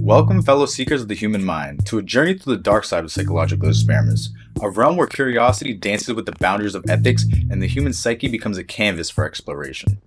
Welcome, fellow seekers of the human mind, to a journey through the dark side of psychological experiments, a realm where curiosity dances with the boundaries of ethics and the human psyche becomes a canvas for exploration.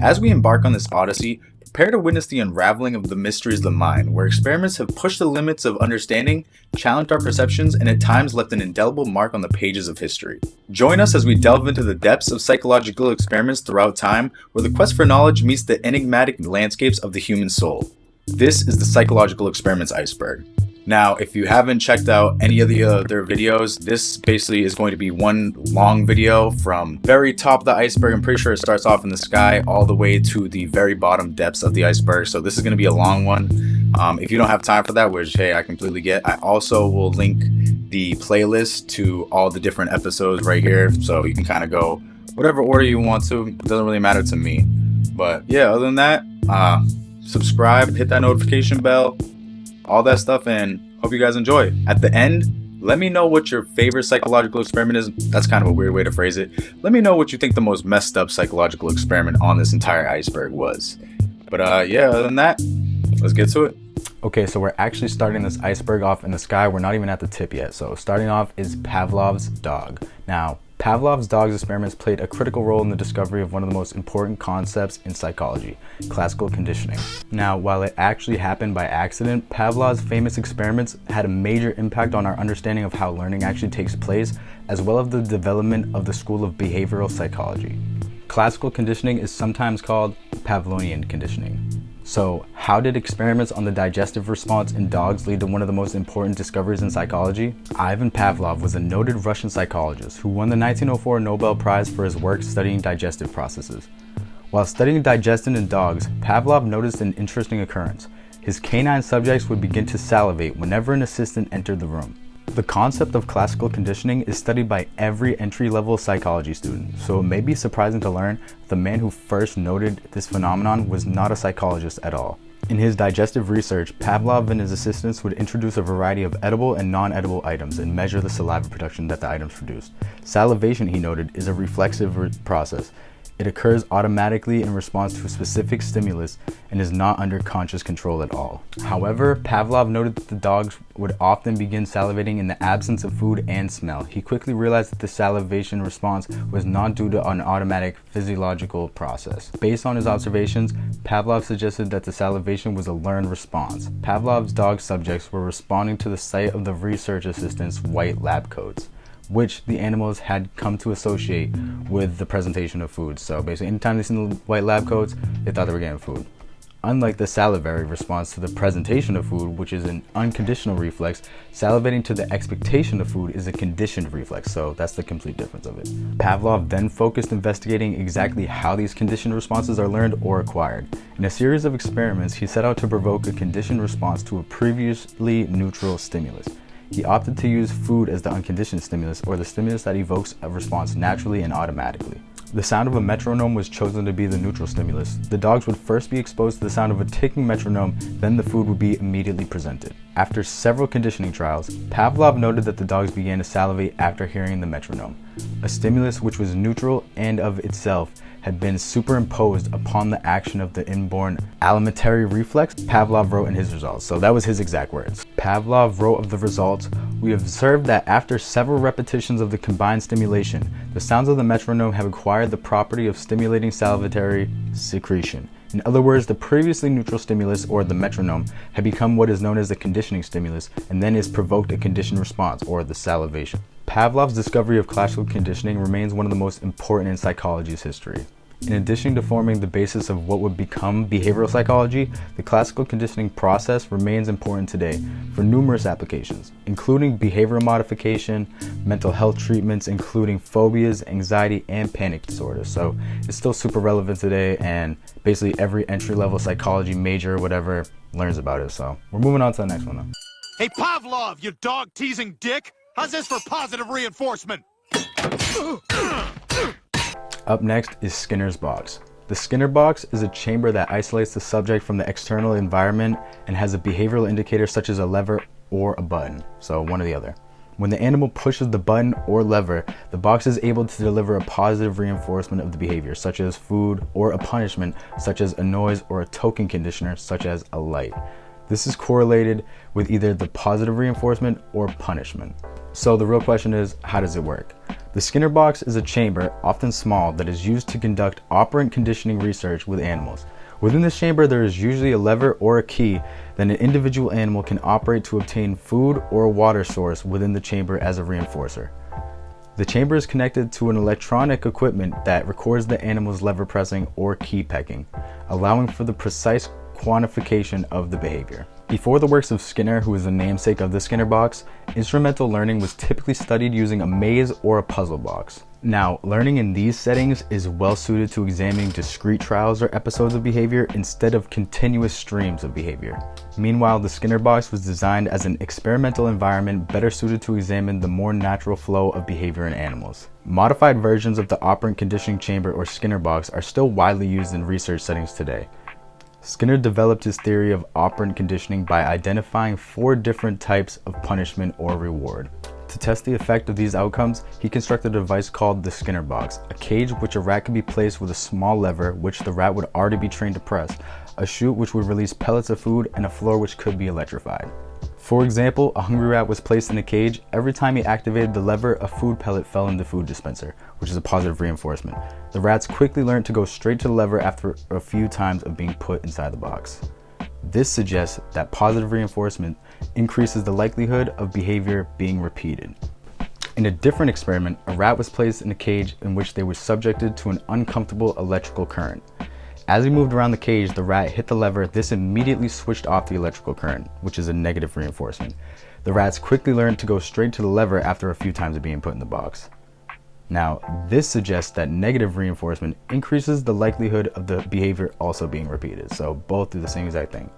As we embark on this odyssey, prepare to witness the unraveling of the mysteries of the mind, where experiments have pushed the limits of understanding, challenged our perceptions, and at times left an indelible mark on the pages of history. Join us as we delve into the depths of psychological experiments throughout time, where the quest for knowledge meets the enigmatic landscapes of the human soul. This is the Psychological Experiments Iceberg. Now, if you haven't checked out any of the other videos, this basically is going to be one long video from very top of the iceberg. I'm pretty sure it starts off in the sky all the way to the very bottom depths of the iceberg. So this is going to be a long one. If you don't have time for that, which, hey, I completely get, I also will link the playlist to all the different episodes right here. So you can kind of go whatever order you want to. It doesn't really matter to me. But yeah, other than that, subscribe, hit that notification bell, all that stuff, and hope you guys enjoy. At the end, let me know what your favorite psychological experiment is. That's kind of a weird way to phrase it. Let me know what you think the most messed up psychological experiment on this entire iceberg was. But yeah, other than that, let's get to it. Okay, so we're actually starting this iceberg off in the sky. We're not even at the tip yet. So starting off is Pavlov's dog. Now, Pavlov's dog's experiments played a critical role in the discovery of one of the most important concepts in psychology, classical conditioning. Now, while it actually happened by accident, Pavlov's famous experiments had a major impact on our understanding of how learning actually takes place, as well as the development of the school of behavioral psychology. Classical conditioning is sometimes called Pavlovian conditioning. So, how did experiments on the digestive response in dogs lead to one of the most important discoveries in psychology? Ivan Pavlov was a noted Russian psychologist who won the 1904 Nobel Prize for his work studying digestive processes. While studying digestion in dogs, Pavlov noticed an interesting occurrence. His canine subjects would begin to salivate whenever an assistant entered the room. The concept of classical conditioning is studied by every entry-level psychology student, so it may be surprising to learn the man who first noted this phenomenon was not a psychologist at all. In his digestive research, Pavlov and his assistants would introduce a variety of edible and non-edible items and measure the saliva production that the items produced. Salivation, he noted, is a reflexive process. It occurs automatically in response to a specific stimulus and is not under conscious control at all. However, Pavlov noted that the dogs would often begin salivating in the absence of food and smell. He quickly realized that the salivation response was not due to an automatic physiological process. Based on his observations, Pavlov suggested that the salivation was a learned response. Pavlov's dog subjects were responding to the sight of the research assistant's white lab coats, which the animals had come to associate with the presentation of food. So basically, anytime they seen the white lab coats, they thought they were getting food. Unlike the salivary response to the presentation of food, which is an unconditional reflex, salivating to the expectation of food is a conditioned reflex, so that's the complete difference of it. Pavlov then focused investigating exactly how these conditioned responses are learned or acquired. In a series of experiments, he set out to provoke a conditioned response to a previously neutral stimulus. He opted to use food as the unconditioned stimulus, or the stimulus that evokes a response naturally and automatically. The sound of a metronome was chosen to be the neutral stimulus. The dogs would first be exposed to the sound of a ticking metronome, then the food would be immediately presented. After several conditioning trials, Pavlov noted that the dogs began to salivate after hearing the metronome. A stimulus which was neutral and of itself had been superimposed upon the action of the inborn alimentary reflex, Pavlov wrote in his results. So that was his exact words. Pavlov wrote of the results, "We observed that after several repetitions of the combined stimulation, the sounds of the metronome have acquired the property of stimulating salivary secretion. In other words, the previously neutral stimulus, or the metronome, had become what is known as the conditioning stimulus, and then is provoked a conditioned response, or the salivation." Pavlov's discovery of classical conditioning remains one of the most important in psychology's history. In addition to forming the basis of what would become behavioral psychology, the classical conditioning process remains important today for numerous applications, including behavioral modification, mental health treatments, including phobias, anxiety, and panic disorders. So it's still super relevant today, and basically every entry-level psychology major or whatever learns about it. So we're moving on to the next one though. Hey Pavlov, you dog-teasing dick! How's this for positive reinforcement? Up next is Skinner's box. The Skinner box is a chamber that isolates the subject from the external environment and has a behavioral indicator such as a lever or a button, so one or the other. When the animal pushes the button or lever, the box is able to deliver a positive reinforcement of the behavior, such as food, or a punishment, such as a noise, or a token conditioner, such as a light. This is correlated with either the positive reinforcement or punishment. So the real question is, how does it work? The Skinner box is a chamber, often small, that is used to conduct operant conditioning research with animals. Within this chamber, there is usually a lever or a key that an individual animal can operate to obtain food or a water source within the chamber as a reinforcer. The chamber is connected to an electronic equipment that records the animal's lever pressing or key pecking, allowing for the precise quantification of the behavior. Before the works of Skinner, who is the namesake of the Skinner box, instrumental learning was typically studied using a maze or a puzzle box. Now, learning in these settings is well suited to examining discrete trials or episodes of behavior instead of continuous streams of behavior. Meanwhile, the Skinner box was designed as an experimental environment better suited to examine the more natural flow of behavior in animals. Modified versions of the operant conditioning chamber or Skinner box are still widely used in research settings today. Skinner developed his theory of operant conditioning by identifying 4 different types of punishment or reward. To test the effect of these outcomes, he constructed a device called the Skinner box, a cage which a rat could be placed with a small lever which the rat would already be trained to press, a chute which would release pellets of food, and a floor which could be electrified. For example, a hungry rat was placed in a cage. Every time he activated the lever, a food pellet fell in the food dispenser, which is a positive reinforcement. The rats quickly learned to go straight to the lever after a few times of being put inside the box. This suggests that positive reinforcement increases the likelihood of behavior being repeated. In a different experiment, a rat was placed in a cage in which they were subjected to an uncomfortable electrical current. As he moved around the cage, the rat hit the lever. This immediately switched off the electrical current, which is a negative reinforcement. The rats quickly learned to go straight to the lever after a few times of being put in the box. Now, this suggests that negative reinforcement increases the likelihood of the behavior also being repeated, so both do the same exact thing.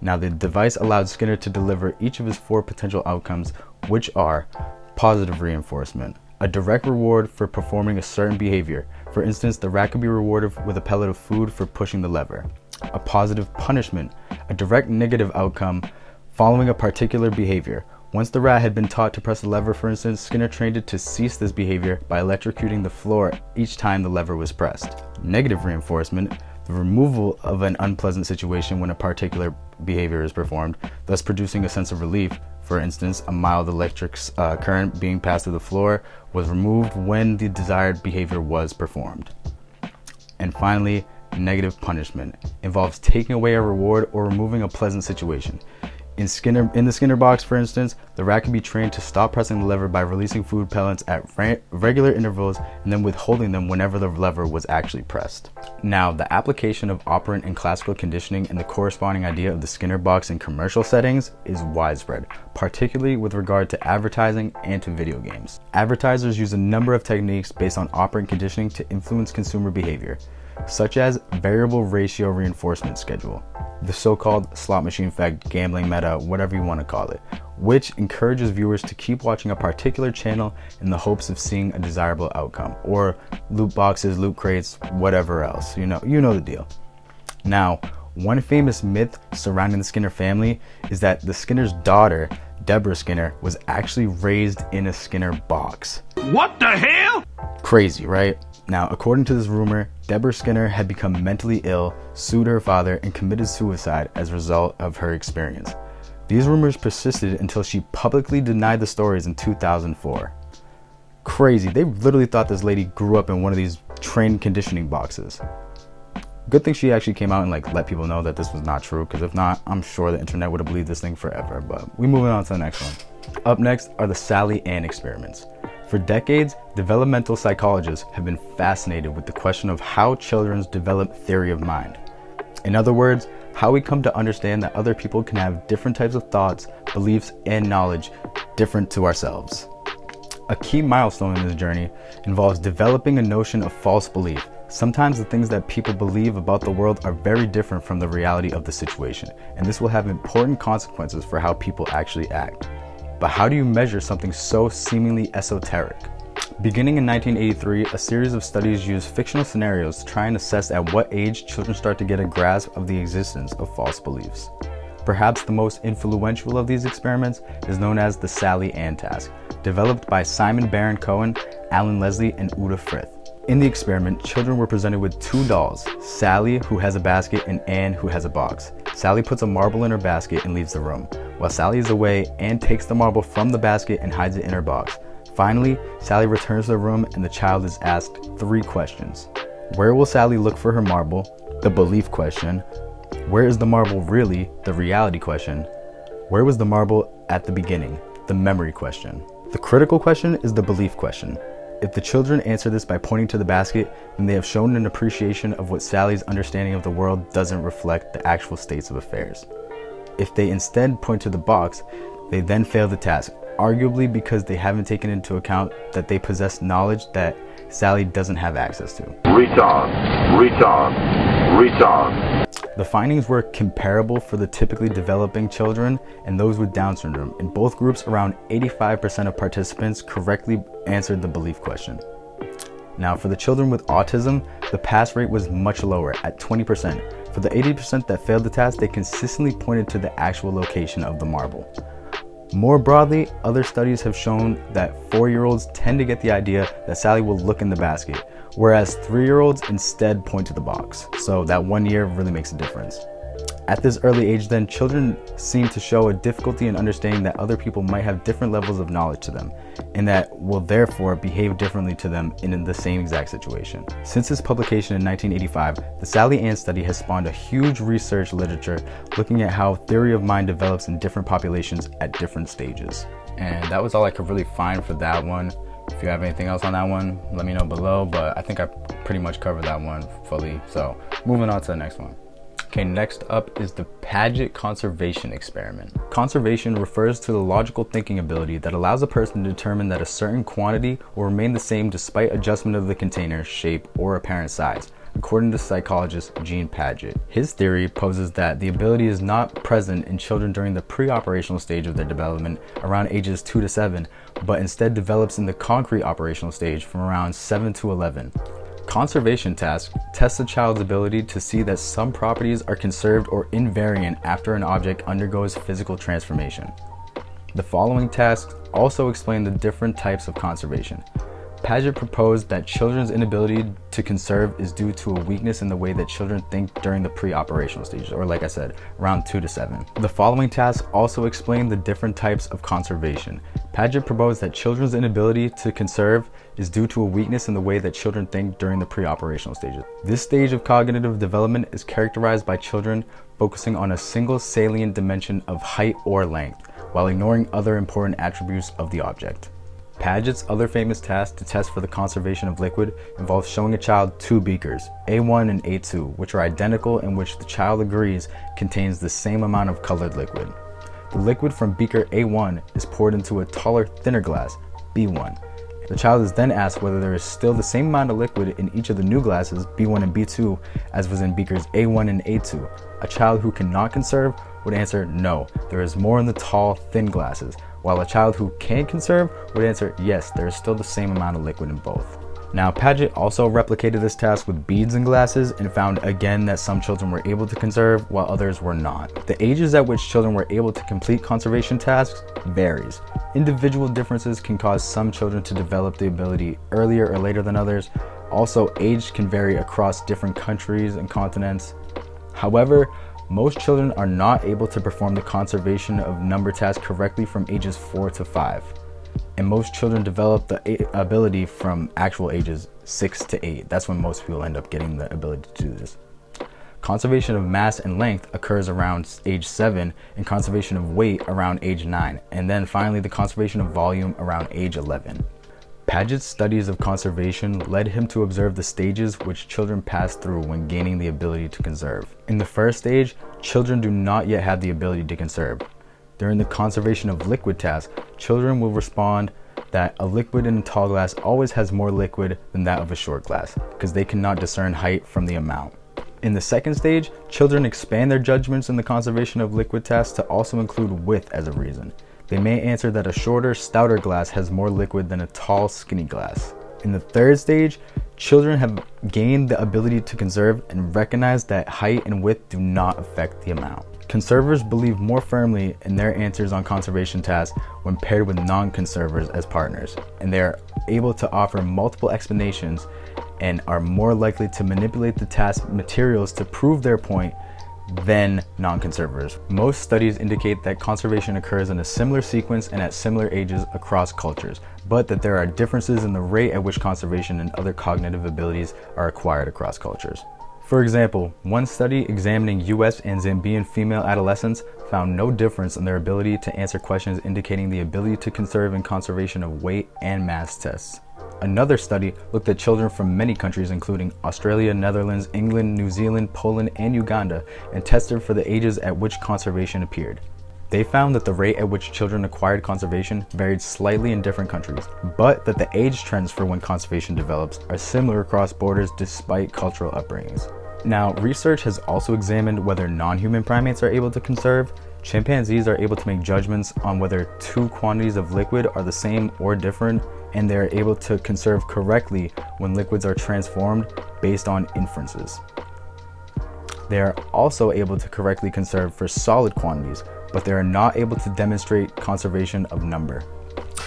Now, the device allowed Skinner to deliver each of his 4 potential outcomes, which are positive reinforcement, a direct reward for performing a certain behavior. For instance, the rat could be rewarded with a pellet of food for pushing the lever. A positive punishment, a direct negative outcome following a particular behavior. Once the rat had been taught to press the lever, for instance, Skinner trained it to cease this behavior by electrocuting the floor each time the lever was pressed. Negative reinforcement, the removal of an unpleasant situation when a particular behavior is performed, thus producing a sense of relief. For instance, a mild electric current being passed through the floor was removed when the desired behavior was performed. And finally, negative punishment involves taking away a reward or removing a pleasant situation. In the Skinner box, for instance, the rat can be trained to stop pressing the lever by releasing food pellets at regular intervals and then withholding them whenever the lever was actually pressed. Now, the application of operant and classical conditioning and the corresponding idea of the Skinner box in commercial settings is widespread, particularly with regard to advertising and to video games. Advertisers use a number of techniques based on operant conditioning to influence consumer behavior, such as variable ratio reinforcement schedule, the so-called slot machine effect, gambling meta, whatever you want to call it, which encourages viewers to keep watching a particular channel in the hopes of seeing a desirable outcome, or loot boxes, loot crates, whatever else. You know the deal. Now, one famous myth surrounding the Skinner family is that the Skinner's daughter, Deborah Skinner, was actually raised in a Skinner box. What the hell? Crazy, right? Now, according to this rumor, Deborah Skinner had become mentally ill, sued her father, and committed suicide as a result of her experience. These rumors persisted until she publicly denied the stories in 2004. Crazy, they literally thought this lady grew up in one of these trained conditioning boxes. Good thing she actually came out and let people know that this was not true, because if not, I'm sure the internet would have believed this thing forever. But we moving on to the next one. Up next are the Sally Ann experiments. For decades, developmental psychologists have been fascinated with the question of how children develop theory of mind. In other words, how we come to understand that other people can have different types of thoughts, beliefs, and knowledge different to ourselves. A key milestone in this journey involves developing a notion of false belief. Sometimes the things that people believe about the world are very different from the reality of the situation, and this will have important consequences for how people actually act. But how do you measure something so seemingly esoteric? Beginning in 1983, a series of studies used fictional scenarios to try and assess at what age children start to get a grasp of the existence of false beliefs. Perhaps the most influential of these experiments is known as the Sally Ann task, developed by Simon Baron Cohen, Alan Leslie, and Uta Frith. In the experiment, children were presented with 2 dolls, Sally, who has a basket, and Ann, who has a box. Sally puts a marble in her basket and leaves the room, while Sally is away and takes the marble from the basket and hides it in her box. Finally, Sally returns to the room and the child is asked 3 questions. Where will Sally look for her marble? The belief question. Where is the marble really? The reality question. Where was the marble at the beginning? The memory question. The critical question is the belief question. If the children answer this by pointing to the basket, then they have shown an appreciation of what Sally's understanding of the world doesn't reflect the actual states of affairs. If they instead point to the box, they then fail the task, arguably because they haven't taken into account that they possess knowledge that Sally doesn't have access to. Retard. The findings were comparable for the typically developing children and those with Down syndrome. In both groups, around 85% of participants correctly answered the belief question. Now, for the children with autism, the pass rate was much lower at 20%. For the 80% that failed the task, they consistently pointed to the actual location of the marble. More broadly, other studies have shown that 4-year-olds tend to get the idea that Sally will look in the basket, whereas 3-year-olds instead point to the box. So that 1 year really makes a difference. At this early age then, children seem to show a difficulty in understanding that other people might have different levels of knowledge to them, and that will therefore behave differently to them in the same exact situation. Since its publication in 1985, the Sally Ann study has spawned a huge research literature looking at how theory of mind develops in different populations at different stages. And that was all I could really find for that one. If you have anything else on that one, let me know below, but I think I pretty much covered that one fully. So moving on to the next one. Okay, next up is the Piaget conservation experiment. Conservation refers to the logical thinking ability that allows a person to determine that a certain quantity will remain the same despite adjustment of the container, shape, or apparent size, according to psychologist Jean Piaget. His theory poses that the ability is not present in children during the pre-operational stage of their development around ages 2 to 7, but instead develops in the concrete operational stage from around 7 to 11. Conservation tasks test the child's ability to see that some properties are conserved or invariant after an object undergoes physical transformation. The following tasks also explain the different types of conservation. Piaget proposed that children's inability to conserve is due to a weakness in the way that children think during the pre-operational stages, or like I said, around 2 to 7. The following tasks also explain the different types of conservation. Piaget proposed that children's inability to conserve is due to a weakness in the way that children think during the pre-operational stages. This stage of cognitive development is characterized by children focusing on a single salient dimension of height or length, while ignoring other important attributes of the object. Piaget's other famous task to test for the conservation of liquid involves showing a child 2 beakers, A1 and A2, which are identical and which the child agrees contains the same amount of colored liquid. The liquid from beaker A1 is poured into a taller, thinner glass, B1. The child is then asked whether there is still the same amount of liquid in each of the new glasses, B1 and B2, as was in beakers A1 and A2. A child who cannot conserve would answer no, there is more in the tall, thin glasses, while a child who can conserve would answer yes, there is still the same amount of liquid in both. Now, Piaget also replicated this task with beads in glasses and found again that some children were able to conserve while others were not. The ages at which children were able to complete conservation tasks varies. Individual differences can cause some children to develop the ability earlier or later than others. Also, age can vary across different countries and continents. However, most children are not able to perform the conservation of number task correctly from ages 4 to 5. And most children develop the ability from actual ages 6 to 8. That's when most people end up getting the ability to do this. Conservation of mass and length occurs around age 7, and conservation of weight around age 9. And then finally, the conservation of volume around age 11. Piaget's studies of conservation led him to observe the stages which children pass through when gaining the ability to conserve. In the first stage, children do not yet have the ability to conserve. During the conservation of liquid task, children will respond that a liquid in a tall glass always has more liquid than that of a short glass, because they cannot discern height from the amount. In the second stage, children expand their judgments in the conservation of liquid tasks to also include width as a reason. They may answer that a shorter, stouter glass has more liquid than a tall, skinny glass. In the third stage, children have gained the ability to conserve and recognize that height and width do not affect the amount. Conservers believe more firmly in their answers on conservation tasks when paired with non-conservers as partners, and they are able to offer multiple explanations and are more likely to manipulate the task materials to prove their point then non-conservers. Most studies indicate that conservation occurs in a similar sequence and at similar ages across cultures, but that there are differences in the rate at which conservation and other cognitive abilities are acquired across cultures. For example, one study examining US and Zambian female adolescents found no difference in their ability to answer questions indicating the ability to conserve and conservation of weight and mass tests. Another study looked at children from many countries including Australia, Netherlands, England, New Zealand, Poland, and Uganda and tested for the ages at which conservation appeared. They found that the rate at which children acquired conservation varied slightly in different countries, but that the age trends for when conservation develops are similar across borders despite cultural upbringings. Now, research has also examined whether non-human primates are able to conserve. Chimpanzees are able to make judgments on whether two quantities of liquid are the same or different, and they are able to conserve correctly when liquids are transformed based on inferences. They are also able to correctly conserve for solid quantities, but they are not able to demonstrate conservation of number.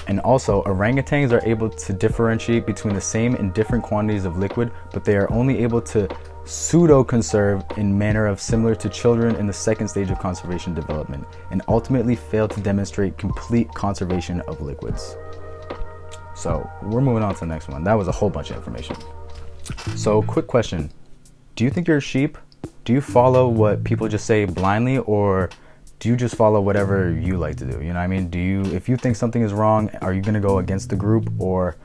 And also, orangutans are able to differentiate between the same and different quantities of liquid, but they are only able to pseudo-conserve in manner of similar to children in the second stage of conservation development, and ultimately fail to demonstrate complete conservation of liquids. So we're moving on to the next one. That was a whole bunch of information. So quick question. Do you think you're a sheep? Do you follow what people just say blindly, or do you just follow whatever you like to do? You know what I mean? If you think something is wrong, are you gonna go against the group, or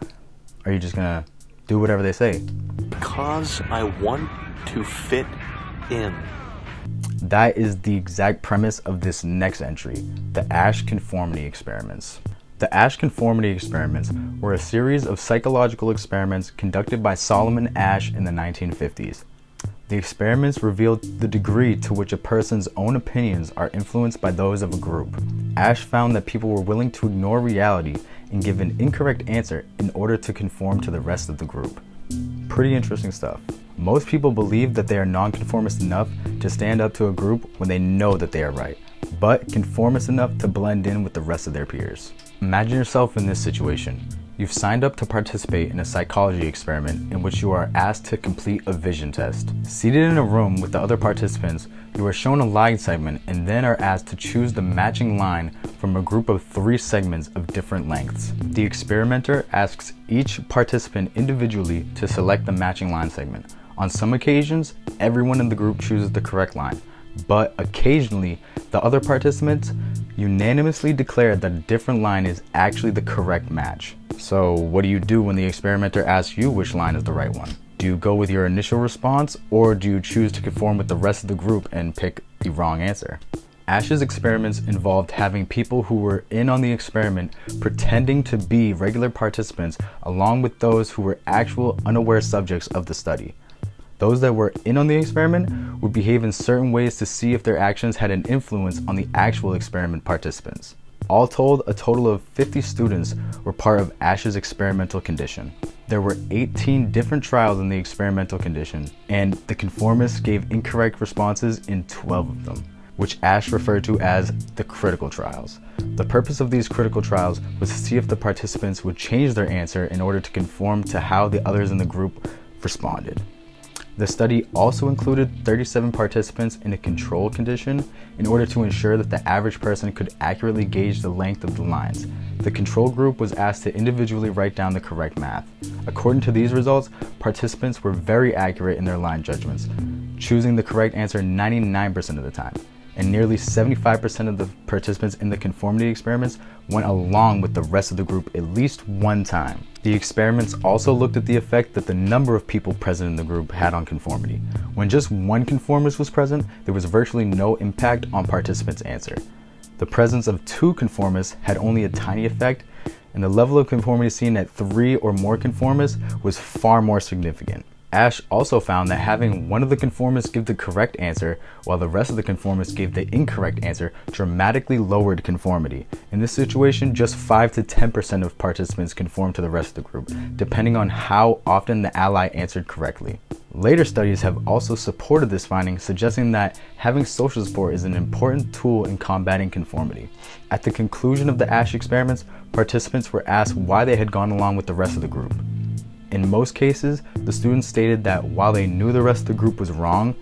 are you just gonna do whatever they say? Because I want to fit in. That is the exact premise of this next entry, the Asch-Conformity Experiments. The Asch-Conformity Experiments were a series of psychological experiments conducted by Solomon Asch in the 1950s. The experiments revealed the degree to which a person's own opinions are influenced by those of a group. Asch found that people were willing to ignore reality and give an incorrect answer in order to conform to the rest of the group. Pretty interesting stuff. Most people believe that they are nonconformist enough to stand up to a group when they know that they are right, but conformist enough to blend in with the rest of their peers. Imagine yourself in this situation. You've signed up to participate in a psychology experiment in which you are asked to complete a vision test. Seated in a room with the other participants, you are shown a line segment and then are asked to choose the matching line from a group of 3 segments of different lengths. The experimenter asks each participant individually to select the matching line segment. On some occasions, everyone in the group chooses the correct line, but occasionally, the other participants unanimously declare that a different line is actually the correct match. So what do you do when the experimenter asks you which line is the right one? Do you go with your initial response, or do you choose to conform with the rest of the group and pick the wrong answer? Asch's experiments involved having people who were in on the experiment pretending to be regular participants along with those who were actual unaware subjects of the study. Those that were in on the experiment would behave in certain ways to see if their actions had an influence on the actual experiment participants. All told, a total of 50 students were part of Asch's experimental condition. There were 18 different trials in the experimental condition, and the conformists gave incorrect responses in 12 of them, which Asch referred to as the critical trials. The purpose of these critical trials was to see if the participants would change their answer in order to conform to how the others in the group responded. The study also included 37 participants in a control condition in order to ensure that the average person could accurately gauge the length of the lines. The control group was asked to individually write down the correct math. According to these results, participants were very accurate in their line judgments, choosing the correct answer 99% of the time. And nearly 75% of the participants in the conformity experiments went along with the rest of the group at least one time. The experiments also looked at the effect that the number of people present in the group had on conformity. When just one conformist was present, there was virtually no impact on participants' answer. The presence of 2 conformists had only a tiny effect, and the level of conformity seen at 3 or more conformists was far more significant. Asch also found that having one of the conformists give the correct answer while the rest of the conformists gave the incorrect answer dramatically lowered conformity. In this situation, just 5 to 10% of participants conformed to the rest of the group, depending on how often the ally answered correctly. Later studies have also supported this finding, suggesting that having social support is an important tool in combating conformity. At the conclusion of the Asch experiments, participants were asked why they had gone along with the rest of the group. In most cases, the students stated that while they knew the rest of the group was wrong,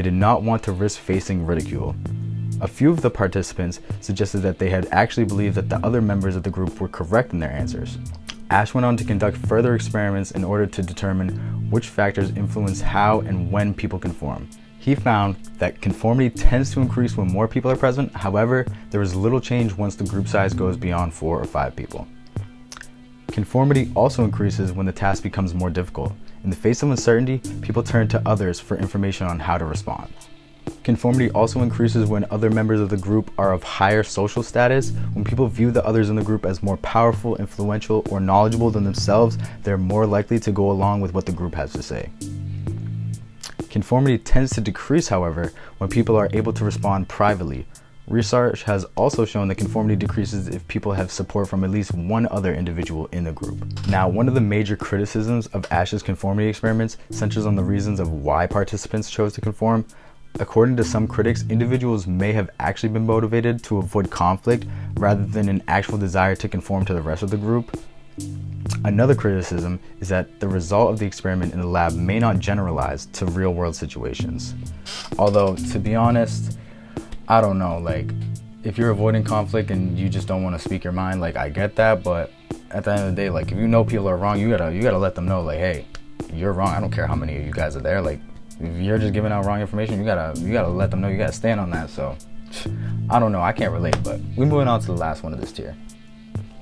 They did not want to risk facing ridicule. A few of the participants suggested that they had actually believed that the other members of the group were correct in their answers. Asch went on to conduct further experiments in order to determine which factors influence how and when people conform. He found that conformity tends to increase when more people are present. However, there is little change once the group size goes beyond 4 or 5 people. Conformity also increases when the task becomes more difficult. In the face of uncertainty, people turn to others for information on how to respond. Conformity also increases when other members of the group are of higher social status. When people view the others in the group as more powerful, influential, or knowledgeable than themselves, they're more likely to go along with what the group has to say. Conformity tends to decrease, however, when people are able to respond privately. Research has also shown that conformity decreases if people have support from at least one other individual in the group. Now, one of the major criticisms of Asch's conformity experiments centers on the reasons of why participants chose to conform. According to some critics, individuals may have actually been motivated to avoid conflict rather than an actual desire to conform to the rest of the group. Another criticism is that the result of the experiment in the lab may not generalize to real-world situations. Although, to be honest, I don't know, like, if you're avoiding conflict and you just don't want to speak your mind, like, I get that, but at the end of the day, like, if you know people are wrong, you gotta let them know, like, hey, you're wrong. I don't care how many of you guys are there. Like, if you're just giving out wrong information, you gotta let them know. You gotta stand on that. So, I don't know. I can't relate, but we're moving on to the last one of this tier,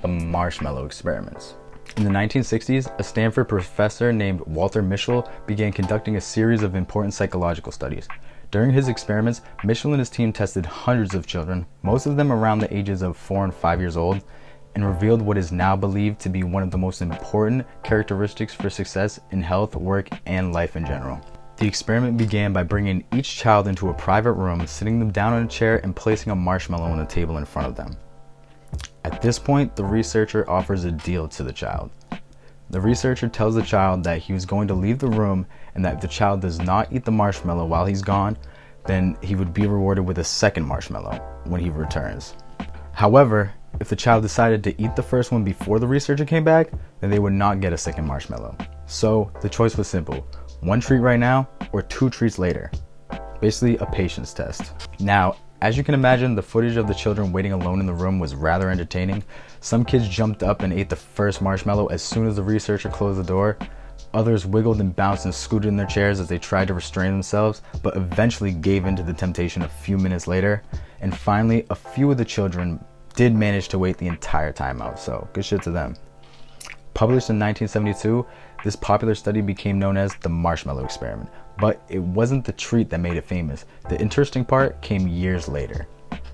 the Marshmallow Experiments. In the 1960s, a Stanford professor named Walter Mischel began conducting a series of important psychological studies. During his experiments, Mischel and his team tested hundreds of children, most of them around the ages of 4 and 5 years old, and revealed what is now believed to be one of the most important characteristics for success in health, work, and life in general. The experiment began by bringing each child into a private room, sitting them down in a chair, and placing a marshmallow on the table in front of them. At this point, the researcher offers a deal to the child. The researcher tells the child that he was going to leave the room and that if the child does not eat the marshmallow while he's gone, then he would be rewarded with a second marshmallow when he returns. However, if the child decided to eat the first one before the researcher came back, then they would not get a second marshmallow. So the choice was simple: 1 treat right now or 2 treats later. Basically a patience test. Now, as you can imagine, the footage of the children waiting alone in the room was rather entertaining. Some kids jumped up and ate the first marshmallow as soon as the researcher closed the door. Others wiggled and bounced and scooted in their chairs as they tried to restrain themselves, but eventually gave in to the temptation a few minutes later. And finally, a few of the children did manage to wait the entire time out, so good shit to them. Published in 1972, this popular study became known as the Marshmallow Experiment, but it wasn't the treat that made it famous. The interesting part came years later.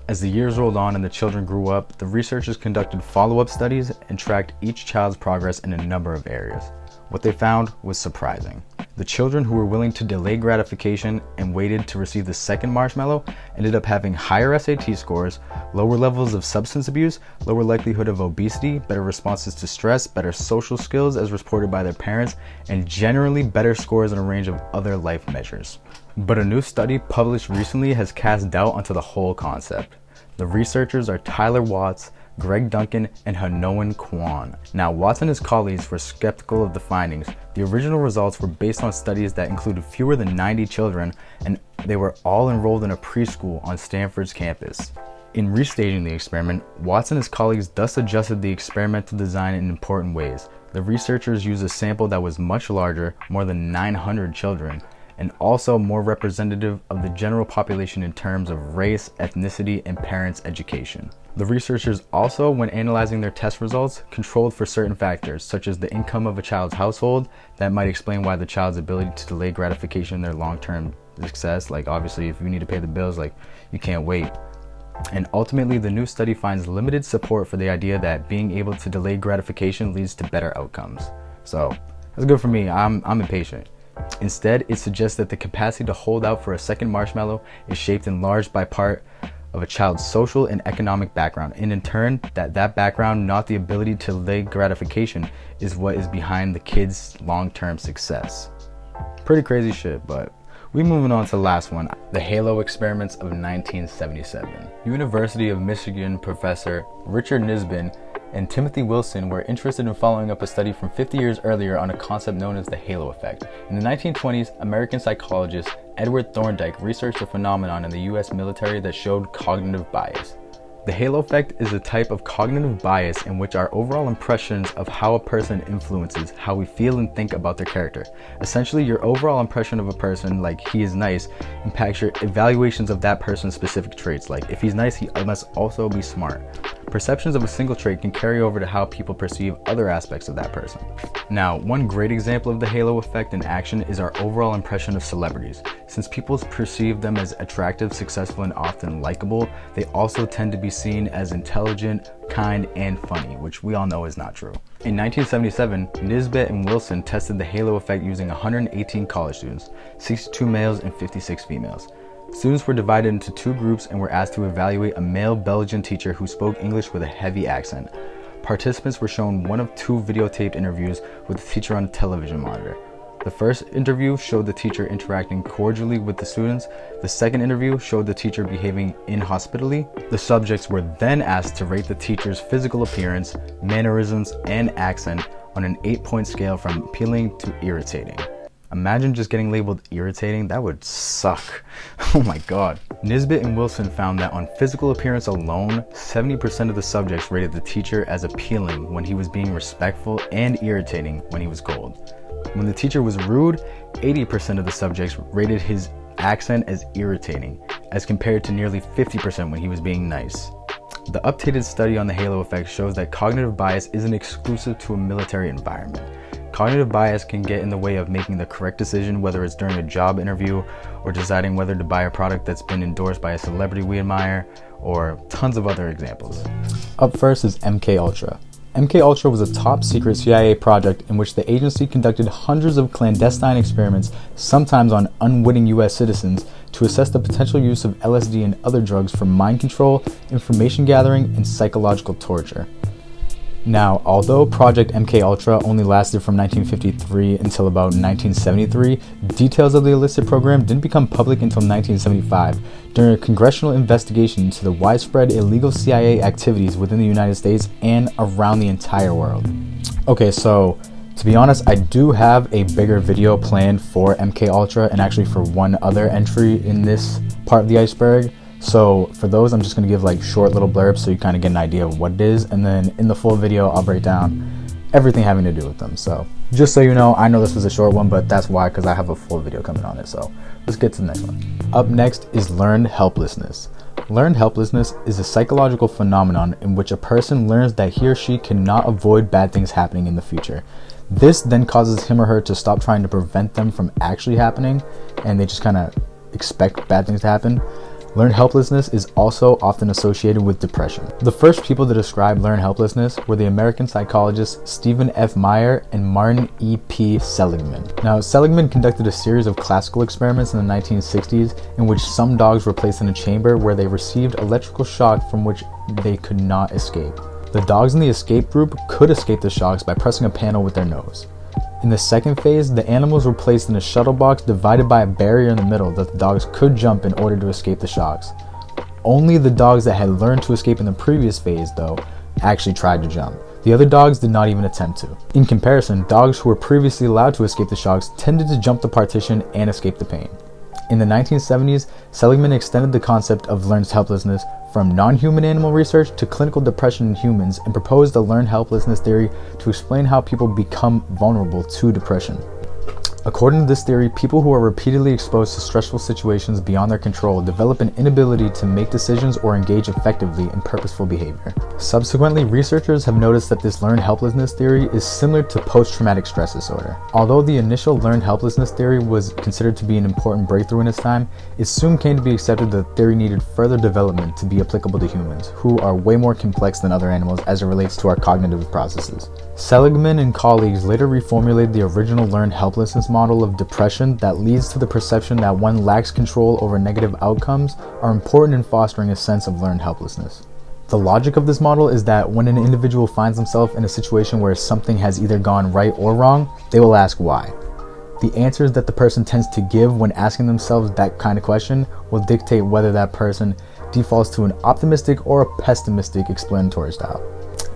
As the years rolled on and the children grew up, the researchers conducted follow-up studies and tracked each child's progress in a number of areas. What they found was surprising. The children who were willing to delay gratification and waited to receive the second marshmallow ended up having higher SAT scores, lower levels of substance abuse, lower likelihood of obesity, better responses to stress, better social skills as reported by their parents, and generally better scores in a range of other life measures. But a new study published recently has cast doubt onto the whole concept. The researchers are Tyler Watts, Greg Duncan, and Hanoan Kwan. Now, Watts and his colleagues were skeptical of the findings. The original results were based on studies that included fewer than 90 children, and they were all enrolled in a preschool on Stanford's campus. In restaging the experiment, Watts and his colleagues thus adjusted the experimental design in important ways. The researchers used a sample that was much larger, more than 900 children, and also more representative of the general population in terms of race, ethnicity, and parents' education. The researchers also, when analyzing their test results, controlled for certain factors, such as the income of a child's household. That might explain why the child's ability to delay gratification in their long-term success. Like, obviously, if you need to pay the bills, like, you can't wait. And ultimately, the new study finds limited support for the idea that being able to delay gratification leads to better outcomes. So, that's good for me. I'm impatient. Instead, it suggests that the capacity to hold out for a second marshmallow is shaped in large by part of a child's social and economic background, and in turn, that background, not the ability to delay gratification, is what is behind the kid's long-term success. Pretty crazy shit, but we're moving on to the last one, the Halo Experiments of 1977. University of Michigan professor Richard Nisbin and Timothy Wilson were interested in following up a study from 50 years earlier on a concept known as the halo effect. In the 1920s, American psychologist Edward Thorndike researched a phenomenon in the US military that showed cognitive bias. The halo effect is a type of cognitive bias in which our overall impressions of how a person influences how we feel and think about their character. Essentially, your overall impression of a person, like he is nice, impacts your evaluations of that person's specific traits. Like if he's nice, he must also be smart. Perceptions of a single trait can carry over to how people perceive other aspects of that person. Now, one great example of the halo effect in action is our overall impression of celebrities. Since people perceive them as attractive, successful, and often likable, they also tend to be seen as intelligent, kind, and funny, which we all know is not true. In 1977, Nisbet and Wilson tested the halo effect using 118 college students, 62 males and 56 females. Students were divided into two groups and were asked to evaluate a male Belgian teacher who spoke English with a heavy accent. Participants were shown one of two videotaped interviews with the teacher on a television monitor. The first interview showed the teacher interacting cordially with the students. The second interview showed the teacher behaving inhospitably. The subjects were then asked to rate the teacher's physical appearance, mannerisms, and accent on an 8-point scale from appealing to irritating. Imagine just getting labeled irritating. That would suck. Oh my god. Nisbet and Wilson found that on physical appearance alone, 70% of the subjects rated the teacher as appealing when he was being respectful and irritating when he was cold. When the teacher was rude, 80% of the subjects rated his accent as irritating, as compared to nearly 50% when he was being nice. The updated study on the halo effect shows that cognitive bias isn't exclusive to a military environment. Cognitive bias can get in the way of making the correct decision, whether it's during a job interview or deciding whether to buy a product that's been endorsed by a celebrity we admire, or tons of other examples. Up first is MKUltra. MKUltra was a top secret CIA project in which the agency conducted hundreds of clandestine experiments, sometimes on unwitting US citizens, to assess the potential use of LSD and other drugs for mind control, information gathering, and psychological torture. Now, although Project MKUltra only lasted from 1953 until about 1973, details of the illicit program didn't become public until 1975, during a congressional investigation into the widespread illegal CIA activities within the United States and around the entire world. Okay, so to be honest, I do have a bigger video planned for MKUltra and actually for one other entry in this part of the iceberg. So for those, I'm just going to give like short little blurbs so you kind of get an idea of what it is, and then in the full video I'll break down everything having to do with them. So just so you know, I know this was a short one, but that's why, because I have a full video coming on it. So let's get to the next one. Up next is learned helplessness. Learned helplessness is a psychological phenomenon in which a person learns that he or she cannot avoid bad things happening in the future. This then causes him or her to stop trying to prevent them from actually happening, and they just kind of expect bad things to happen. Learned helplessness is also often associated with depression. The first people to describe learned helplessness were the American psychologists Stephen F. Meyer and Martin E. P. Seligman. Now, Seligman conducted a series of classical experiments in the 1960s in which some dogs were placed in a chamber where they received electrical shock from which they could not escape. The dogs in the escape group could escape the shocks by pressing a panel with their nose. In the second phase, the animals were placed in a shuttle box divided by a barrier in the middle that the dogs could jump in order to escape the shocks. Only the dogs that had learned to escape in the previous phase, though, actually tried to jump. The other dogs did not even attempt to. In comparison, dogs who were previously allowed to escape the shocks tended to jump the partition and escape the pain. In the 1970s, Seligman extended the concept of learned helplessness from non-human animal research to clinical depression in humans and proposed the learned helplessness theory to explain how people become vulnerable to depression. According to this theory, people who are repeatedly exposed to stressful situations beyond their control develop an inability to make decisions or engage effectively in purposeful behavior. Subsequently, researchers have noticed that this learned helplessness theory is similar to post-traumatic stress disorder. Although the initial learned helplessness theory was considered to be an important breakthrough in its time, it soon came to be accepted that the theory needed further development to be applicable to humans, who are way more complex than other animals as it relates to our cognitive processes. Seligman and colleagues later reformulated the original learned helplessness model of depression that leads to the perception that one lacks control over negative outcomes are important in fostering a sense of learned helplessness. The logic of this model is that when an individual finds himself in a situation where something has either gone right or wrong, they will ask why. The answers that the person tends to give when asking themselves that kind of question will dictate whether that person defaults to an optimistic or a pessimistic explanatory style.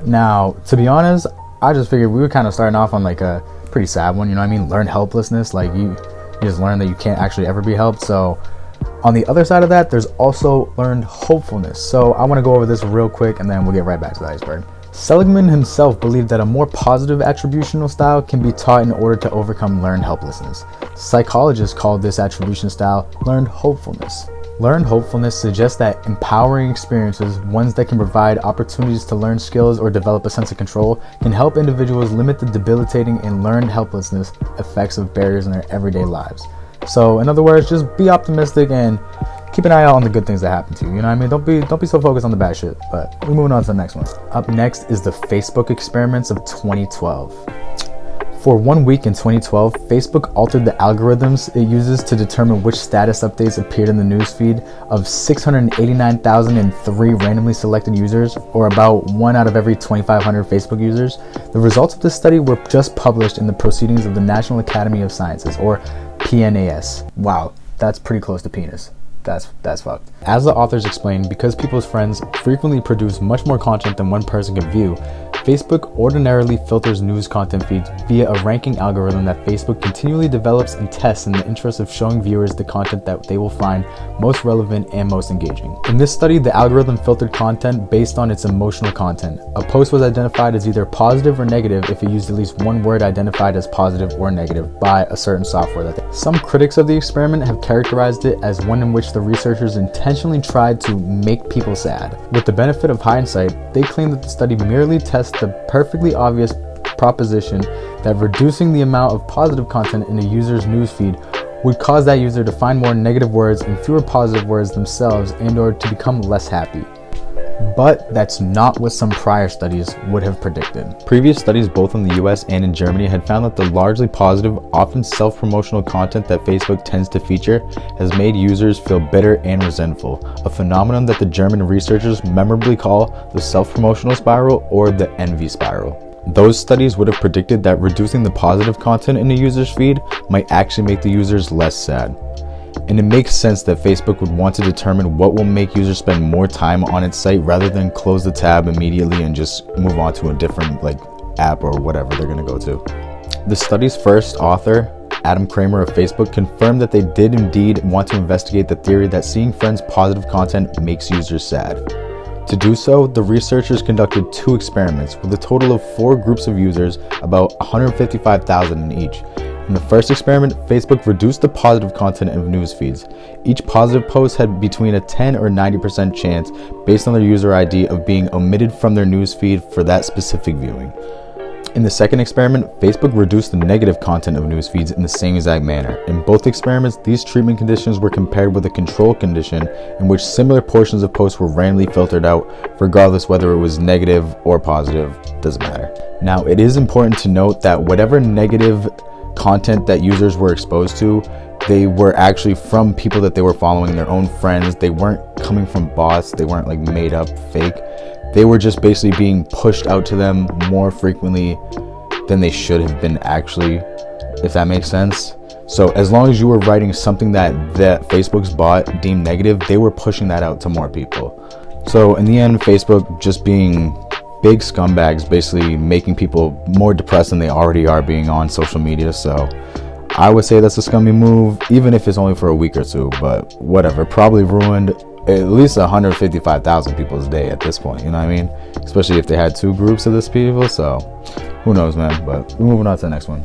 Now, to be honest, I just figured we were kind of starting off on like a pretty sad one, you know what I mean? Learned helplessness, like you You just learn that you can't actually ever be helped. So on the other side of that, there's also learned hopefulness. So I want to go over this real quick and then we'll get right back to the iceberg. Seligman himself believed that a more positive attributional style can be taught in order to overcome learned helplessness. Psychologists called this attribution style learned hopefulness. Learned hopefulness suggests that empowering experiences, ones that can provide opportunities to learn skills or develop a sense of control, can help individuals limit the debilitating and learned helplessness effects of barriers in their everyday lives. So in other words, just be optimistic and keep an eye out on the good things that happen to you. You know what I mean? Don't be so focused on the bad shit. But we're moving on to the next one. Up next is the Facebook experiments of 2012. For 1 week in 2012, Facebook altered the algorithms it uses to determine which status updates appeared in the newsfeed of 689,003 randomly selected users, or about 1 out of every 2,500 Facebook users. The results of this study were just published in the Proceedings of the National Academy of Sciences, or PNAS. Wow, that's pretty close to penis. That's fucked. As the authors explained, because people's friends frequently produce much more content than one person can view, Facebook ordinarily filters news content feeds via a ranking algorithm that Facebook continually develops and tests in the interest of showing viewers the content that they will find most relevant and most engaging. In this study, the algorithm filtered content based on its emotional content. A post was identified as either positive or negative if it used at least one word identified as positive or negative by a certain software. Some critics of the experiment have characterized it as one in which the researchers intentionally tried to make people sad. With the benefit of hindsight, they claim that the study merely tests the perfectly obvious proposition that reducing the amount of positive content in a user's newsfeed would cause that user to find more negative words and fewer positive words themselves and or to become less happy. But that's not what some prior studies would have predicted. Previous studies both in the US and in Germany had found that the largely positive, often self-promotional content that Facebook tends to feature has made users feel bitter and resentful, a phenomenon that the German researchers memorably call the self-promotional spiral or the envy spiral. Those studies would have predicted that reducing the positive content in a user's feed might actually make the users less sad. And it makes sense that Facebook would want to determine what will make users spend more time on its site rather than close the tab immediately and just move on to a different app or whatever they're going to go to. The study's first author, Adam Kramer of Facebook, confirmed that they did indeed want to investigate the theory that seeing friends' positive content makes users sad. To do so, the researchers conducted 2 experiments with a total of 4 groups of users, about 155,000 in each. In the first experiment, Facebook reduced the positive content of news feeds. Each positive post had between a 10 or 90% chance, based on their user ID, of being omitted from their news feed for that specific viewing. In the second experiment, Facebook reduced the negative content of news feeds in the same exact manner. In both experiments, these treatment conditions were compared with a control condition in which similar portions of posts were randomly filtered out, regardless whether it was negative or positive, doesn't matter. Now, it is important to note that whatever negative content that users were exposed to, they were actually from people that they were following, their own friends. They weren't coming from bots. They weren't made up fake. They were just basically being pushed out to them more frequently than they should have been actually, if that makes sense. So as long as you were writing something that Facebook's bot deemed negative, they were pushing that out to more people. So in the end, Facebook just being big scumbags, basically making people more depressed than they already are being on social media. So I would say that's a scummy move, even if it's only for a week or two, but whatever. Probably ruined at least 155,000 people's day at this point, you know what I mean? Especially if they had 2 groups of this people, so who knows, man. But we're moving on to the next one.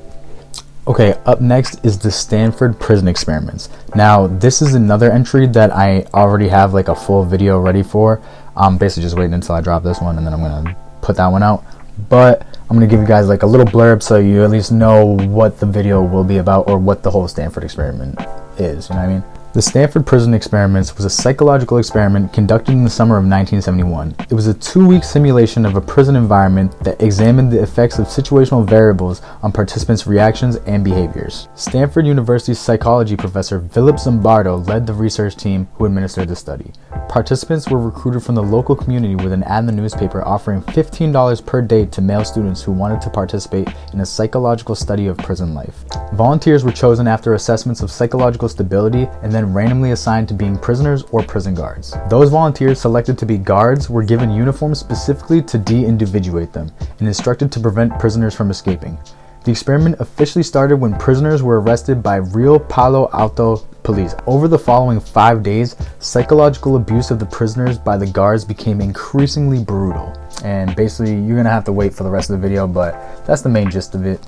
Okay, up next is the Stanford prison experiments. Now, this is another entry that I already have a full video ready for. I'm basically just waiting until I drop this one and then I'm gonna put that one out. But I'm gonna give you guys a little blurb so you at least know what the video will be about or what the whole Stanford experiment is, you know what I mean? The Stanford Prison Experiments was a psychological experiment conducted in the summer of 1971. It was a 2-week simulation of a prison environment that examined the effects of situational variables on participants' reactions and behaviors. Stanford University's psychology professor Philip Zimbardo led the research team who administered the study. Participants were recruited from the local community with an ad in the newspaper offering $15 per day to male students who wanted to participate in a psychological study of prison life. Volunteers were chosen after assessments of psychological stability and then randomly assigned to being prisoners or prison guards. Those volunteers selected to be guards were given uniforms specifically to de-individuate them and instructed to prevent prisoners from escaping. The experiment officially started when prisoners were arrested by Rio Palo Alto police. Over the following 5 days, psychological abuse of the prisoners by the guards became increasingly brutal. And basically, you're gonna have to wait for the rest of the video, but that's the main gist of it.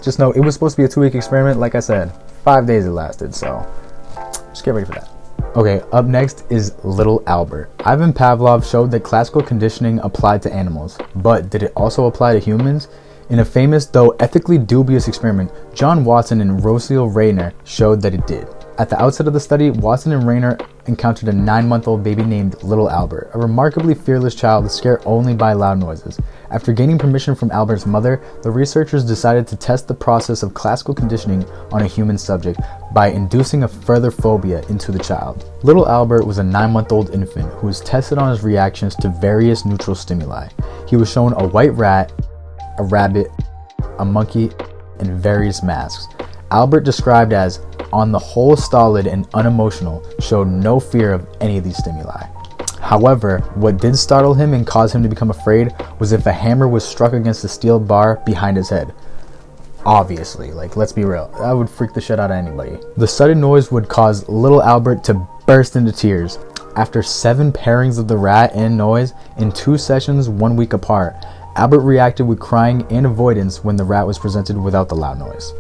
Just know it was supposed to be a 2-week experiment. Like I said, 5 days it lasted, so just get ready for that. Okay, up next is Little Albert. Ivan Pavlov showed that classical conditioning applied to animals, but did it also apply to humans? In a famous, though ethically dubious experiment, John Watson and Rosalie Reimer showed that it did. At the outset of the study, Watson and Reimer encountered a 9-month-old baby named Little Albert, a remarkably fearless child scared only by loud noises. After gaining permission from Albert's mother, the researchers decided to test the process of classical conditioning on a human subject by inducing a further phobia into the child. Little Albert was a 9-month-old infant who was tested on his reactions to various neutral stimuli. He was shown a white rat, a rabbit, a monkey, and various masks. Albert, described as on the whole stolid and unemotional, showed no fear of any of these stimuli. However, what did startle him and cause him to become afraid was if a hammer was struck against a steel bar behind his head. Obviously, let's be real, that would freak the shit out of anybody. The sudden noise would cause Little Albert to burst into tears. After 7 pairings of the rat and noise in 2 sessions 1 week apart, Albert reacted with crying and avoidance when the rat was presented without the loud noise.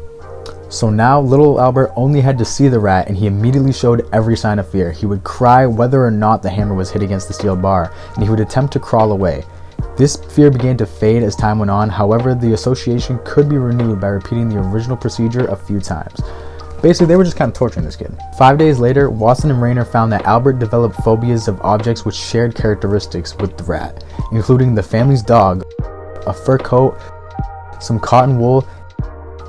So now Little Albert only had to see the rat and he immediately showed every sign of fear. He would cry whether or not the hammer was hit against the steel bar, and he would attempt to crawl away. This fear began to fade as time went on. However, the association could be renewed by repeating the original procedure a few times. Basically, they were just kind of torturing this kid. 5 days later, Watson and Reimer found that Albert developed phobias of objects which shared characteristics with the rat, including the family's dog, a fur coat, some cotton wool,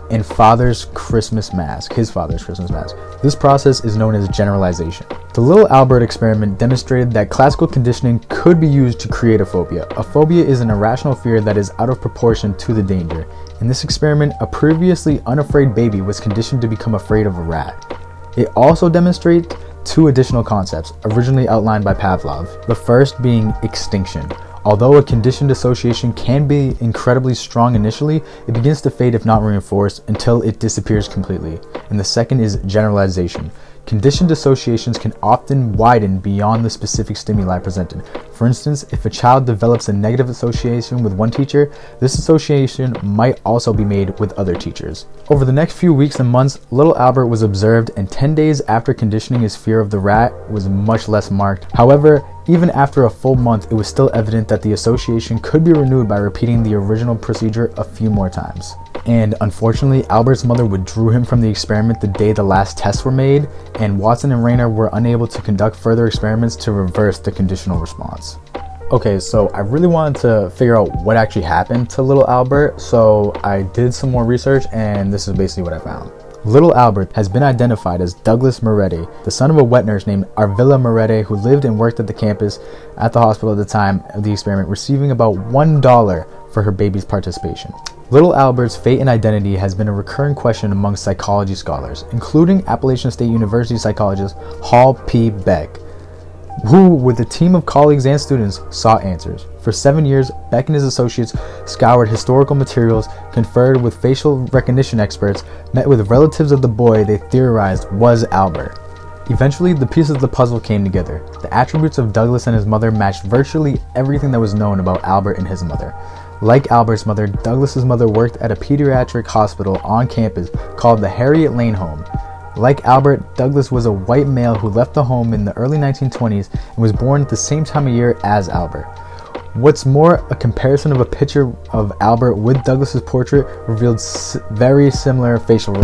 and his father's Christmas mask. This process is known as generalization. The Little Albert experiment demonstrated that classical conditioning could be used to create a phobia. A phobia is an irrational fear that is out of proportion to the danger. In this experiment, a previously unafraid baby was conditioned to become afraid of a rat. It also demonstrates 2 additional concepts, originally outlined by Pavlov. The first being extinction. Although a conditioned association can be incredibly strong initially, it begins to fade if not reinforced until it disappears completely. And the second is generalization. Conditioned associations can often widen beyond the specific stimuli presented. For instance, if a child develops a negative association with one teacher, this association might also be made with other teachers. Over the next few weeks and months, Little Albert was observed, and 10 days after conditioning, his fear of the rat was much less marked. However, even after a full month, it was still evident that the association could be renewed by repeating the original procedure a few more times. And unfortunately, Albert's mother withdrew him from the experiment the day the last tests were made, and Watson and Reimer were unable to conduct further experiments to reverse the conditional response. Okay, so I really wanted to figure out what actually happened to Little Albert, so I did some more research, and this is basically what I found. Little Albert has been identified as Douglas Moretti, the son of a wet nurse named Arvilla Moretti, who lived and worked at the campus at the hospital at the time of the experiment, receiving about $1 for her baby's participation. Little Albert's fate and identity has been a recurring question among psychology scholars, including Appalachian State University psychologist Hall P. Beck, who, with a team of colleagues and students, sought answers. For 7 years, Beck and his associates scoured historical materials, conferred with facial recognition experts, met with relatives of the boy they theorized was Albert. Eventually, the pieces of the puzzle came together. The attributes of Douglas and his mother matched virtually everything that was known about Albert and his mother. Like Albert's mother, Douglas's mother worked at a pediatric hospital on campus called the Harriet Lane Home. Like Albert, Douglas was a white male who left the home in the early 1920s and was born at the same time of year as Albert. What's more, a comparison of a picture of Albert with Douglas's portrait revealed very similar facial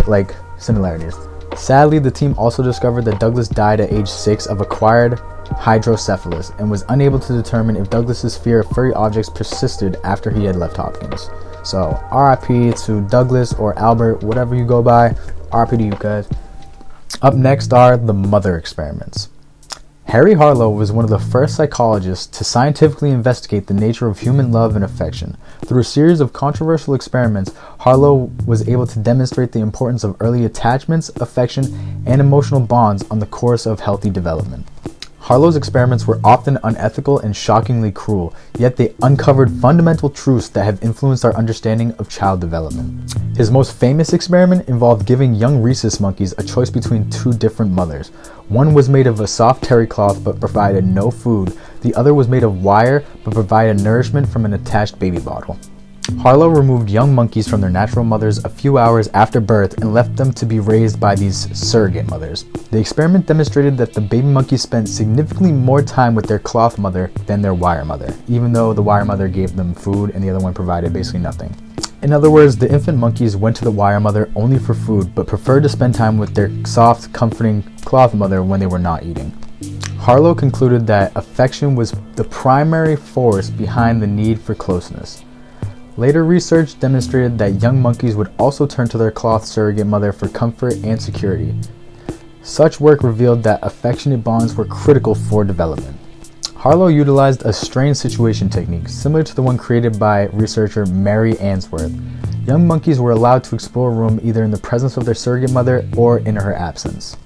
similarities. Sadly, the team also discovered that Douglas died at age 6 of acquired hydrocephalus and was unable to determine if Douglas's fear of furry objects persisted after he had left Hopkins. So, RIP to Douglas or Albert, whatever you go by, RIP to you guys. Up next are the Mother Experiments. Harry Harlow was one of the first psychologists to scientifically investigate the nature of human love and affection. Through a series of controversial experiments, Harlow was able to demonstrate the importance of early attachments, affection, and emotional bonds on the course of healthy development. Harlow's experiments were often unethical and shockingly cruel, yet they uncovered fundamental truths that have influenced our understanding of child development. His most famous experiment involved giving young rhesus monkeys a choice between two different mothers. One was made of a soft terry cloth but provided no food. The other was made of wire but provided nourishment from an attached baby bottle. Harlow removed young monkeys from their natural mothers a few hours after birth and left them to be raised by these surrogate mothers. The experiment demonstrated that the baby monkeys spent significantly more time with their cloth mother than their wire mother, even though the wire mother gave them food and the other one provided basically nothing. In other words, the infant monkeys went to the wire mother only for food, but preferred to spend time with their soft, comforting cloth mother when they were not eating. Harlow concluded that affection was the primary force behind the need for closeness. Later research demonstrated that young monkeys would also turn to their cloth surrogate mother for comfort and security. Such work revealed that affectionate bonds were critical for development. Harlow utilized a strange situation technique, similar to the one created by researcher Mary Ainsworth. Young monkeys were allowed to explore a room either in the presence of their surrogate mother or in her absence.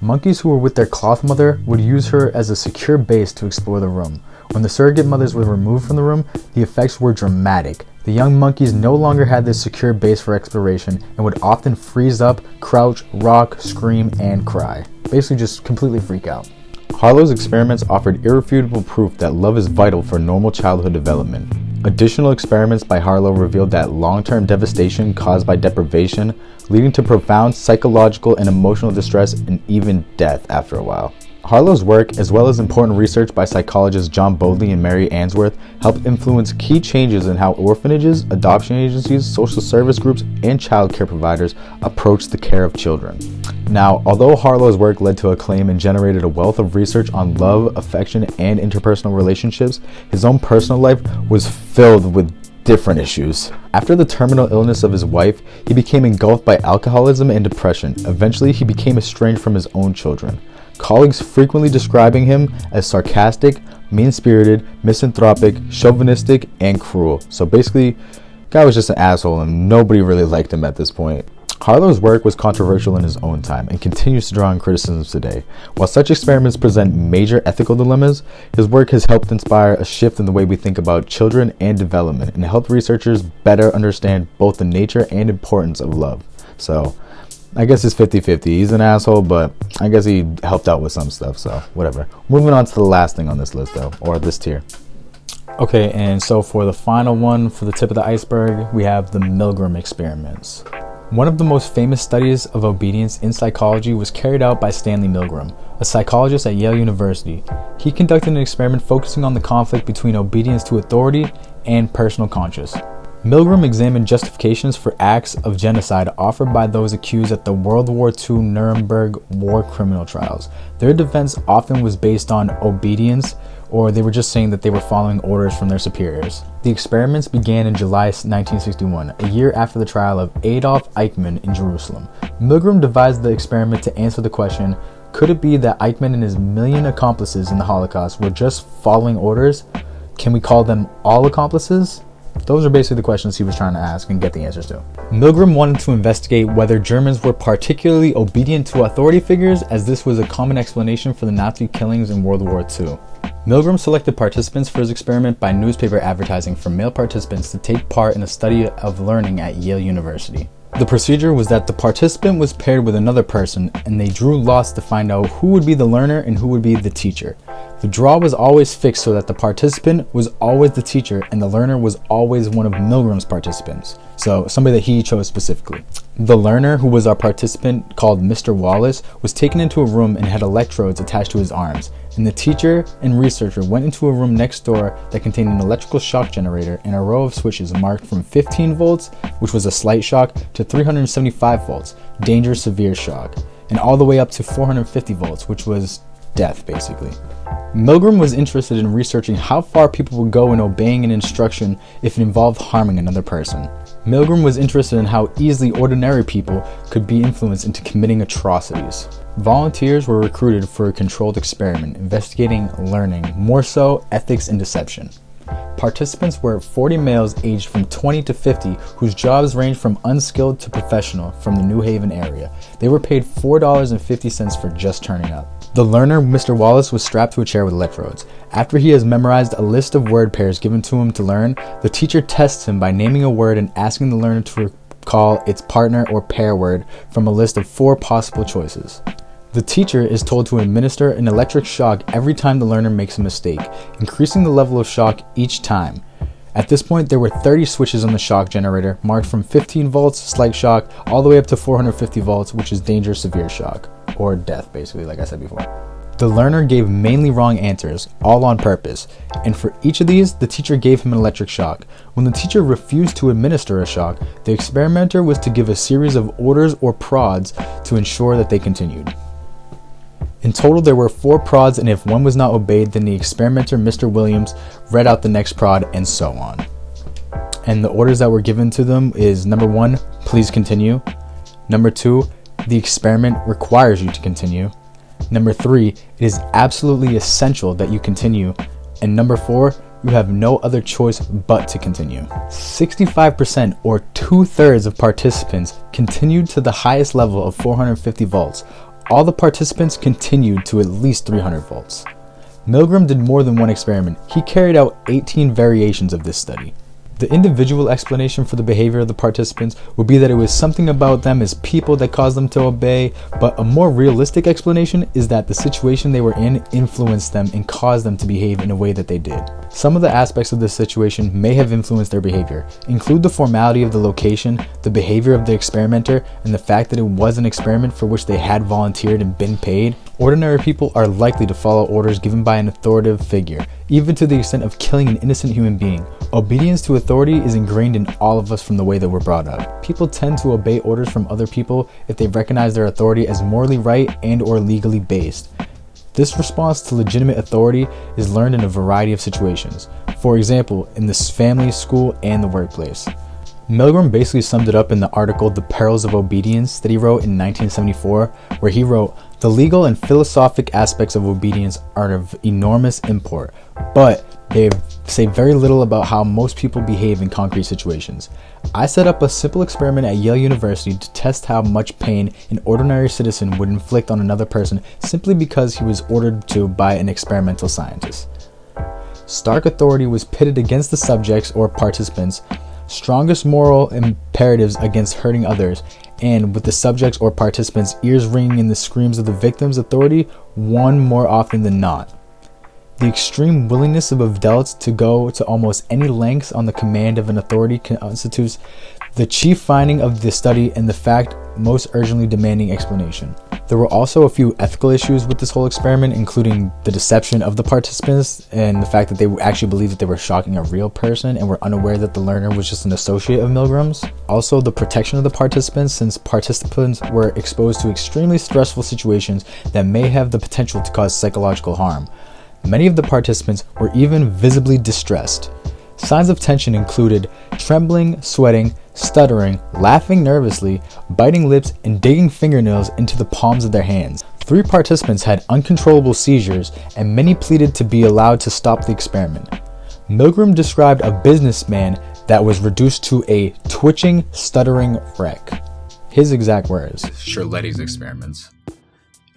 Monkeys who were with their cloth mother would use her as a secure base to explore the room. When the surrogate mothers were removed from the room, the effects were dramatic. The young monkeys no longer had this secure base for exploration and would often freeze up, crouch, rock, scream, and cry. Basically just completely freak out. Harlow's experiments offered irrefutable proof that love is vital for normal childhood development. Additional experiments by Harlow revealed that long-term devastation caused by deprivation, leading to profound psychological and emotional distress and even death after a while. Harlow's work, as well as important research by psychologists John Bodley and Mary Ainsworth, helped influence key changes in how orphanages, adoption agencies, social service groups, and child care providers approach the care of children. Now, although Harlow's work led to acclaim and generated a wealth of research on love, affection, and interpersonal relationships, his own personal life was filled with different issues. After the terminal illness of his wife, he became engulfed by alcoholism and depression. Eventually, he became estranged from his own children. Colleagues frequently describing him as sarcastic, mean-spirited, misanthropic, chauvinistic, and cruel. So basically, guy was just an asshole and nobody really liked him at this point. Harlow's work was controversial in his own time and continues to draw on criticisms today. While such experiments present major ethical dilemmas, his work has helped inspire a shift in the way we think about children and development and helped researchers better understand both the nature and importance of love. So, I guess it's 50-50. He's an asshole, but I guess he helped out with some stuff, so whatever. Moving on to the last thing on this list, though, or this tier. Okay, and so for the final one, for the tip of the iceberg, we have the Milgram Experiments. One of the most famous studies of obedience in psychology was carried out by Stanley Milgram, a psychologist at Yale University. He conducted an experiment focusing on the conflict between obedience to authority and personal conscience. Milgram examined justifications for acts of genocide offered by those accused at the World War II Nuremberg war criminal trials. Their defense often was based on obedience, or they were just saying that they were following orders from their superiors. The experiments began in July 1961, a year after the trial of Adolf Eichmann in Jerusalem. Milgram devised the experiment to answer the question, could it be that Eichmann and his million accomplices in the Holocaust were just following orders? Can we call them all accomplices? Those are basically the questions he was trying to ask and get the answers to. Milgram wanted to investigate whether Germans were particularly obedient to authority figures, as this was a common explanation for the Nazi killings in World War II. Milgram selected participants for his experiment by newspaper advertising for male participants to take part in a study of learning at Yale University. The procedure was that the participant was paired with another person and they drew lots to find out who would be the learner and who would be the teacher. The draw was always fixed so that the participant was always the teacher and the learner was always one of Milgram's participants, so somebody that he chose specifically. The learner, who was our participant called Mr. Wallace, was taken into a room and had electrodes attached to his arms, and the teacher and researcher went into a room next door that contained an electrical shock generator and a row of switches marked from 15 volts, which was a slight shock, to 375 volts, dangerous severe shock, and all the way up to 450 volts, which was death basically. Milgram was interested in researching how far people would go in obeying an instruction if it involved harming another person. Milgram was interested in how easily ordinary people could be influenced into committing atrocities. Volunteers were recruited for a controlled experiment investigating learning, more so ethics and deception. Participants were 40 males aged from 20 to 50 whose jobs ranged from unskilled to professional from the New Haven area. They were paid $4.50 for just turning up. The learner, Mr. Wallace, was strapped to a chair with electrodes. After he has memorized a list of word pairs given to him to learn, the teacher tests him by naming a word and asking the learner to recall its partner or pair word from a list of 4 possible choices. The teacher is told to administer an electric shock every time the learner makes a mistake, increasing the level of shock each time. At this point, there were 30 switches on the shock generator, marked from 15 volts, slight shock, all the way up to 450 volts, which is danger, severe shock, or death, basically, like I said before. The learner gave mainly wrong answers, all on purpose, and for each of these, the teacher gave him an electric shock. When the teacher refused to administer a shock, the experimenter was to give a series of orders or prods to ensure that they continued. In total, there were 4 prods, and if one was not obeyed, then the experimenter, Mr. Williams, read out the next prod, and so on. And the orders that were given to them is: number 1, please continue. Number 2, the experiment requires you to continue. Number 3, it is absolutely essential that you continue. And number 4, you have no other choice but to continue. 65% or 2/3 of participants continued to the highest level of 450 volts. All the participants continued to at least 300 volts. Milgram did more than one experiment. He carried out 18 variations of this study. The individual explanation for the behavior of the participants would be that it was something about them as people that caused them to obey, but a more realistic explanation is that the situation they were in influenced them and caused them to behave in a way that they did. Some of the aspects of this situation may have influenced their behavior. Include the formality of the location, the behavior of the experimenter, and the fact that it was an experiment for which they had volunteered and been paid. Ordinary people are likely to follow orders given by an authoritative figure, even to the extent of killing an innocent human being. Obedience to authority is ingrained in all of us from the way that we're brought up. People tend to obey orders from other people if they recognize their authority as morally right and or legally based. This response to legitimate authority is learned in a variety of situations. For example, in this family, school, and the workplace. Milgram basically summed it up in the article The Perils of Obedience that he wrote in 1974, where he wrote, "The legal and philosophic aspects of obedience are of enormous import, but they say very little about how most people behave in concrete situations. I set up a simple experiment at Yale University to test how much pain an ordinary citizen would inflict on another person simply because he was ordered to by an experimental scientist. Stark authority was pitted against the subjects or participants, strongest moral imperatives against hurting others, and with the subjects or participants' ears ringing in the screams of the victim's authority won more often than not. The extreme willingness of adults to go to almost any lengths on the command of an authority constitutes the chief finding of the study and the fact most urgently demanding explanation." There were also a few ethical issues with this whole experiment, including the deception of the participants and the fact that they actually believed that they were shocking a real person and were unaware that the learner was just an associate of Milgram's. Also, the protection of the participants, since participants were exposed to extremely stressful situations that may have the potential to cause psychological harm. Many of the participants were even visibly distressed. Signs of tension included trembling, sweating, stuttering, laughing nervously, biting lips, and digging fingernails into the palms of their hands. 3 participants had uncontrollable seizures, and many pleaded to be allowed to stop the experiment. Milgram described a businessman that was reduced to a twitching, stuttering wreck. His exact words: Cerletti's Experiments.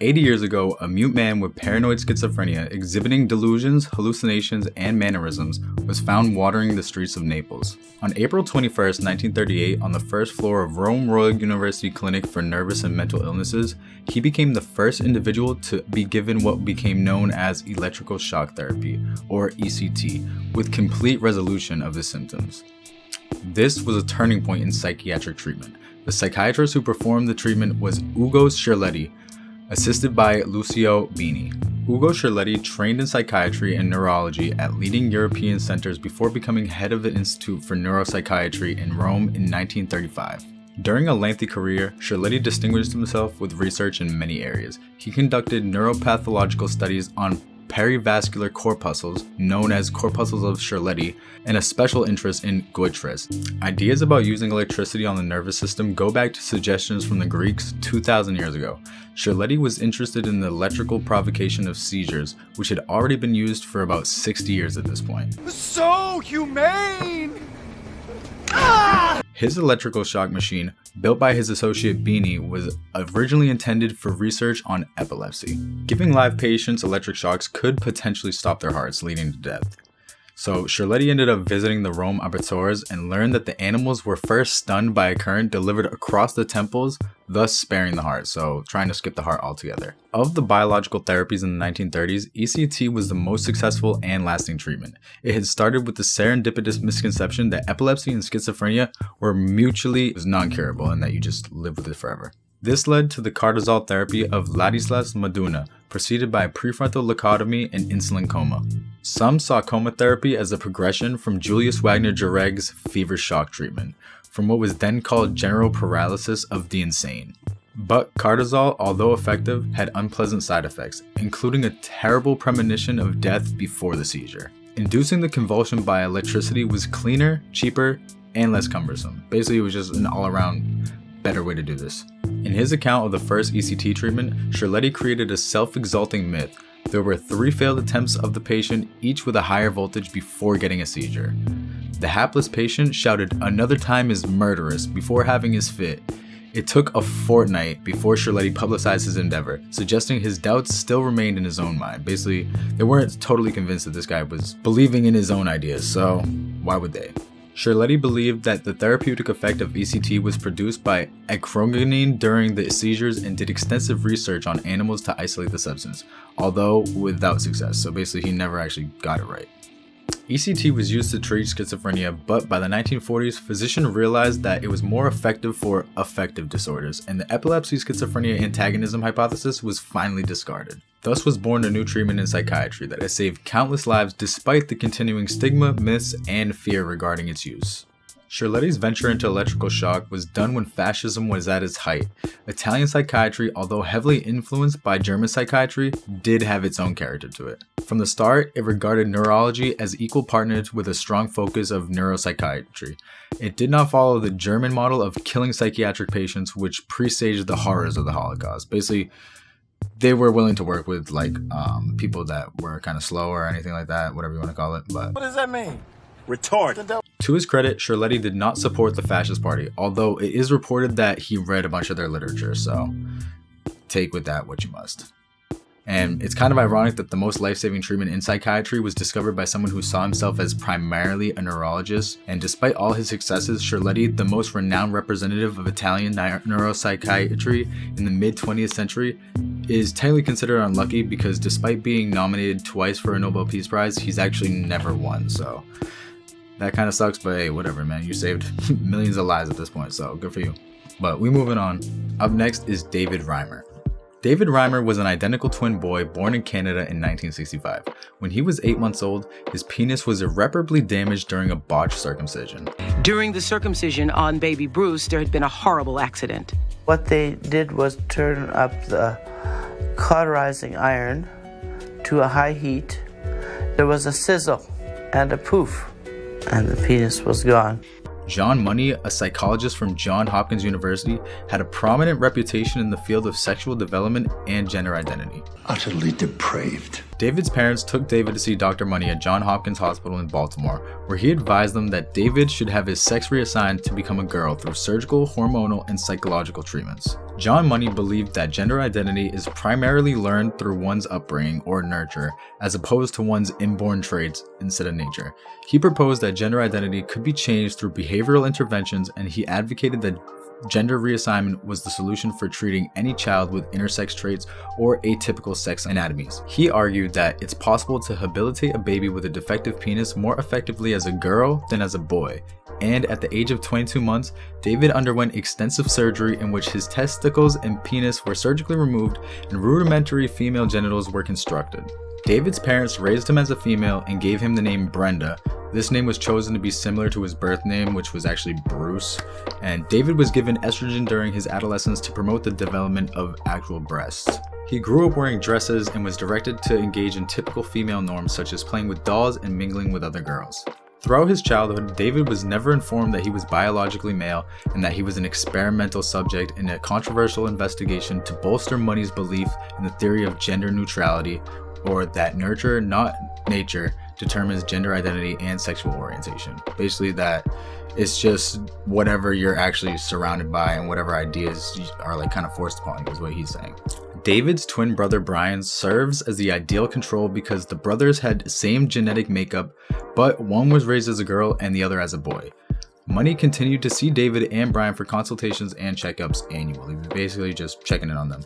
80 years ago, a mute man with paranoid schizophrenia exhibiting delusions, hallucinations, and mannerisms was found wandering the streets of Naples. On April 21, 1938, on the first floor of Rome Royal University Clinic for Nervous and Mental Illnesses, he became the first individual to be given what became known as electrical shock therapy, or ECT, with complete resolution of his symptoms. This was a turning point in psychiatric treatment. The psychiatrist who performed the treatment was Ugo Cerletti, assisted by Lucio Bini. Ugo Cerletti trained in psychiatry and neurology at leading European centers before becoming head of the Institute for Neuropsychiatry in Rome in 1935. During a lengthy career, Cerletti distinguished himself with research in many areas. He conducted neuropathological studies on perivascular corpuscles, known as corpuscles of Cerletti, and a special interest in goitres. Ideas about using electricity on the nervous system go back to suggestions from the Greeks 2,000 years ago. Cerletti was interested in the electrical provocation of seizures, which had already been used for about 60 years at this point. So humane! His electrical shock machine, built by his associate Beanie, was originally intended for research on epilepsy. Giving live patients electric shocks could potentially stop their hearts, leading to death. So Cerletti ended up visiting the Rome abattoirs and learned that the animals were first stunned by a current delivered across the temples, thus sparing the heart, so trying to skip the heart altogether. Of the biological therapies in the 1930s, ECT was the most successful and lasting treatment. It had started with the serendipitous misconception that epilepsy and schizophrenia were mutually non-curable and that you just live with it forever. This led to the cortisol therapy of Ladislas Maduna, preceded by prefrontal leucotomy and insulin coma. Some saw coma therapy as a progression from Julius Wagner-Jareg's fever shock treatment, from what was then called general paralysis of the insane. But cortisol, although effective, had unpleasant side effects, including a terrible premonition of death before the seizure. Inducing the convulsion by electricity was cleaner, cheaper, and less cumbersome. Basically, it was just an all-around better way to do this. In his account of the first ECT treatment, Cerletti created a self-exalting myth. There were 3 failed attempts of the patient, each with a higher voltage before getting a seizure. The hapless patient shouted, "Another time is murderous," before having his fit. It took a fortnight before Cerletti publicized his endeavor, suggesting his doubts still remained in his own mind. Basically, they weren't totally convinced that this guy was believing in his own ideas, so why would they? Cerletti believed that the therapeutic effect of ECT was produced by acrogonine during the seizures and did extensive research on animals to isolate the substance, although without success, so basically he never actually got it right. ECT was used to treat schizophrenia, but by the 1940s, physicians realized that it was more effective for affective disorders, and the epilepsy schizophrenia antagonism hypothesis was finally discarded. Thus was born a new treatment in psychiatry that has saved countless lives despite the continuing stigma, myths, and fear regarding its use. Cerletti's venture into electrical shock was done when fascism was at its height. Italian psychiatry, although heavily influenced by German psychiatry, did have its own character to it. From the start, it regarded neurology as equal partners with a strong focus of neuropsychiatry. It did not follow the German model of killing psychiatric patients, which presaged the horrors of the Holocaust. Basically, they were willing to work with people that were kind of slow or anything like that, whatever you want to call it. But What does that mean? Retard. to his credit, Cerletti did not support the fascist party, although it is reported that he read a bunch of their literature, so take with that what you must. And it's kind of ironic that the most life-saving treatment in psychiatry was discovered by someone who saw himself as primarily a neurologist. And despite all his successes, Cerletti, the most renowned representative of Italian neuropsychiatry in the mid-20th century, is technically considered unlucky because despite being nominated twice for a Nobel Peace Prize, he's actually never won. So that kind of sucks, but hey, whatever, man. You saved millions of lives at this point, so good for you. But we moving on. Up next is David Reimer. David Reimer was an identical twin boy born in Canada in 1965. When he was 8 months old, his penis was irreparably damaged during a botched circumcision. During the circumcision on baby Bruce, there had been a horrible accident. What they did was turn up the cauterizing iron to a high heat. There was a sizzle and a poof, and the penis was gone. John Money, a psychologist from Johns Hopkins University, had a prominent reputation in the field of sexual development and gender identity. Utterly depraved. David's parents took David to see Dr. Money at Johns Hopkins Hospital in Baltimore, where he advised them that David should have his sex reassigned to become a girl through surgical, hormonal, and psychological treatments. John Money believed that gender identity is primarily learned through one's upbringing or nurture, as opposed to one's inborn traits instead of nature. He proposed that gender identity could be changed through behavioral interventions, and he advocated that gender reassignment was the solution for treating any child with intersex traits or atypical sex anatomies. He argued that it's possible to habilitate a baby with a defective penis more effectively as a girl than as a boy. And at the age of 22 months, David underwent extensive surgery in which his testicles and penis were surgically removed and rudimentary female genitals were constructed. David's parents raised him as a female and gave him the name Brenda. This name was chosen to be similar to his birth name, which was actually Bruce. And David was given estrogen during his adolescence to promote the development of actual breasts. He grew up wearing dresses and was directed to engage in typical female norms such as playing with dolls and mingling with other girls. Throughout his childhood, David was never informed that he was biologically male and that he was an experimental subject in a controversial investigation to bolster Money's belief in the theory of gender neutrality, or that nurture, not nature, determines gender identity and sexual orientation. Basically that it's just whatever you're actually surrounded by and whatever ideas are like kind of forced upon you is what he's saying. David's twin brother Brian serves as the ideal control because the brothers had same genetic makeup, but one was raised as a girl and the other as a boy. Money continued to see David and Brian for consultations and checkups annually, basically just checking in on them.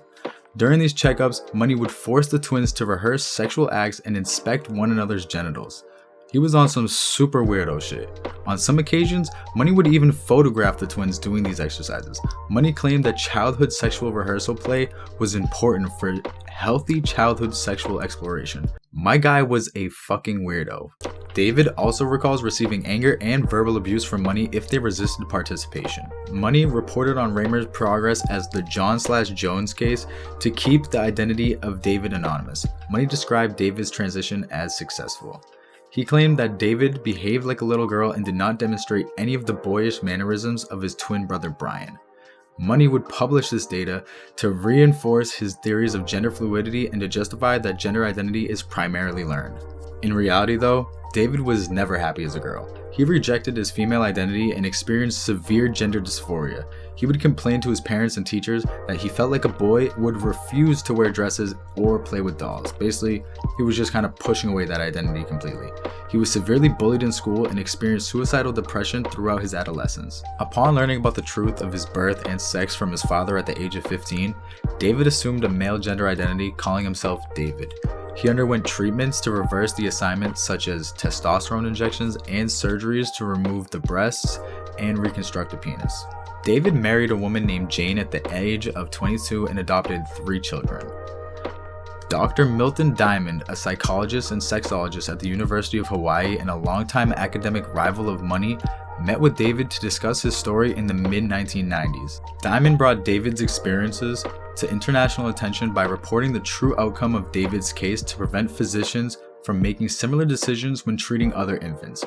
During these checkups, Money would force the twins to rehearse sexual acts and inspect one another's genitals. He was on some super weirdo shit. On some occasions, Money would even photograph the twins doing these exercises. Money claimed that childhood sexual rehearsal play was important for healthy childhood sexual exploration. My guy was a fucking weirdo. David also recalls receiving anger and verbal abuse from Money if they resisted participation. Money reported on Reimer's progress as the John/Jones case to keep the identity of David anonymous. Money described David's transition as successful. He claimed that David behaved like a little girl and did not demonstrate any of the boyish mannerisms of his twin brother Brian. Money would publish this data to reinforce his theories of gender fluidity and to justify that gender identity is primarily learned. In reality though, David was never happy as a girl. He rejected his female identity and experienced severe gender dysphoria. He would complain to his parents and teachers that he felt like a boy, would refuse to wear dresses or play with dolls. Basically, he was just kind of pushing away that identity completely. He was severely bullied in school and experienced suicidal depression throughout his adolescence. Upon learning about the truth of his birth and sex from his father at the age of 15, David assumed a male gender identity, calling himself David. He underwent treatments to reverse the assignment, such as testosterone injections and surgeries to remove the breasts and reconstruct the penis. David married a woman named Jane at the age of 22 and adopted 3 children. Dr. Milton Diamond, a psychologist and sexologist at the University of Hawaii and a longtime academic rival of Money, met with David to discuss his story in the mid-1990s. Diamond brought David's experiences to international attention by reporting the true outcome of David's case to prevent physicians from making similar decisions when treating other infants.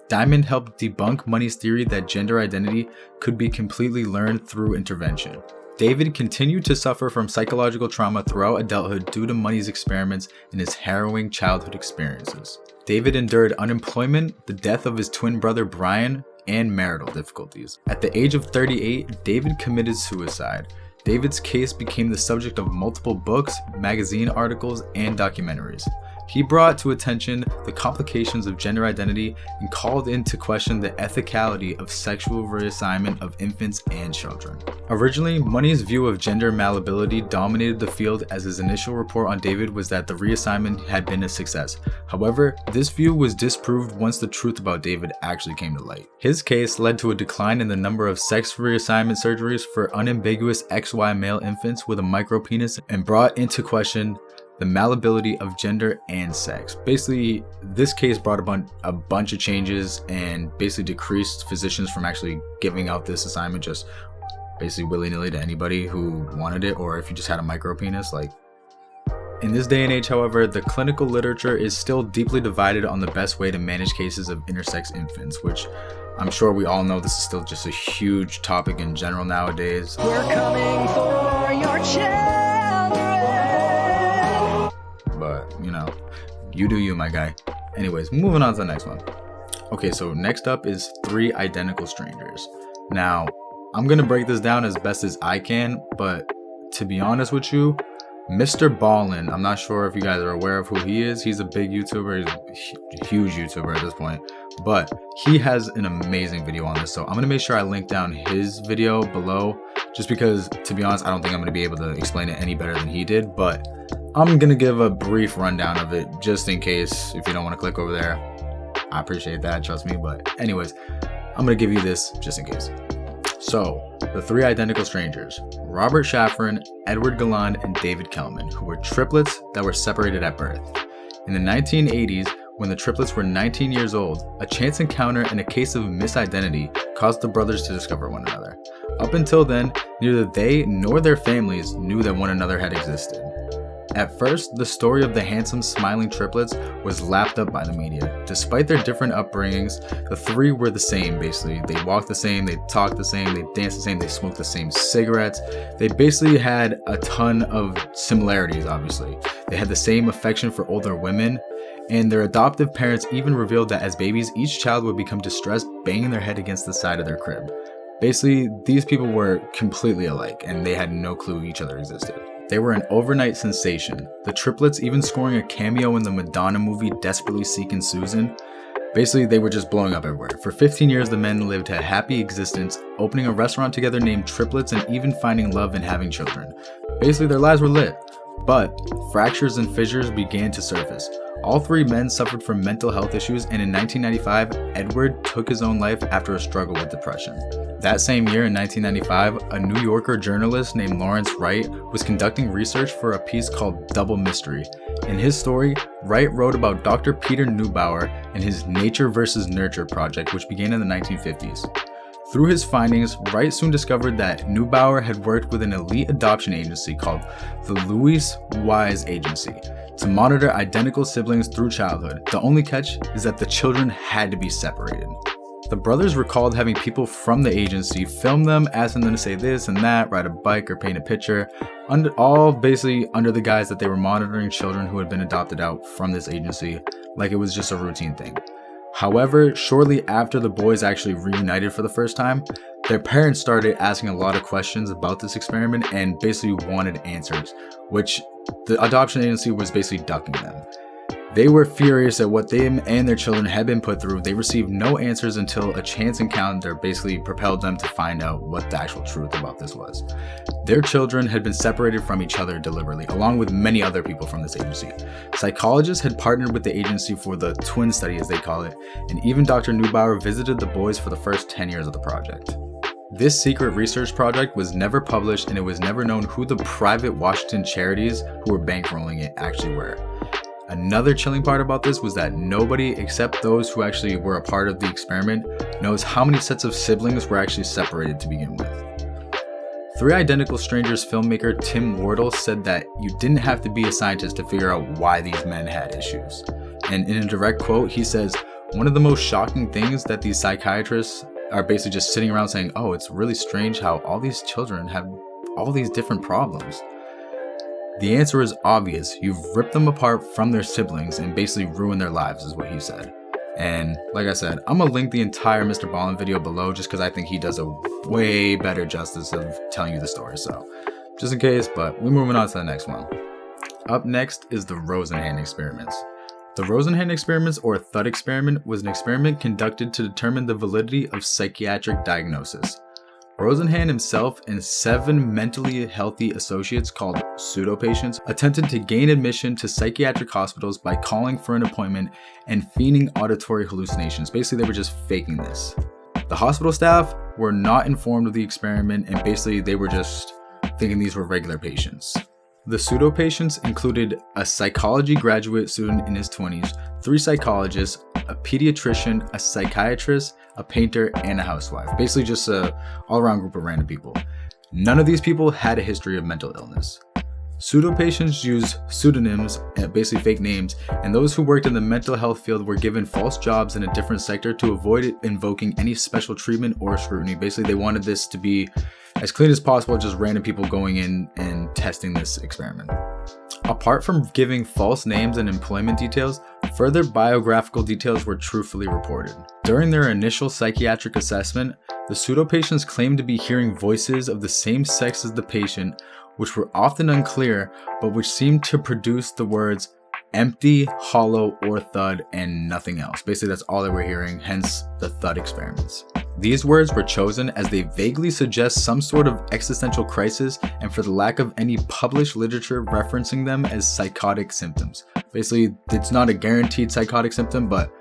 Diamond helped debunk Money's theory that gender identity could be completely learned through intervention. David continued to suffer from psychological trauma throughout adulthood due to Money's experiments and his harrowing childhood experiences. David endured unemployment, the death of his twin brother Brian, and marital difficulties. At the age of 38, David committed suicide. David's case became the subject of multiple books, magazine articles, and documentaries. He brought to attention the complications of gender identity and called into question the ethicality of sexual reassignment of infants and children. Originally, Money's view of gender malleability dominated the field, as his initial report on David was that the reassignment had been a success. However, this view was disproved once the truth about David actually came to light. His case led to a decline in the number of sex reassignment surgeries for unambiguous XY male infants with a micropenis and brought into question the malleability of gender and sex. Basically, this case brought a bunch of changes and basically decreased physicians from actually giving out this assignment just basically willy-nilly to anybody who wanted it, or if you just had a micropenis. Like, in this day and age, however, the clinical literature is still deeply divided on the best way to manage cases of intersex infants, which I'm sure we all know this is still just a huge topic in general nowadays. We're coming for your children. But, you know, you do you, my guy. Anyways, moving on to the next one. Okay, so next up is 3 identical strangers. Now, I'm gonna break this down as best as I can, but to be honest with you, Mr. Ballin, I'm not sure if you guys are aware of who he is. He's a big YouTuber, he's a huge YouTuber at this point, but he has an amazing video on this. So I'm gonna make sure I link down his video below, just because, to be honest, I don't think I'm gonna be able to explain it any better than he did, but I'm gonna give a brief rundown of it just in case if you don't want to click over there. I appreciate that, trust me. But anyways, I'm gonna give you this just in case. So, the 3 identical strangers: Robert Shafran, Edward Galland, and David Kellman, who were triplets that were separated at birth. In the 1980s, when the triplets were 19 years old, a chance encounter and a case of misidentity caused the brothers to discover one another. Up until then, neither they nor their families knew that one another had existed. At first, the story of the handsome, smiling triplets was lapped up by the media. Despite their different upbringings, the 3 were the same, basically. They walked the same, they talked the same, they danced the same, they smoked the same cigarettes. They basically had a ton of similarities, obviously. They had the same affection for older women, And their adoptive parents even revealed that as babies, each child would become distressed, banging their head against the side of their crib. Basically, these people were completely alike, and they had no clue each other existed. They were an overnight sensation, the triplets even scoring a cameo in the Madonna movie Desperately Seeking Susan. Basically, they were just blowing up everywhere. For 15 years, the men lived a happy existence, opening a restaurant together named Triplets and even finding love and having children. Basically, their lives were lit. But fractures and fissures began to surface. All three men suffered from mental health issues, and in 1995, Edward took his own life after a struggle with depression. That same year, in 1995, a New Yorker journalist named Lawrence Wright was conducting research for a piece called Double Mystery. In his story, Wright wrote about Dr. Peter Neubauer and his Nature versus Nurture project, which began in the 1950s. Through his findings, Wright soon discovered that Neubauer had worked with an elite adoption agency called the Louis Wise Agency to monitor identical siblings through childhood. The only catch is that the children had to be separated. The brothers recalled having people from the agency film them, asking them to say this and that, ride a bike or paint a picture, all basically under the guise that they were monitoring children who had been adopted out from this agency, like it was just a routine thing. However, shortly after the boys actually reunited for the first time, their parents started asking a lot of questions about this experiment and basically wanted answers, which the adoption agency was basically ducking them. They were furious at what they and their children had been put through. They received no answers until a chance encounter basically propelled them to find out what the actual truth about this was. Their children had been separated from each other deliberately, along with many other people from this agency. Psychologists had partnered with the agency for the twin study, as they call it, and even Dr. Neubauer visited the boys for the first 10 years of the project. This secret research project was never published, and it was never known who the private Washington charities who were bankrolling it actually were. Another chilling part about this was that nobody except those who actually were a part of the experiment knows how many sets of siblings were actually separated to begin with. Three Identical Strangers filmmaker Tim Wardle said that you didn't have to be a scientist to figure out why these men had issues. And in a direct quote, he says, "One of the most shocking things that these psychiatrists are basically just sitting around saying, oh, it's really strange how all these children have all these different problems. The answer is obvious. You've ripped them apart from their siblings and basically ruined their lives," is what he said. And like I said, I'm gonna link the entire Mr. Ballin video below just because I think he does a way better justice of telling you the story. So just in case, but we're moving on to the next one. Up next is the Rosenhan Experiments. The Rosenhan Experiments, or Thud Experiment, was an experiment conducted to determine the validity of psychiatric diagnosis. Rosenhan himself and 7 mentally healthy associates called pseudo-patients attempted to gain admission to psychiatric hospitals by calling for an appointment and feigning auditory hallucinations. Basically, they were just faking this. The hospital staff were not informed of the experiment, and basically they were just thinking these were regular patients. The pseudo-patients included a psychology graduate student in his 20s, 3 psychologists, a pediatrician, a psychiatrist, a painter, and a housewife. Basically just a all-around group of random people. None of these people had a history of mental illness. Pseudo-patients used pseudonyms, basically fake names, and those who worked in the mental health field were given false jobs in a different sector to avoid invoking any special treatment or scrutiny. Basically, they wanted this to be as clean as possible, just random people going in and testing this experiment. Apart from giving false names and employment details, further biographical details were truthfully reported. During their initial psychiatric assessment, the pseudo-patients claimed to be hearing voices of the same sex as the patient, which were often unclear, but which seemed to produce the words empty, hollow, or thud, and nothing else. Basically, that's all they were hearing, hence the Thud Experiments. These words were chosen as they vaguely suggest some sort of existential crisis and for the lack of any published literature referencing them as psychotic symptoms. Basically, it's not a guaranteed psychotic symptom, but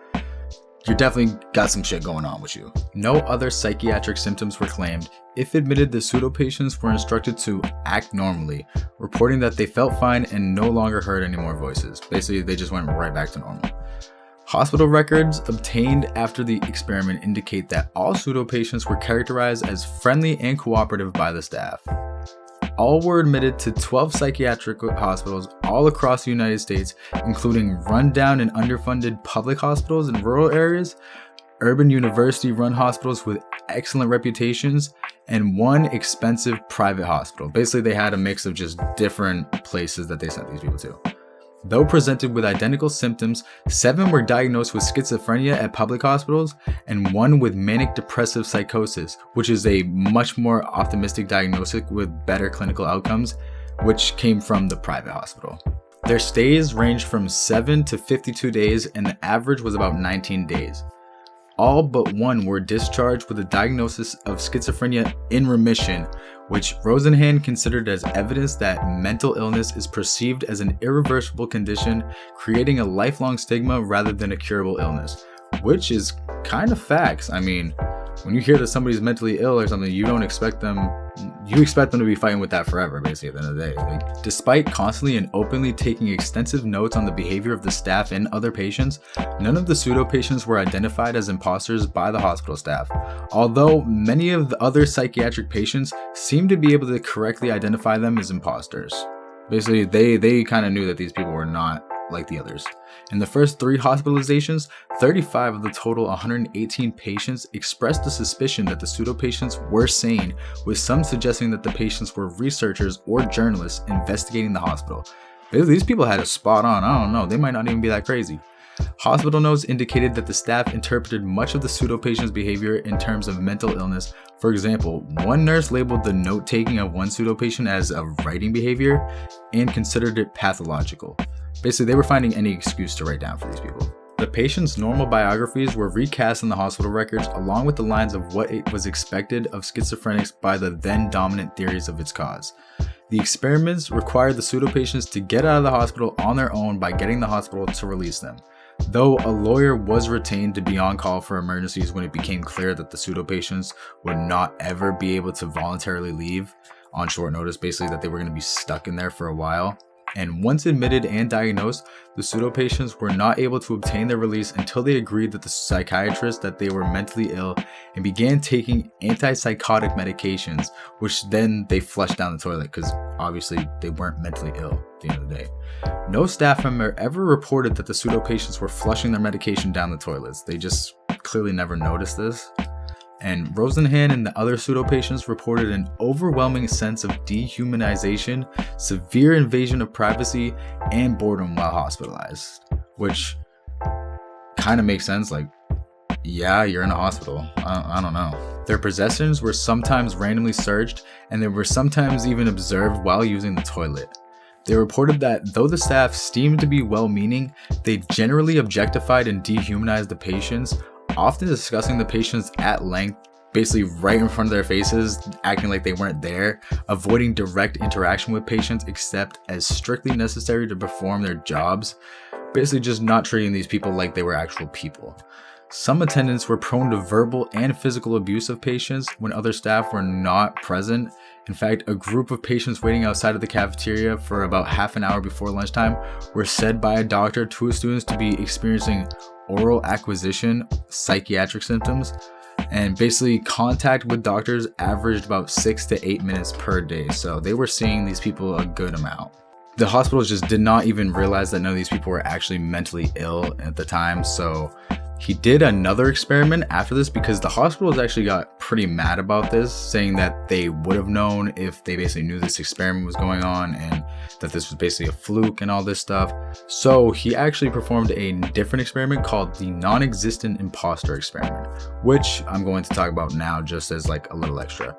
you definitely got some shit going on with you. No other psychiatric symptoms were claimed. If admitted, the pseudo-patients were instructed to act normally, reporting that they felt fine and no longer heard any more voices. Basically, they just went right back to normal. Hospital records obtained after the experiment indicate that all pseudo-patients were characterized as friendly and cooperative by the staff. All were admitted to 12 psychiatric hospitals all across the United States, including rundown and underfunded public hospitals in rural areas, urban university-run hospitals with excellent reputations, and 1 expensive private hospital. Basically, they had a mix of just different places that they sent these people to. Though presented with identical symptoms, 7 were diagnosed with schizophrenia at public hospitals and 1 with manic depressive psychosis, which is a much more optimistic diagnosis with better clinical outcomes, which came from the private hospital. Their stays ranged from 7 to 52 days and the average was about 19 days. All but 1 were discharged with a diagnosis of schizophrenia in remission, which Rosenhan considered as evidence that mental illness is perceived as an irreversible condition, creating a lifelong stigma rather than a curable illness, which is kind of facts. I mean, when you hear that somebody's mentally ill or something, you expect them to be fighting with that forever, basically, at the end of the day. Like, despite constantly and openly taking extensive notes on the behavior of the staff and other patients, none of the pseudo-patients were identified as imposters by the hospital staff, although many of the other psychiatric patients seemed to be able to correctly identify them as imposters. Basically, they kind of knew that these people were not like the others. In the first 3 hospitalizations, 35 of the total 118 patients expressed the suspicion that the pseudo-patients were sane, with some suggesting that the patients were researchers or journalists investigating the hospital. These people had a spot on. I don't know, they might not even be that crazy. Hospital notes indicated that the staff interpreted much of the pseudo-patient's behavior in terms of mental illness. For example, one nurse labeled the note-taking of one pseudo-patient as a writing behavior and considered it pathological. Basically, they were finding any excuse to write down for these people. The patients' normal biographies were recast in the hospital records along with the lines of what it was expected of schizophrenics by the then dominant theories of its cause. The experiments required the pseudo-patients to get out of the hospital on their own by getting the hospital to release them. Though a lawyer was retained to be on call for emergencies when it became clear that the pseudo-patients would not ever be able to voluntarily leave on short notice, basically that they were going to be stuck in there for a while. And once admitted and diagnosed, the pseudo-patients were not able to obtain their release until they agreed with the psychiatrist that they were mentally ill and began taking antipsychotic medications, which then they flushed down the toilet because obviously they weren't mentally ill at the end of the day. No staff member ever reported that the pseudo-patients were flushing their medication down the toilets. They just clearly never noticed this. And Rosenhan and the other pseudo-patients reported an overwhelming sense of dehumanization, severe invasion of privacy, and boredom while hospitalized. Which kind of makes sense, like, yeah, you're in a hospital. I don't know. Their possessions were sometimes randomly searched, and they were sometimes even observed while using the toilet. They reported that though the staff seemed to be well-meaning, they generally objectified and dehumanized the patients, often discussing the patients at length, basically right in front of their faces, acting like they weren't there, avoiding direct interaction with patients except as strictly necessary to perform their jobs, basically just not treating these people like they were actual people. Some attendants were prone to verbal and physical abuse of patients when other staff were not present. In fact, a group of patients waiting outside of the cafeteria for about half an hour before lunchtime were said by a doctor to his students to be experiencing oral acquisition psychiatric symptoms, and basically contact with doctors averaged about 6 to 8 minutes per day, so they were seeing these people a good amount. The hospitals just did not even realize that none of these people were actually mentally ill at the time, so he did another experiment after this because the hospitals actually got pretty mad about this, saying that they would have known if they basically knew this experiment was going on and that this was basically a fluke and all this stuff. So he actually performed a different experiment called the non-existent imposter experiment, which I'm going to talk about now just as like a little extra.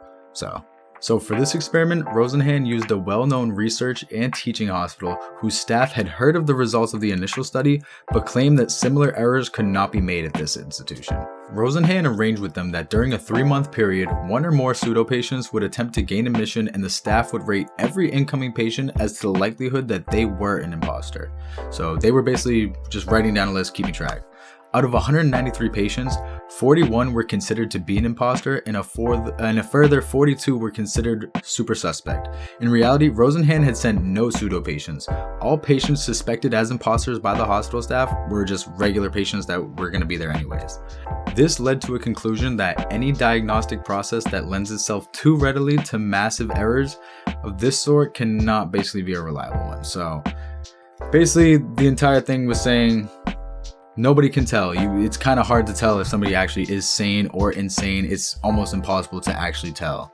So for this experiment, Rosenhan used a well-known research and teaching hospital whose staff had heard of the results of the initial study, but claimed that similar errors could not be made at this institution. Rosenhan arranged with them that during a 3-month period, 1 or more pseudo-patients would attempt to gain admission and the staff would rate every incoming patient as to the likelihood that they were an imposter. So they were basically just writing down a list, keeping track. Out of 193 patients, 41 were considered to be an imposter and a further 42 were considered super suspect. In reality, Rosenhan had sent no pseudo-patients. All patients suspected as imposters by the hospital staff were just regular patients that were going to be there anyways. This led to a conclusion that any diagnostic process that lends itself too readily to massive errors of this sort cannot basically be a reliable one. So basically the entire thing was saying, nobody can tell. It's kind of hard to tell if somebody actually is sane or insane. It's almost impossible to actually tell.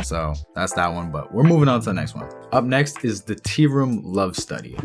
So that's that one, but we're moving on to the next one. Up next is the Tearoom love study.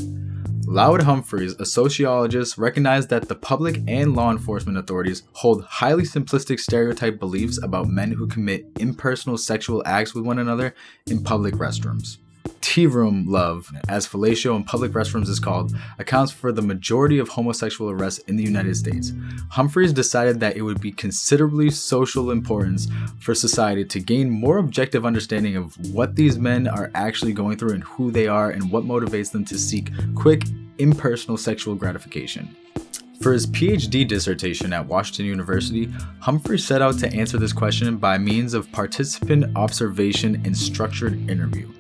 Loud Humphreys, a sociologist, recognized that the public and law enforcement authorities hold highly simplistic stereotype beliefs about men who commit impersonal sexual acts with one another in public restrooms. Tearoom love, as fellatio in public restrooms is called, accounts for the majority of homosexual arrests in the United States. Humphreys decided that it would be considerably social importance for society to gain more objective understanding of what these men are actually going through and who they are and what motivates them to seek quick, impersonal sexual gratification. For his PhD dissertation at Washington University, Humphrey set out to answer this question by means of participant observation and structured interview.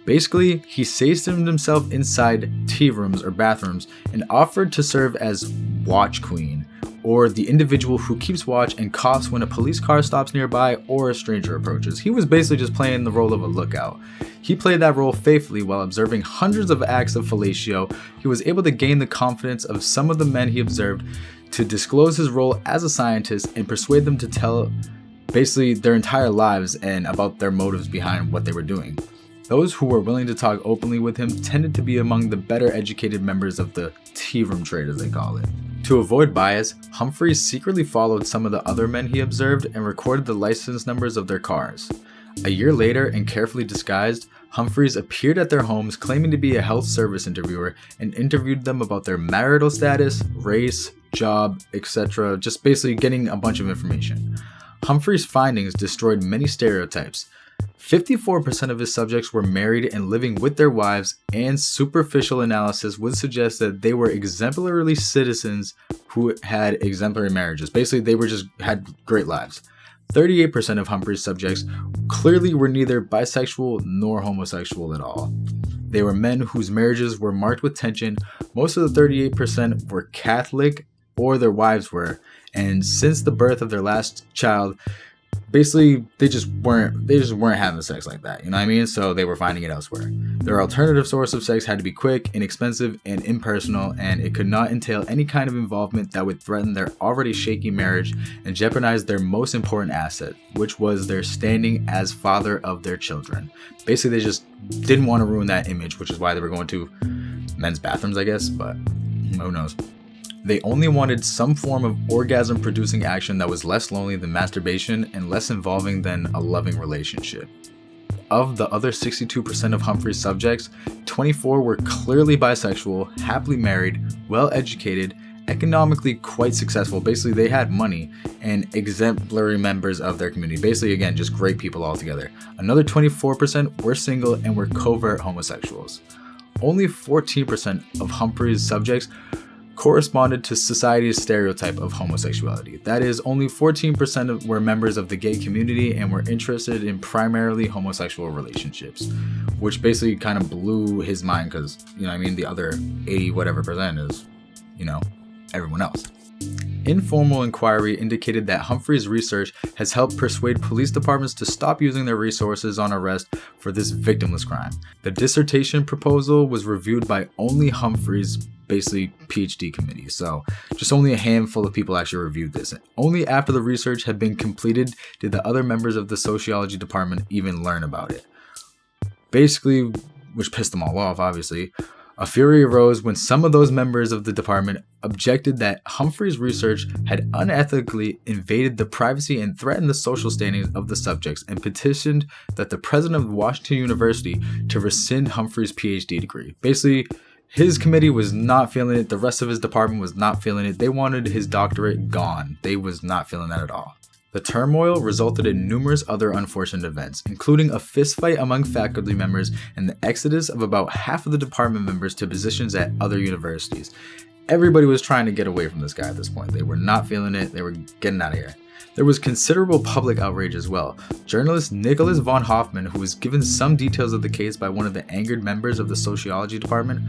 Basically, he stationed himself inside tea rooms or bathrooms and offered to serve as watch queen, or the individual who keeps watch and coughs when a police car stops nearby or a stranger approaches. He was basically just playing the role of a lookout. He played that role faithfully while observing hundreds of acts of fellatio. He was able to gain the confidence of some of the men he observed to disclose his role as a scientist and persuade them to tell basically their entire lives and about their motives behind what they were doing. Those who were willing to talk openly with him tended to be among the better educated members of the tea room trade, as they call it. To avoid bias, Humphreys secretly followed some of the other men he observed and recorded the license numbers of their cars. A year later, and carefully disguised, Humphreys appeared at their homes claiming to be a health service interviewer and interviewed them about their marital status, race, job, etc., just basically getting a bunch of information. Humphreys' findings destroyed many stereotypes. 54% of his subjects were married and living with their wives, and superficial analysis would suggest that they were exemplary citizens who had exemplary marriages. Basically, they had great lives. 38% of Humphrey's subjects clearly were neither bisexual nor homosexual at all. They were men whose marriages were marked with tension. Most of the 38% were Catholic, or their wives were, and since the birth of their last child, basically, they just weren't having sex like that, you know what I mean? So they were finding it elsewhere. Their alternative source of sex had to be quick, inexpensive, and impersonal, and it could not entail any kind of involvement that would threaten their already shaky marriage and jeopardize their most important asset, which was their standing as father of their children. Basically, they just didn't want to ruin that image, which is why they were going to men's bathrooms, I guess, but who knows. They only wanted some form of orgasm-producing action that was less lonely than masturbation and less involving than a loving relationship. Of the other 62% of Humphrey's subjects, 24 were clearly bisexual, happily married, well-educated, economically quite successful. Basically, they had money, and exemplary members of their community. Basically, again, just great people altogether. Another 24% were single and were covert homosexuals. Only 14% of Humphrey's subjects corresponded to society's stereotype of homosexuality. That is, only 14% were members of the gay community and were interested in primarily homosexual relationships, which basically kind of blew his mind because, you know what I mean, the other 80 whatever percent is, you know, everyone else. Informal inquiry indicated that Humphrey's research has helped persuade police departments to stop using their resources on arrest for this victimless crime. The dissertation proposal was reviewed by only Humphrey's basically PhD committee, so just only a handful of people actually reviewed this. Only after the research had been completed did the other members of the sociology department even learn about it. Basically, which pissed them all off, obviously. A fury arose when some of those members of the department objected that Humphrey's research had unethically invaded the privacy and threatened the social standings of the subjects, and petitioned that the president of Washington University to rescind Humphrey's PhD degree. Basically, his committee was not feeling it. The rest of his department was not feeling it. They wanted his doctorate gone. They was not feeling that at all. The turmoil resulted in numerous other unfortunate events, including a fistfight among faculty members and the exodus of about half of the department members to positions at other universities. Everybody was trying to get away from this guy at this point. They were not feeling it. They were getting out of here. There was considerable public outrage as well. Journalist Nicholas von Hoffman, who was given some details of the case by one of the angered members of the sociology department,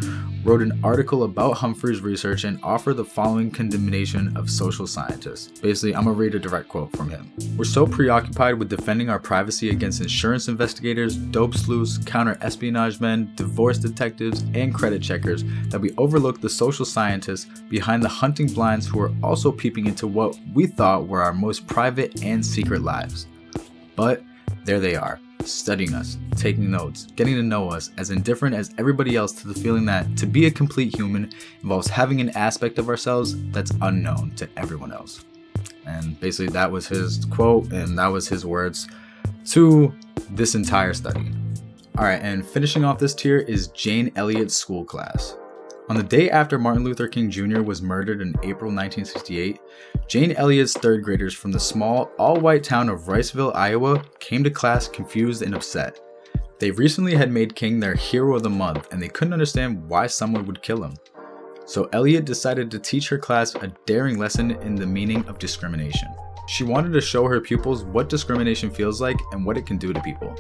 wrote an article about Humphrey's research and offered the following condemnation of social scientists. Basically, I'm gonna read a direct quote from him. "We're so preoccupied with defending our privacy against insurance investigators, dope sleuths, counter-espionage men, divorce detectives, and credit checkers that we overlook the social scientists behind the hunting blinds who are also peeping into what we thought were our most private and secret lives." But there they are. studying us, taking notes, getting to know us as indifferent as everybody else, to the feeling that to be a complete human involves having an aspect of ourselves that's unknown to everyone else. And basically that was his quote, and that was his words to this entire study. Alright, and finishing off this tier is Jane Elliott's school class. On the day after Martin Luther King Jr. was murdered in April 1968, Jane Elliott's third graders from the small, all-white town of Riceville, Iowa, came to class confused and upset. They recently had made King their hero of the month, and they couldn't understand why someone would kill him. So Elliott decided to teach her class a daring lesson in the meaning of discrimination. She wanted to show her pupils what discrimination feels like and what it can do to people.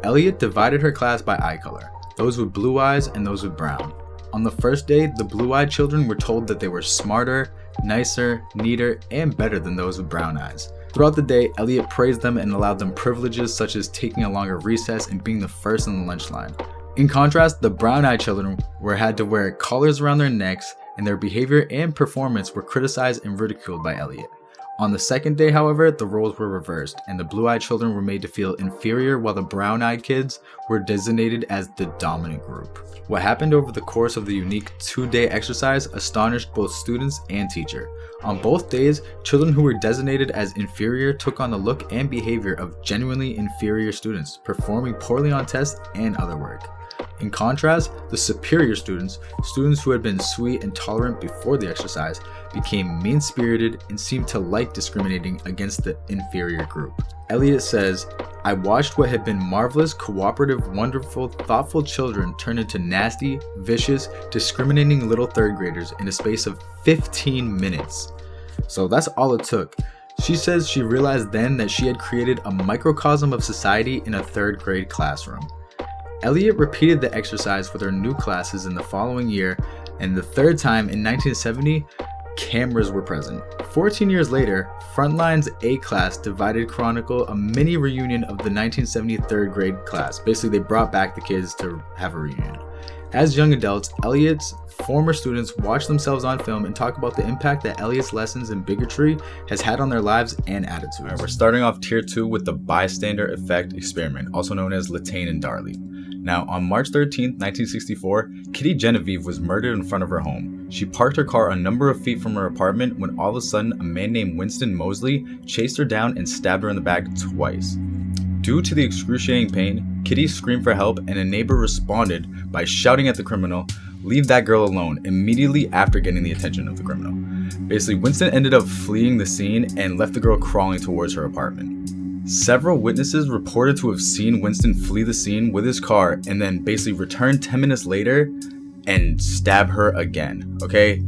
Elliott divided her class by eye color, those with blue eyes and those with brown. On the first day, the blue-eyed children were told that they were smarter, nicer, neater, and better than those with brown eyes. Throughout the day, Elliott praised them and allowed them privileges such as taking a longer recess and being the first on the lunch line. In contrast, the brown-eyed children had to wear collars around their necks, and their behavior and performance were criticized and ridiculed by Elliott. On the second day, however, the roles were reversed, and the blue-eyed children were made to feel inferior while the brown-eyed kids were designated as the dominant group. What happened over the course of the unique 2-day exercise astonished both students and teacher. On both days, children who were designated as inferior took on the look and behavior of genuinely inferior students, performing poorly on tests and other work. In contrast, the superior students who had been sweet and tolerant before the exercise, became mean-spirited and seemed to like discriminating against the inferior group. Elliott says, "I watched what had been marvelous, cooperative, wonderful, thoughtful children turn into nasty, vicious, discriminating little third graders in a space of 15 minutes. So that's all it took. She says she realized then that she had created a microcosm of society in a third grade classroom. Elliott repeated the exercise with her new classes in the following year, and the third time in 1970, cameras were present. 14 years later, Frontline's A class divided chronicle a mini reunion of the 1970 third grade class. Basically, they brought back the kids to have a reunion. As young adults, Elliott's former students watch themselves on film and talk about the impact that Elliott's lessons in bigotry has had on their lives and attitudes. Right, we're starting off tier 2 with the bystander effect experiment, also known as Latane and Darley. Now, on March 13, 1964, Kitty Genevieve was murdered in front of her home. She parked her car a number of feet from her apartment when all of a sudden a man named Winston Mosley chased her down and stabbed her in the back twice. Due to the excruciating pain, Kitty screamed for help, and a neighbor responded by shouting at the criminal, "Leave that girl alone," immediately after getting the attention of the criminal. Basically, Winston ended up fleeing the scene and left the girl crawling towards her apartment. Several witnesses reported to have seen Winston flee the scene with his car and then basically return 10 minutes later and stab her again. Okay?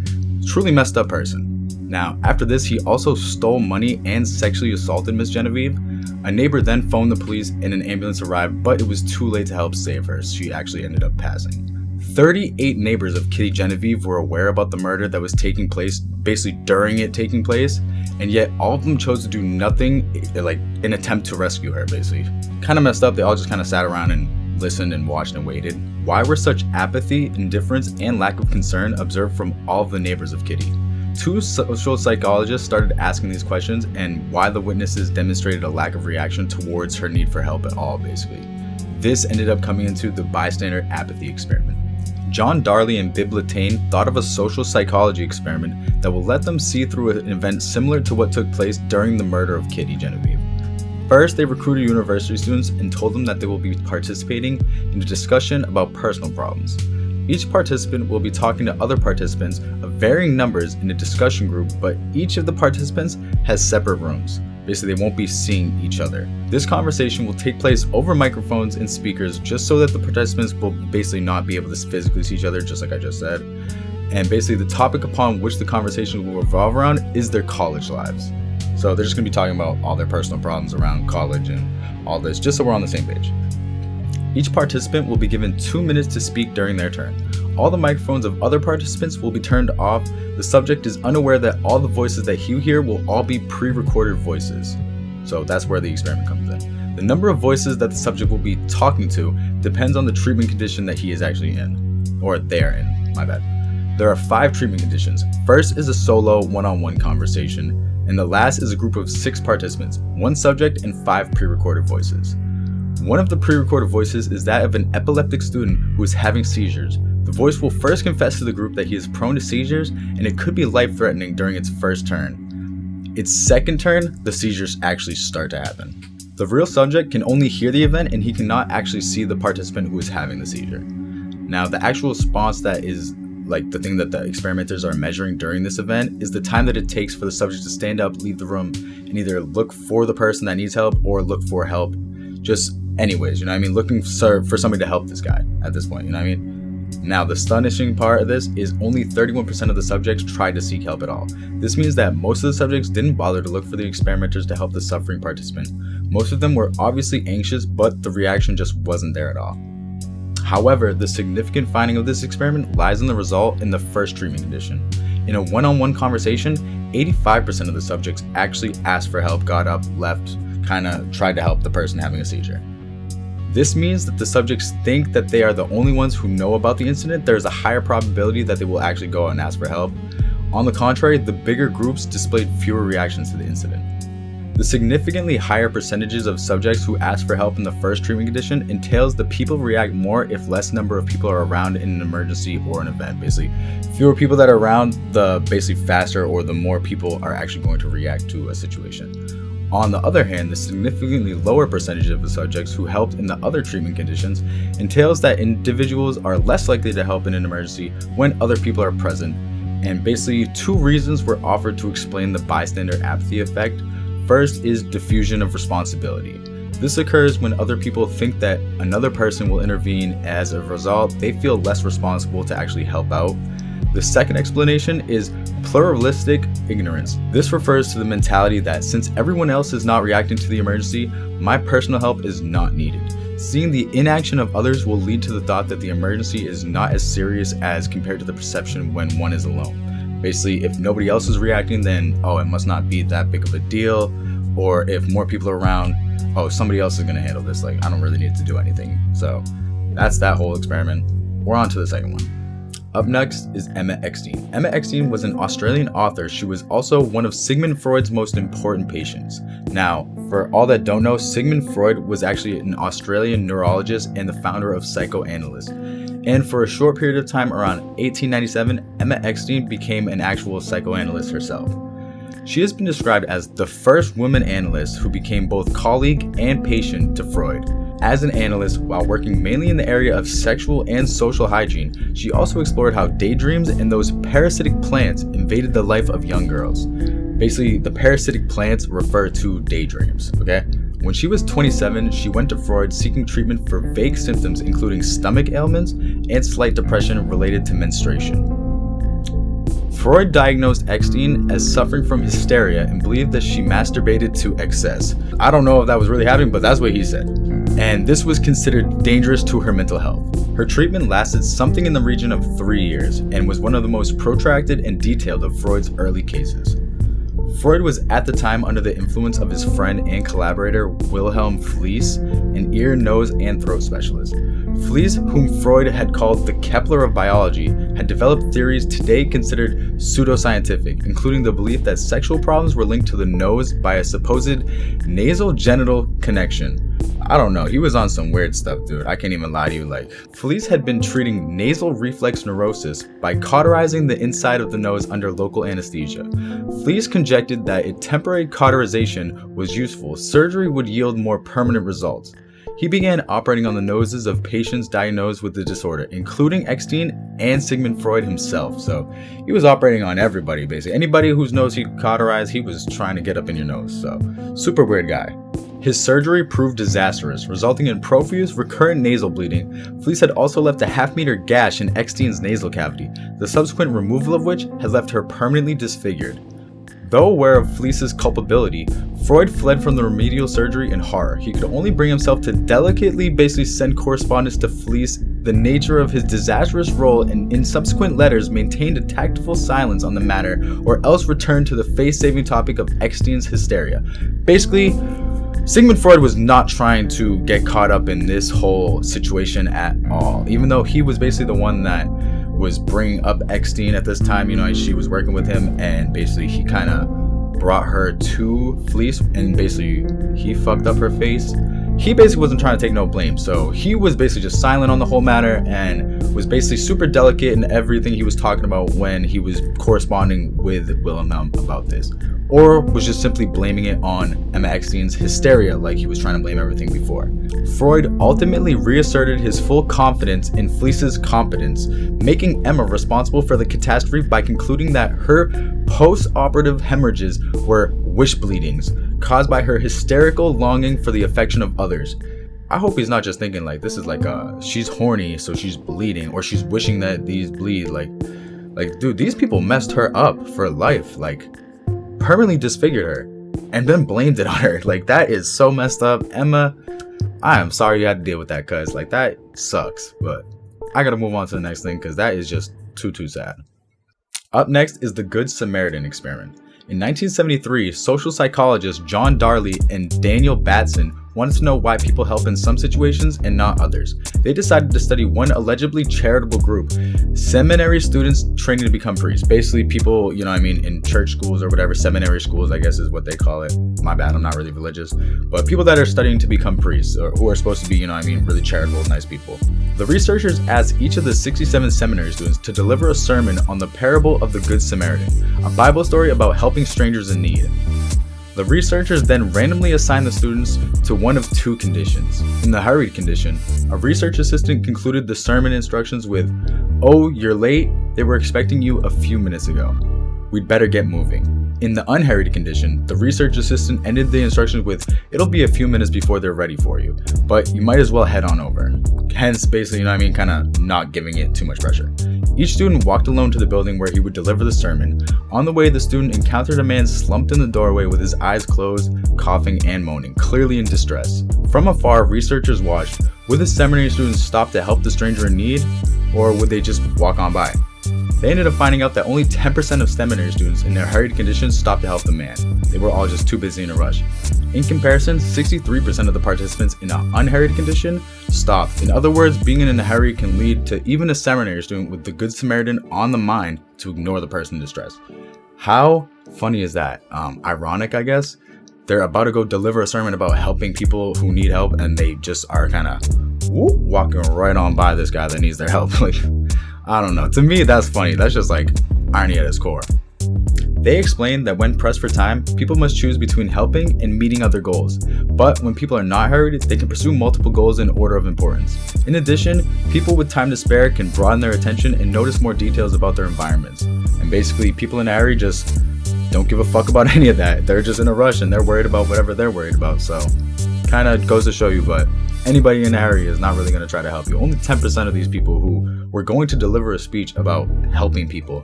Truly messed up person. Now, after this, he also stole money and sexually assaulted Miss Genevieve. A neighbor then phoned the police and an ambulance arrived, but it was too late to help save her. She actually ended up passing. 38 neighbors of Kitty Genevieve were aware about the murder that was taking place, basically during it taking place, and yet all of them chose to do nothing, like an attempt to rescue her, basically. Kind of messed up. They all just kind of sat around and listened and watched and waited. Why were such apathy, indifference, and lack of concern observed from all of the neighbors of Kitty? 2 social psychologists started asking these questions and why the witnesses demonstrated a lack of reaction towards her need for help at all, basically. This ended up coming into the bystander apathy experiment. John Darley and Bibb Latane thought of a social psychology experiment that will let them see through an event similar to what took place during the murder of Kitty Genevieve. First, they recruited university students and told them that they will be participating in a discussion about personal problems. Each participant will be talking to other participants of varying numbers in a discussion group, but each of the participants has separate rooms. Basically, they won't be seeing each other. This conversation will take place over microphones and speakers just so that the participants will basically not be able to physically see each other, just like I just said. And basically, the topic upon which the conversation will revolve around is their college lives. So they're just going to be talking about all their personal problems around college and all this, just so we're on the same page. Each participant will be given 2 minutes to speak during their turn. All the microphones of other participants will be turned off. The subject is unaware that all the voices that you hear will all be pre-recorded voices. So that's where the experiment comes in. The number of voices that the subject will be talking to depends on the treatment condition that he is actually in. Or they're in, my bad. There are 5 treatment conditions. First is a solo one-on-one conversation, and the last is a group of 6 participants, 1 subject and 5 pre-recorded voices. One of the pre-recorded voices is that of an epileptic student who is having seizures. The voice will first confess to the group that he is prone to seizures, and it could be life-threatening during its first turn. Its second turn, the seizures actually start to happen. The real subject can only hear the event, and he cannot actually see the participant who is having the seizure. Now, the actual response that is like the thing that the experimenters are measuring during this event is the time that it takes for the subject to stand up, leave the room, and either look for the person that needs help or look for help. Just anyways, looking for somebody to help this guy at this point, Now, the astonishing part of this is only 31% of the subjects tried to seek help at all. This means that most of the subjects didn't bother to look for the experimenters to help the suffering participant. Most of them were obviously anxious, but the reaction just wasn't there at all. However, the significant finding of this experiment lies in the result in the first treatment condition. In a one-on-one conversation, 85% of the subjects actually asked for help, got up, left, tried to help the person having a seizure. This means that the subjects think that they are the only ones who know about the incident. There is a higher probability that they will actually go out and ask for help. On the contrary, the bigger groups displayed fewer reactions to the incident. The significantly higher percentages of subjects who ask for help in the first treatment condition entails that people react more if less number of people are around in an emergency or an event. Basically, fewer people that are around, the faster or the more people are actually going to react to a situation. On the other hand, the significantly lower percentage of the subjects who helped in the other treatment conditions entails that individuals are less likely to help in an emergency when other people are present. And basically, two reasons were offered to explain the bystander apathy effect. First is diffusion of responsibility. This occurs when other people think that another person will intervene. As a result, they feel less responsible to actually help out. The second explanation is pluralistic ignorance. This refers to the mentality that since everyone else is not reacting to the emergency, my personal help is not needed. Seeing the inaction of others will lead to the thought that the emergency is not as serious as compared to the perception when one is alone. Basically, if nobody else is reacting, then, it must not be that big of a deal. Or if more people are around, somebody else is going to handle this. I don't really need to do anything. So that's that whole experiment. We're on to the second one. Up next is Emma Eckstein. Emma Eckstein was an Australian author. She was also one of Sigmund Freud's most important patients. Now, for all that don't know, Sigmund Freud was actually an Australian neurologist and the founder of psychoanalysis. And for a short period of time, around 1897, Emma Eckstein became an actual psychoanalyst herself. She has been described as the first woman analyst who became both colleague and patient to Freud. As an analyst, while working mainly in the area of sexual and social hygiene, she also explored how daydreams and those parasitic plants invaded the life of young girls. Basically, the parasitic plants refer to daydreams, okay? When she was 27, she went to Freud seeking treatment for vague symptoms including stomach ailments and slight depression related to menstruation. Freud diagnosed Eckstein as suffering from hysteria and believed that she masturbated to excess. I don't know if that was really happening, but that's what he said. And this was considered dangerous to her mental health. Her treatment lasted something in the region of 3 years and was one of the most protracted and detailed of Freud's early cases. Freud was at the time under the influence of his friend and collaborator Wilhelm Fliess, an ear, nose, and throat specialist. Fliess, whom Freud had called the Kepler of biology, had developed theories today considered pseudoscientific, including the belief that sexual problems were linked to the nose by a supposed nasal-genital connection. I don't know, he was on some weird stuff, dude. I can't even lie to you. Fliess had been treating nasal reflex neurosis by cauterizing the inside of the nose under local anesthesia. Fliess conjectured that if temporary cauterization was useful, surgery would yield more permanent results. He began operating on the noses of patients diagnosed with the disorder, including Eckstein and Sigmund Freud himself. So he was operating on everybody, basically. Anybody whose nose he cauterized, he was trying to get up in your nose. So super weird guy. His surgery proved disastrous, resulting in profuse recurrent nasal bleeding. Fliess had also left a half-meter gash in Eckstein's nasal cavity, the subsequent removal of which had left her permanently disfigured. Though aware of Fliess's culpability, Freud fled from the remedial surgery in horror. He could only bring himself to delicately send correspondence to Fliess the nature of his disastrous role, and in subsequent letters maintained a tactful silence on the matter, or else returned to the face-saving topic of Eckstein's hysteria. Basically, Sigmund Freud was not trying to get caught up in this whole situation at all, even though he was basically the one that was bringing up Eckstein at this time. She was working with him, and basically he kind of brought her to Fliess, and basically he fucked up her face. he basically wasn't trying to take no blame. So he was basically just silent on the whole matter and was basically super delicate in everything he was talking about when he was corresponding with Wilhelm about this. Or was just simply blaming it on Emma Eckstein's hysteria like he was trying to blame everything before. Freud ultimately reasserted his full confidence in Fliess's competence, making Emma responsible for the catastrophe by concluding that her post-operative hemorrhages were wish bleedings, caused by her hysterical longing for the affection of others. I hope he's not just thinking like this is like she's horny so she's bleeding, or she's wishing that these bleed. Like dude, these people messed her up for life, like permanently disfigured her and then blamed it on her. Like, that is so messed up. Emma, I am sorry you had to deal with that, cuz like that sucks. But I gotta move on to the next thing because that is just too sad. Up next is the Good Samaritan Experiment. In 1973, social psychologists John Darley and Daniel Batson wanted to know why people help in some situations and not others. They decided to study one allegedly charitable group, seminary students training to become priests. Basically people, in church schools or whatever, seminary schools I guess is what they call it. My bad, I'm not really religious. But people that are studying to become priests, or who are supposed to be, really charitable, nice people. The researchers asked each of the 67 seminary students to deliver a sermon on the parable of the Good Samaritan, a Bible story about helping strangers in need. The researchers then randomly assigned the students to one of two conditions. In the hurried condition, a research assistant concluded the sermon instructions with, "Oh, you're late, they were expecting you a few minutes ago. We'd better get moving." In the unhurried condition, the research assistant ended the instructions with, "It'll be a few minutes before they're ready for you, but you might as well head on over." Hence, basically, kind of not giving it too much pressure. Each student walked alone to the building where he would deliver the sermon. On the way, the student encountered a man slumped in the doorway with his eyes closed, coughing and moaning, clearly in distress. From afar, researchers watched. Would the seminary students stop to help the stranger in need, or would they just walk on by? They ended up finding out that only 10% of seminary students in their hurried conditions stopped to help the man. They were all just too busy in a rush. In comparison, 63% of the participants in an unhurried condition stopped. In other words, being in a hurry can lead to even a seminary student with the Good Samaritan on the mind to ignore the person in distress. How funny is that? Ironic, I guess. They're about to go deliver a sermon about helping people who need help, and they just are kind of walking right on by this guy that needs their help. Like, I don't know. To me, that's funny. That's just like irony at its core. They explained that when pressed for time, people must choose between helping and meeting other goals. But when people are not hurried, they can pursue multiple goals in order of importance. In addition, people with time to spare can broaden their attention and notice more details about their environments. And basically, people in a hurry just don't give a fuck about any of that. They're just in a rush and they're worried about whatever they're worried about. So, kind of goes to show you, but anybody in a hurry is not really going to try to help you. Only 10% of these people who were going to deliver a speech about helping people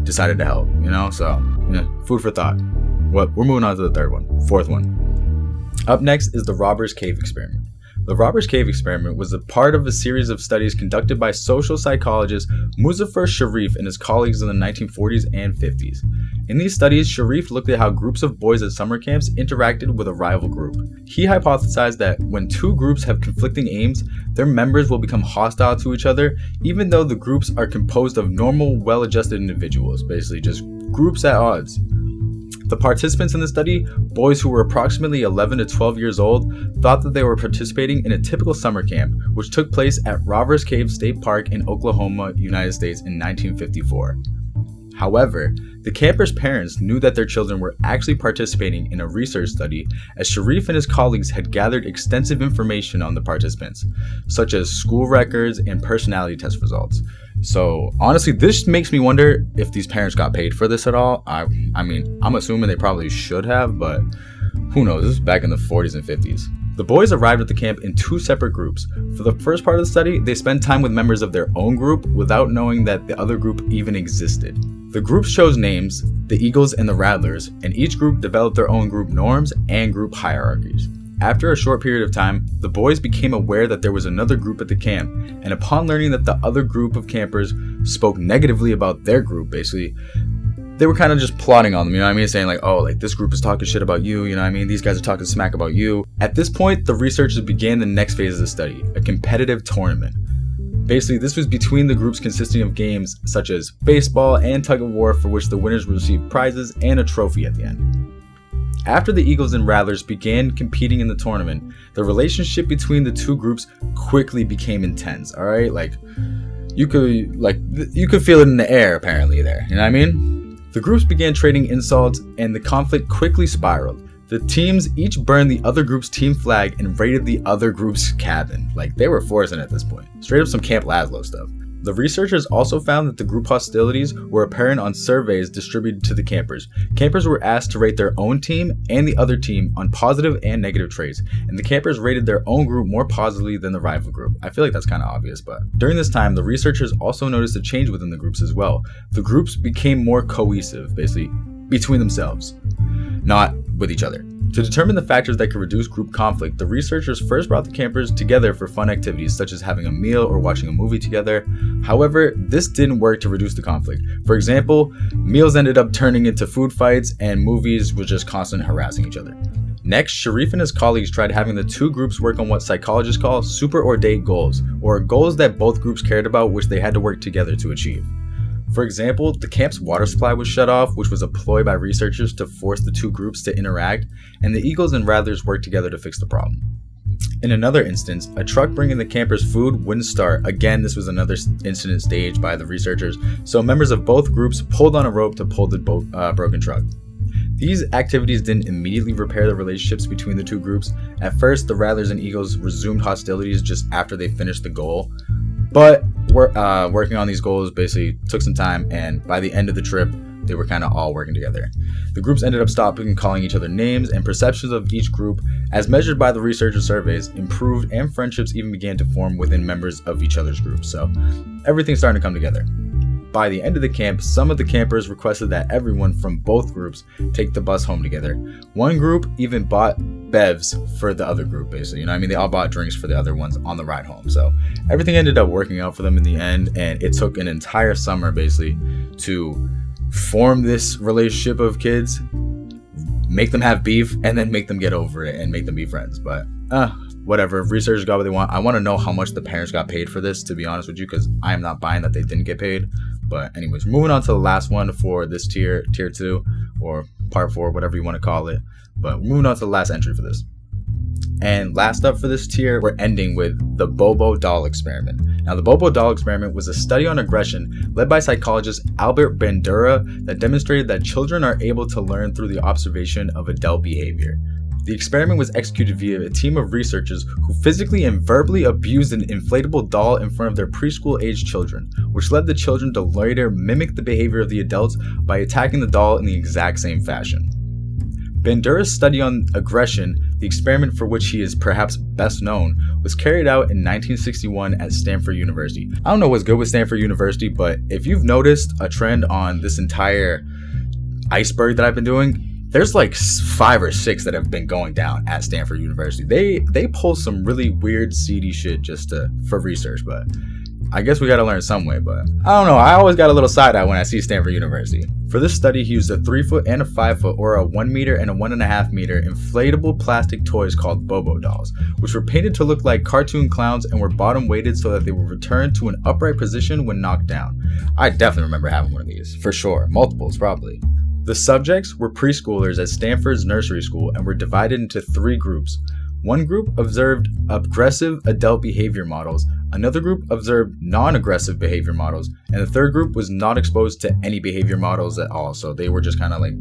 decided to help, So, food for thought. We're moving on to the fourth one. Up next is the Robbers Cave Experiment. The Robbers Cave Experiment was a part of a series of studies conducted by social psychologist Muzaffar Sharif and his colleagues in the 1940s and 50s. In these studies, Sharif looked at how groups of boys at summer camps interacted with a rival group. He hypothesized that when two groups have conflicting aims, their members will become hostile to each other, even though the groups are composed of normal, well-adjusted individuals, basically just groups at odds. The participants in the study, boys who were approximately 11 to 12 years old, thought that they were participating in a typical summer camp, which took place at Robbers Cave State Park in Oklahoma, United States in 1954. However, the campers' parents knew that their children were actually participating in a research study, as Sharif and his colleagues had gathered extensive information on the participants, such as school records and personality test results. So honestly, this makes me wonder if these parents got paid for this at all. I mean, I'm assuming they probably should have, but who knows? This is back in the 40s and 50s. The boys arrived at the camp in two separate groups. For the first part of the study, they spent time with members of their own group without knowing that the other group even existed. The groups chose names, the Eagles and the Rattlers, and each group developed their own group norms and group hierarchies. After a short period of time, the boys became aware that there was another group at the camp, and upon learning that the other group of campers spoke negatively about their group, basically, they were kind of just plotting on them, saying like, oh, like this group is talking shit about you, these guys are talking smack about you. At this point, the researchers began the next phase of the study, a competitive tournament. Basically, this was between the groups consisting of games such as baseball and tug of war, for which the winners would receive prizes and a trophy at the end. After the Eagles and Rattlers began competing in the tournament, the relationship between the two groups quickly became intense, alright? Like, you could feel it in the air, apparently, there, you know what I mean? The groups began trading insults, and the conflict quickly spiraled. The teams each burned the other group's team flag and raided the other group's cabin. Like, they were forcing it at this point. Straight up some Camp Laszlo stuff. The researchers also found that the group hostilities were apparent on surveys distributed to the campers. Campers were asked to rate their own team and the other team on positive and negative traits, and the campers rated their own group more positively than the rival group. I feel like that's kind of obvious, but during this time, the researchers also noticed a change within the groups as well. The groups became more cohesive, basically, between themselves, not with each other. To determine the factors that could reduce group conflict, the researchers first brought the campers together for fun activities such as having a meal or watching a movie together. However, this didn't work to reduce the conflict. For example, meals ended up turning into food fights and movies were just constantly harassing each other. Next, Sharif and his colleagues tried having the two groups work on what psychologists call superordained goals, or goals that both groups cared about which they had to work together to achieve. For example, the camp's water supply was shut off, which was a ploy by researchers to force the two groups to interact, and the Eagles and Rattlers worked together to fix the problem. In another instance, a truck bringing the campers food wouldn't start. Again, this was another incident staged by the researchers, so members of both groups pulled on a rope to pull the broken truck. These activities didn't immediately repair the relationships between the two groups. At first, the Rattlers and Eagles resumed hostilities just after they finished the goal, but working on these goals basically took some time, and by the end of the trip, they were kind of all working together. The groups ended up stopping calling each other names, and perceptions of each group, as measured by the researcher surveys, improved, and friendships even began to form within members of each other's groups. So everything's starting to come together. By the end of the camp, some of the campers requested that everyone from both groups take the bus home together. One group even bought bevs for the other group, basically. You know what I mean? They all bought drinks for the other ones on the ride home. So everything ended up working out for them in the end, and it took an entire summer, basically, to form this relationship of kids, make them have beef, and then make them get over it and make them be friends. But whatever, if researchers got what they want. I want to know how much the parents got paid for this, to be honest with you, because I am not buying that they didn't get paid. But anyways, moving on to the last one for this tier 2, or part 4, whatever you want to call it. But moving on to the last entry for this. And last up for this tier, we're ending with the Bobo doll experiment. Now, the Bobo doll experiment was a study on aggression led by psychologist Albert Bandura that demonstrated that children are able to learn through the observation of adult behavior. The experiment was executed via a team of researchers who physically and verbally abused an inflatable doll in front of their preschool-aged children, which led the children to later mimic the behavior of the adults by attacking the doll in the exact same fashion. Bandura's study on aggression, the experiment for which he is perhaps best known, was carried out in 1961 at Stanford University. I don't know what's good with Stanford University, but if you've noticed a trend on this entire iceberg that I've been doing, there's like 5 or 6 that have been going down at Stanford University. They pull some really weird, seedy shit just for research, but I guess we gotta learn some way, but I don't know. I always got a little side eye when I see Stanford University. For this study, he used a 3-foot and a 5-foot, or a 1 meter and a 1.5 meter inflatable plastic toys called Bobo dolls, which were painted to look like cartoon clowns and were bottom weighted so that they would return to an upright position when knocked down. I definitely remember having one of these, for sure. Multiples, probably. The subjects were preschoolers at Stanford's nursery school and were divided into 3 groups. One group observed aggressive adult behavior models, another group observed non-aggressive behavior models, and the third group was not exposed to any behavior models at all, so they were just kind of like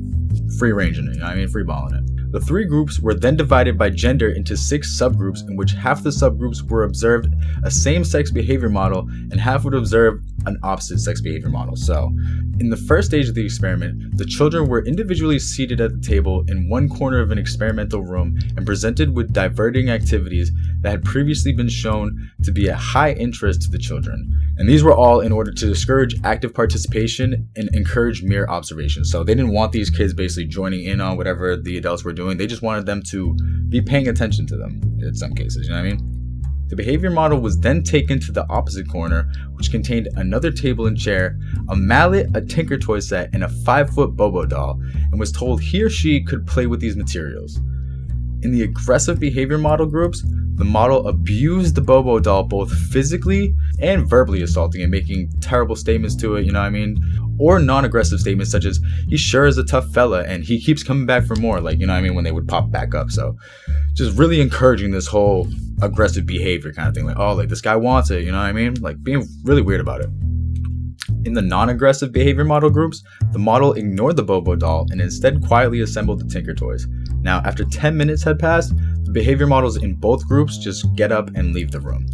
free-ranging it, free-balling it. The 3 groups were then divided by gender into 6 subgroups, in which half the subgroups were observed a same-sex behavior model and half would observe an opposite-sex behavior model. So, in the first stage of the experiment, the children were individually seated at the table in one corner of an experimental room and presented with diverting activities that had previously been shown to be of high interest to the children. And these were all in order to discourage active participation and encourage mere observation. So they didn't want these kids basically joining in on whatever the adults were doing. They just wanted them to be paying attention to them in some cases, you know what I mean? The behavior model was then taken to the opposite corner, which contained another table and chair, a mallet, a Tinker toy set, and a 5-foot Bobo doll, and was told he or she could play with these materials. In the aggressive behavior model groups, the model abused the Bobo doll both physically and verbally assaulting and making terrible statements to it, or non-aggressive statements such as, he sure is a tough fella and he keeps coming back for more, like, you know what I mean, when they would pop back up. So just really encouraging this whole aggressive behavior kind of thing, like, oh, like this guy wants it, you know what I mean, like being really weird about it. In the non-aggressive behavior model groups, the model ignored the Bobo doll and instead quietly assembled the Tinker Toys. Now, after 10 minutes had passed, the behavior models in both groups just get up and leave the room.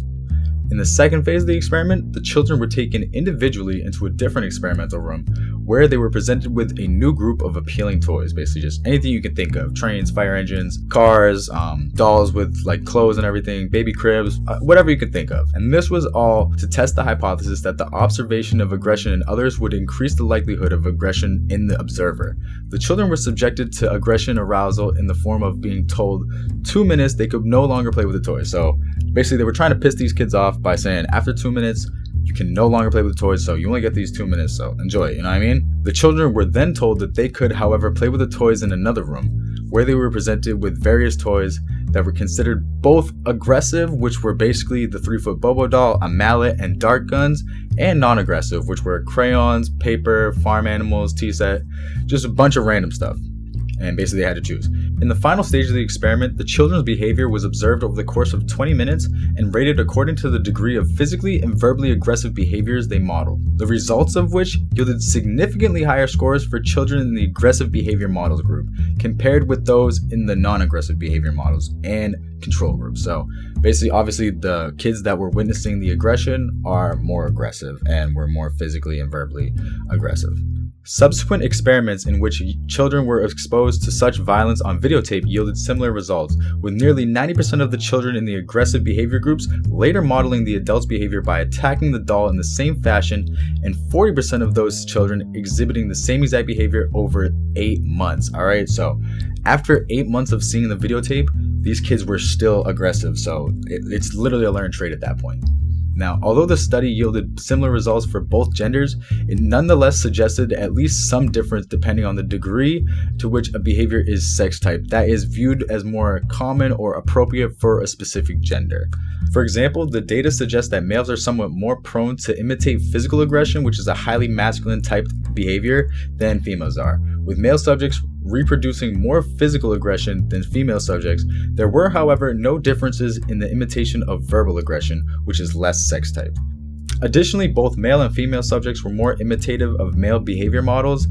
In the second phase of the experiment, the children were taken individually into a different experimental room where they were presented with a new group of appealing toys, basically just anything you can think of: trains, fire engines, cars, dolls with like clothes and everything, baby cribs, whatever you could think of. And this was all to test the hypothesis that the observation of aggression in others would increase the likelihood of aggression in the observer. The children were subjected to aggression arousal in the form of being told 2 minutes they could no longer play with the toys. So basically they were trying to piss these kids off by saying, after 2 minutes, you can no longer play with the toys, so you only get these 2 minutes, so enjoy it, you know what I mean? The children were then told that they could, however, play with the toys in another room, where they were presented with various toys that were considered both aggressive, which were basically the 3-foot Bobo doll, a mallet, and dart guns, and non-aggressive, which were crayons, paper, farm animals, tea set, just a bunch of random stuff. And basically they had to choose. In the final stage of the experiment, the children's behavior was observed over the course of 20 minutes and rated according to the degree of physically and verbally aggressive behaviors they modeled, the results of which yielded significantly higher scores for children in the aggressive behavior models group compared with those in the non-aggressive behavior models and control groups. So basically, obviously, the kids that were witnessing the aggression are more aggressive and were more physically and verbally aggressive. Subsequent experiments in which children were exposed to such violence on videotape yielded similar results, with nearly 90% of the children in the aggressive behavior groups later modeling the adult's behavior by attacking the doll in the same fashion, and 40% of those children exhibiting the same exact behavior over 8 months. Alright, so after 8 months of seeing the videotape, these kids were still aggressive, so it's literally a learned trait at that point. Now, although the study yielded similar results for both genders, it nonetheless suggested at least some difference depending on the degree to which a behavior is sex type that is viewed as more common or appropriate for a specific gender. For example, the data suggests that males are somewhat more prone to imitate physical aggression, which is a highly masculine type behavior, than females are. With male subjects reproducing more physical aggression than female subjects, there were, however, no differences in the imitation of verbal aggression, which is less sex type. Additionally, both male and female subjects were more imitative of male behavior models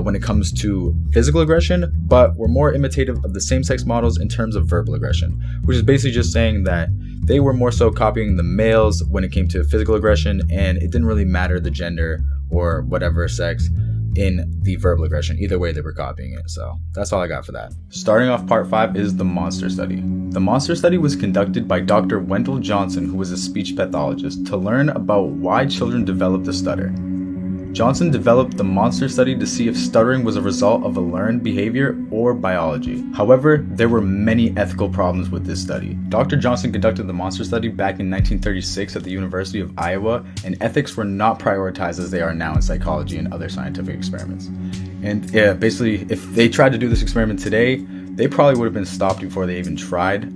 when it comes to physical aggression, but were more imitative of the same-sex models in terms of verbal aggression, which is basically just saying that they were more so copying the males when it came to physical aggression, and it didn't really matter the gender or whatever sex in the verbal aggression. Either way, they were copying it. So that's all I got for that. Starting off part 5 is the monster study. The monster study was conducted by Dr. Wendell Johnson, who was a speech pathologist, to learn about why children develop the stutter. Johnson developed the monster study to see if stuttering was a result of a learned behavior or biology. However, there were many ethical problems with this study. Dr. Johnson conducted the monster study back in 1936 at the University of Iowa, and ethics were not prioritized as they are now in psychology and other scientific experiments. And yeah, basically, if they tried to do this experiment today, they probably would have been stopped before they even tried,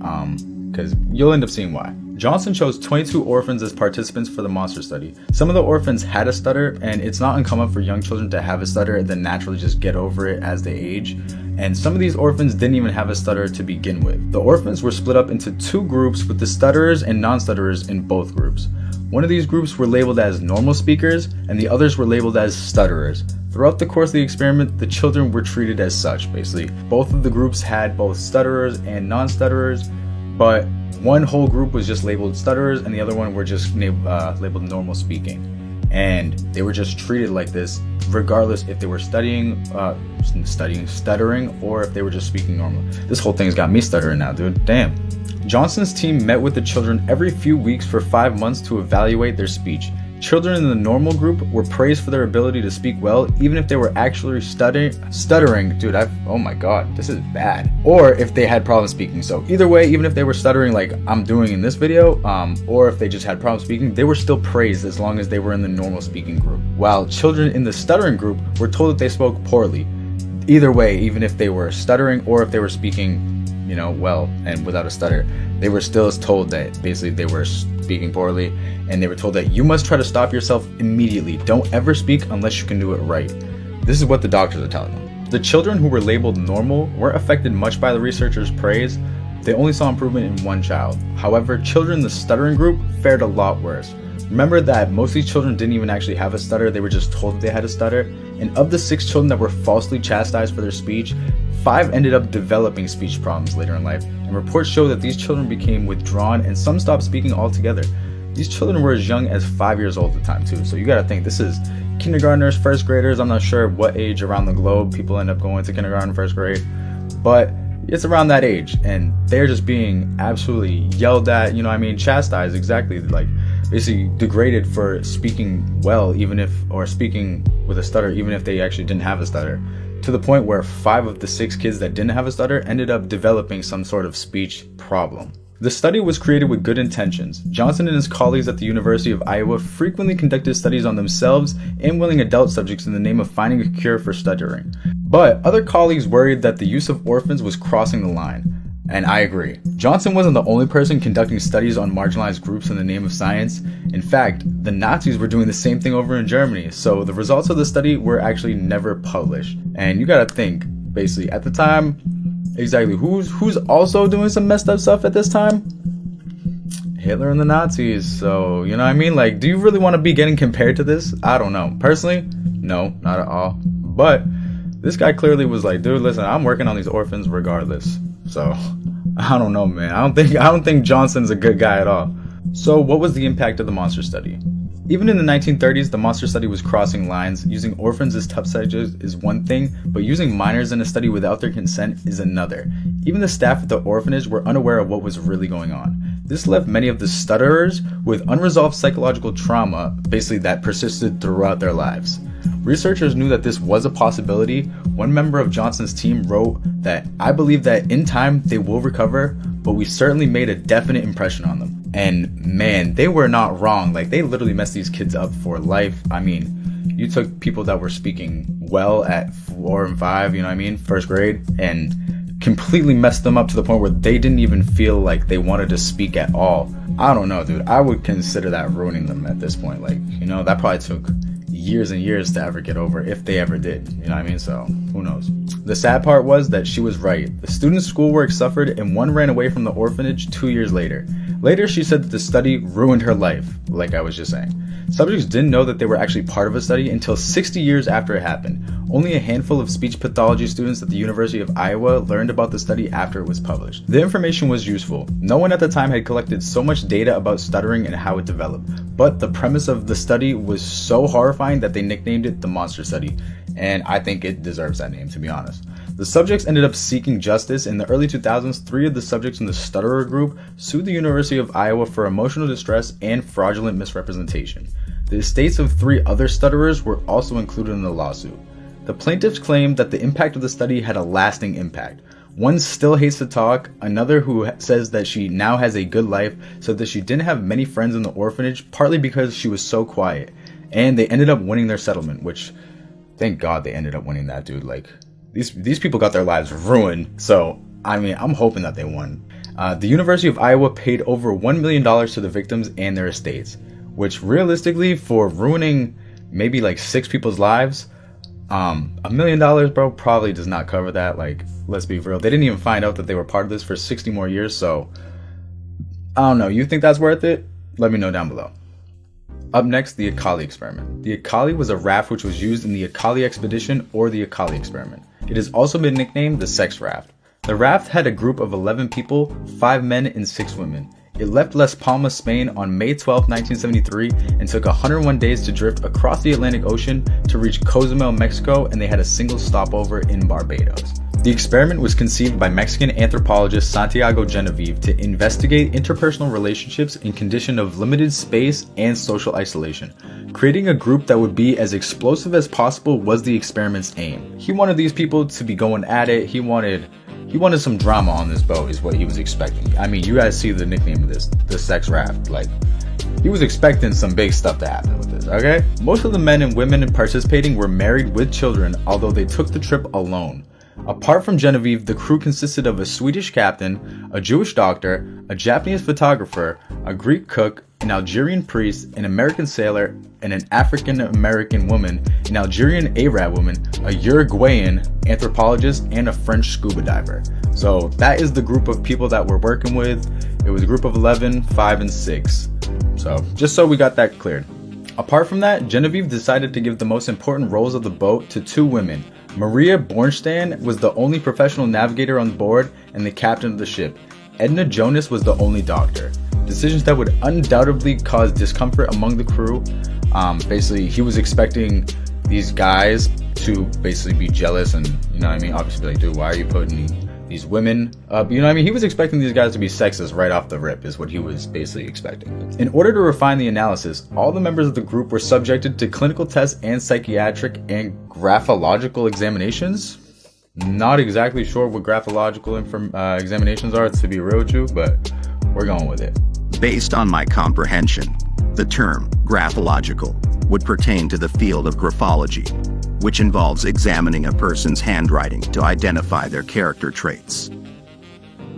because you'll end up seeing why. Johnson chose 22 orphans as participants for the monster study. Some of the orphans had a stutter, and it's not uncommon for young children to have a stutter and then naturally just get over it as they age. And some of these orphans didn't even have a stutter to begin with. The orphans were split up into 2 groups with the stutterers and non-stutterers in both groups. One of these groups were labeled as normal speakers, and the others were labeled as stutterers. Throughout the course of the experiment, the children were treated as such, basically. Both of the groups had both stutterers and non-stutterers, but one whole group was just labeled stutterers and the other one were just labeled normal speaking. And they were just treated like this regardless if they were stuttering or if they were just speaking normal. This whole thing's got me stuttering now, dude. Damn. Johnson's team met with the children every few weeks for 5 months to evaluate their speech. Children in the normal group were praised for their ability to speak well, even if they were actually stuttering. Dude, oh my god, this is bad. Or if they had problems speaking. So either way, even if they were stuttering like I'm doing in this video, or if they just had problems speaking, they were still praised as long as they were in the normal speaking group. While children in the stuttering group were told that they spoke poorly. Either way, even if they were stuttering or if they were speaking well and without a stutter, they were still told that basically they were speaking poorly, and they were told that you must try to stop yourself immediately. Don't ever speak unless you can do it right. This is what the doctors are telling them. The children who were labeled normal weren't affected much by the researchers' praise. They only saw improvement in one child. However, children in the stuttering group fared a lot worse. Remember that most of these children didn't even actually have a stutter, they were just told that they had a stutter. And of the 6 children that were falsely chastised for their speech, 5 ended up developing speech problems later in life, and reports show that these children became withdrawn and some stopped speaking altogether. These children were as young as 5 years old at the time too, so you gotta think, this is kindergartners, first graders. I'm not sure what age around the globe people end up going to kindergarten, first grade, but it's around that age, and they're just being absolutely yelled at, chastised, exactly, like basically degraded for speaking well, or speaking with a stutter, even if they actually didn't have a stutter, to the point where 5 of the 6 kids that didn't have a stutter ended up developing some sort of speech problem. The study was created with good intentions. Johnson and his colleagues at the University of Iowa frequently conducted studies on themselves and willing adult subjects in the name of finding a cure for stuttering. But other colleagues worried that the use of orphans was crossing the line. And I agree. Johnson wasn't the only person conducting studies on marginalized groups in the name of science. In fact, the Nazis were doing the same thing over in Germany, so the results of the study were actually never published. And you gotta think, basically, at the time, exactly, who's also doing some messed up stuff at this time? Hitler and the Nazis. So, like, do you really want to be getting compared to this? I don't know. Personally, no, not at all. But this guy clearly was like, dude, listen, I'm working on these orphans regardless. So, I don't know, man. I don't think Johnson's a good guy at all. So, what was the impact of the monster study? Even in the 1930s, the monster study was crossing lines. Using orphans as test subjects is one thing, but using minors in a study without their consent is another. Even the staff at the orphanage were unaware of what was really going on. This left many of the stutterers with unresolved psychological trauma, basically that persisted throughout their lives. Researchers knew that this was a possibility. One member of Johnson's team wrote that, "I believe that in time they will recover, but we certainly made a definite impression on them." And man, they were not wrong. Like, they literally messed these kids up for life. You took people that were speaking well at 4 and 5, first grade, and completely messed them up to the point where they didn't even feel like they wanted to speak at all. I don't know, dude. I would consider that ruining them at this point. That probably took years and years to ever get over, if they ever did. So who knows? The sad part was that she was right. The students' schoolwork suffered, and one ran away from the orphanage 2 years later. Later, she said that the study ruined her life, like I was just saying. Subjects didn't know that they were actually part of a study until 60 years after it happened. Only a handful of speech pathology students at the University of Iowa learned about the study after it was published. The information was useful. No one at the time had collected so much data about stuttering and how it developed. But the premise of the study was so horrifying that they nicknamed it the Monster Study. And I think it deserves that name, to be honest. The subjects ended up seeking justice. In the early 2000s, 3 of the subjects in the stutterer group sued the University of Iowa for emotional distress and fraudulent misrepresentation. The estates of 3 other stutterers were also included in the lawsuit. The plaintiffs claimed that the impact of the study had a lasting impact. One still hates to talk, another who says that she now has a good life, said that she didn't have many friends in the orphanage, partly because she was so quiet. And they ended up winning their settlement, which, thank God they ended up winning that, dude. These people got their lives ruined, so I'm hoping that they won. The University of Iowa paid over $1 million to the victims and their estates, which realistically, for ruining maybe 6 people's lives, $1 million, bro, probably does not cover that. Let's be real. They didn't even find out that they were part of this for 60 more years, so I don't know. You think that's worth it? Let me know down below. Up next, the Acali Experiment. The Acali was a raft which was used in the Acali Expedition or the Acali Experiment. It has also been nicknamed the Sex Raft. The raft had a group of 11 people, 5 men and 6 women. It left Las Palmas, Spain on May 12, 1973 and took 101 days to drift across the Atlantic Ocean to reach Cozumel, Mexico, and they had a single stopover in Barbados. The experiment was conceived by Mexican anthropologist Santiago Genevieve to investigate interpersonal relationships in condition of limited space and social isolation. Creating a group that would be as explosive as possible was the experiment's aim. He wanted these people to be going at it. He wanted some drama on this boat is what he was expecting. You guys see the nickname of this, the Sex Raft. He was expecting some big stuff to happen with this, okay? Most of the men and women participating were married with children, although they took the trip alone. Apart from Genevieve, the crew consisted of a Swedish captain, a Jewish doctor, a Japanese photographer, a Greek cook, an Algerian priest, an American sailor, and an African American woman, an Algerian Arab woman, a Uruguayan anthropologist, and a French scuba diver. So that is the group of people that we're working with. It was a group of 11, 5, and 6. So just so we got that cleared. Apart from that, Genevieve decided to give the most important roles of the boat to 2 women. Maria Bornstein was the only professional navigator on board and the captain of the ship. Edna Jonas was the only doctor. Decisions that would undoubtedly cause discomfort among the crew. Basically, he was expecting these guys to basically be jealous and, you know what I mean, obviously like, dude, why are you putting these women up? You know what I mean? He was expecting these guys to be sexist right off the rip is what he was basically expecting. In order to refine the analysis, all the members of the group were subjected to clinical tests and psychiatric and graphological examinations. Not exactly sure what graphological examinations are, to be real with you, but we're going with it. Based on my comprehension, the term graphological would pertain to the field of graphology, which involves examining a person's handwriting to identify their character traits.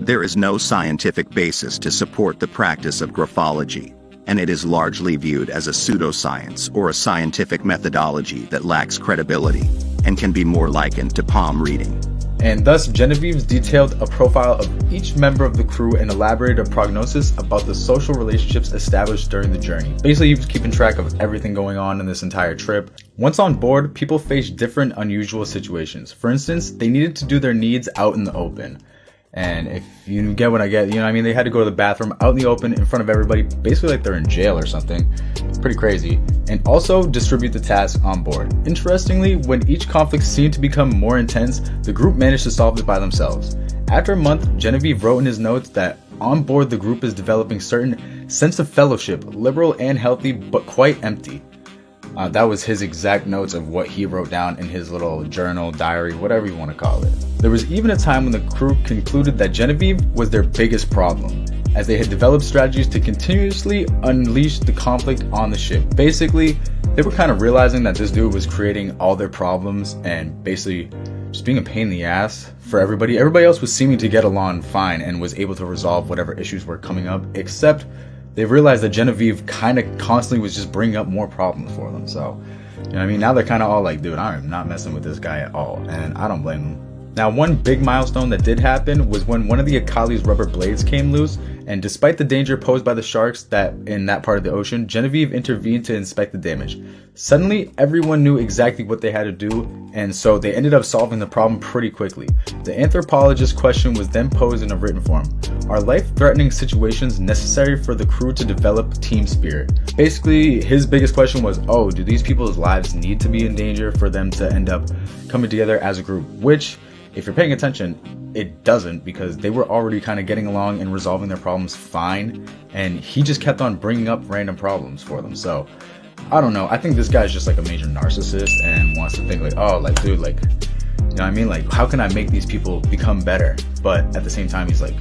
There is no scientific basis to support the practice of graphology, and it is largely viewed as a pseudoscience or a scientific methodology that lacks credibility and can be more likened to palm reading. And thus, Genevieve detailed a profile of each member of the crew and elaborated a prognosis about the social relationships established during the journey. Basically, he was keeping track of everything going on in this entire trip. Once on board, people faced different unusual situations. For instance, they needed to do their needs out in the open. And if you get what I get, you know what I mean? They had to go to the bathroom out in the open in front of everybody, basically like they're in jail or something. It's pretty crazy. And also distribute the tasks on board. Interestingly, when each conflict seemed to become more intense, the group managed to solve it by themselves. After a month, Genevieve wrote in his notes that on board the group is developing certain sense of fellowship, liberal and healthy, but quite empty. That was his exact notes of what he wrote down in his little journal, diary, whatever you want to call it. There was even a time when the crew concluded that Genevieve was their biggest problem, as they had developed strategies to continuously unleash the conflict on the ship. Basically, they were kind of realizing that this dude was creating all their problems and basically just being a pain in the ass for everybody. Everybody else was seeming to get along fine and was able to resolve whatever issues were coming up, except they realized that Genevieve kind of constantly was just bringing up more problems for them. So, you know what I mean? Now they're kind of all like, dude, I am not messing with this guy at all. And I don't blame them. Now, one big milestone that did happen was when one of the Acali's rubber blades came loose, and despite the danger posed by the sharks in that part of the ocean, Genevieve intervened to inspect the damage. Suddenly, everyone knew exactly what they had to do, and so they ended up solving the problem pretty quickly. The anthropologist's question was then posed in a written form. Are life-threatening situations necessary for the crew to develop team spirit? Basically, his biggest question was, oh, do these people's lives need to be in danger for them to end up coming together as a group? Which, if you're paying attention, it doesn't, because they were already kind of getting along and resolving their problems fine, and he just kept on bringing up random problems for them. So, I don't know. I think this guy's just like a major narcissist and wants to think like, oh, like, dude, like, you know what I mean? Like, how can I make these people become better? But at the same time, he's like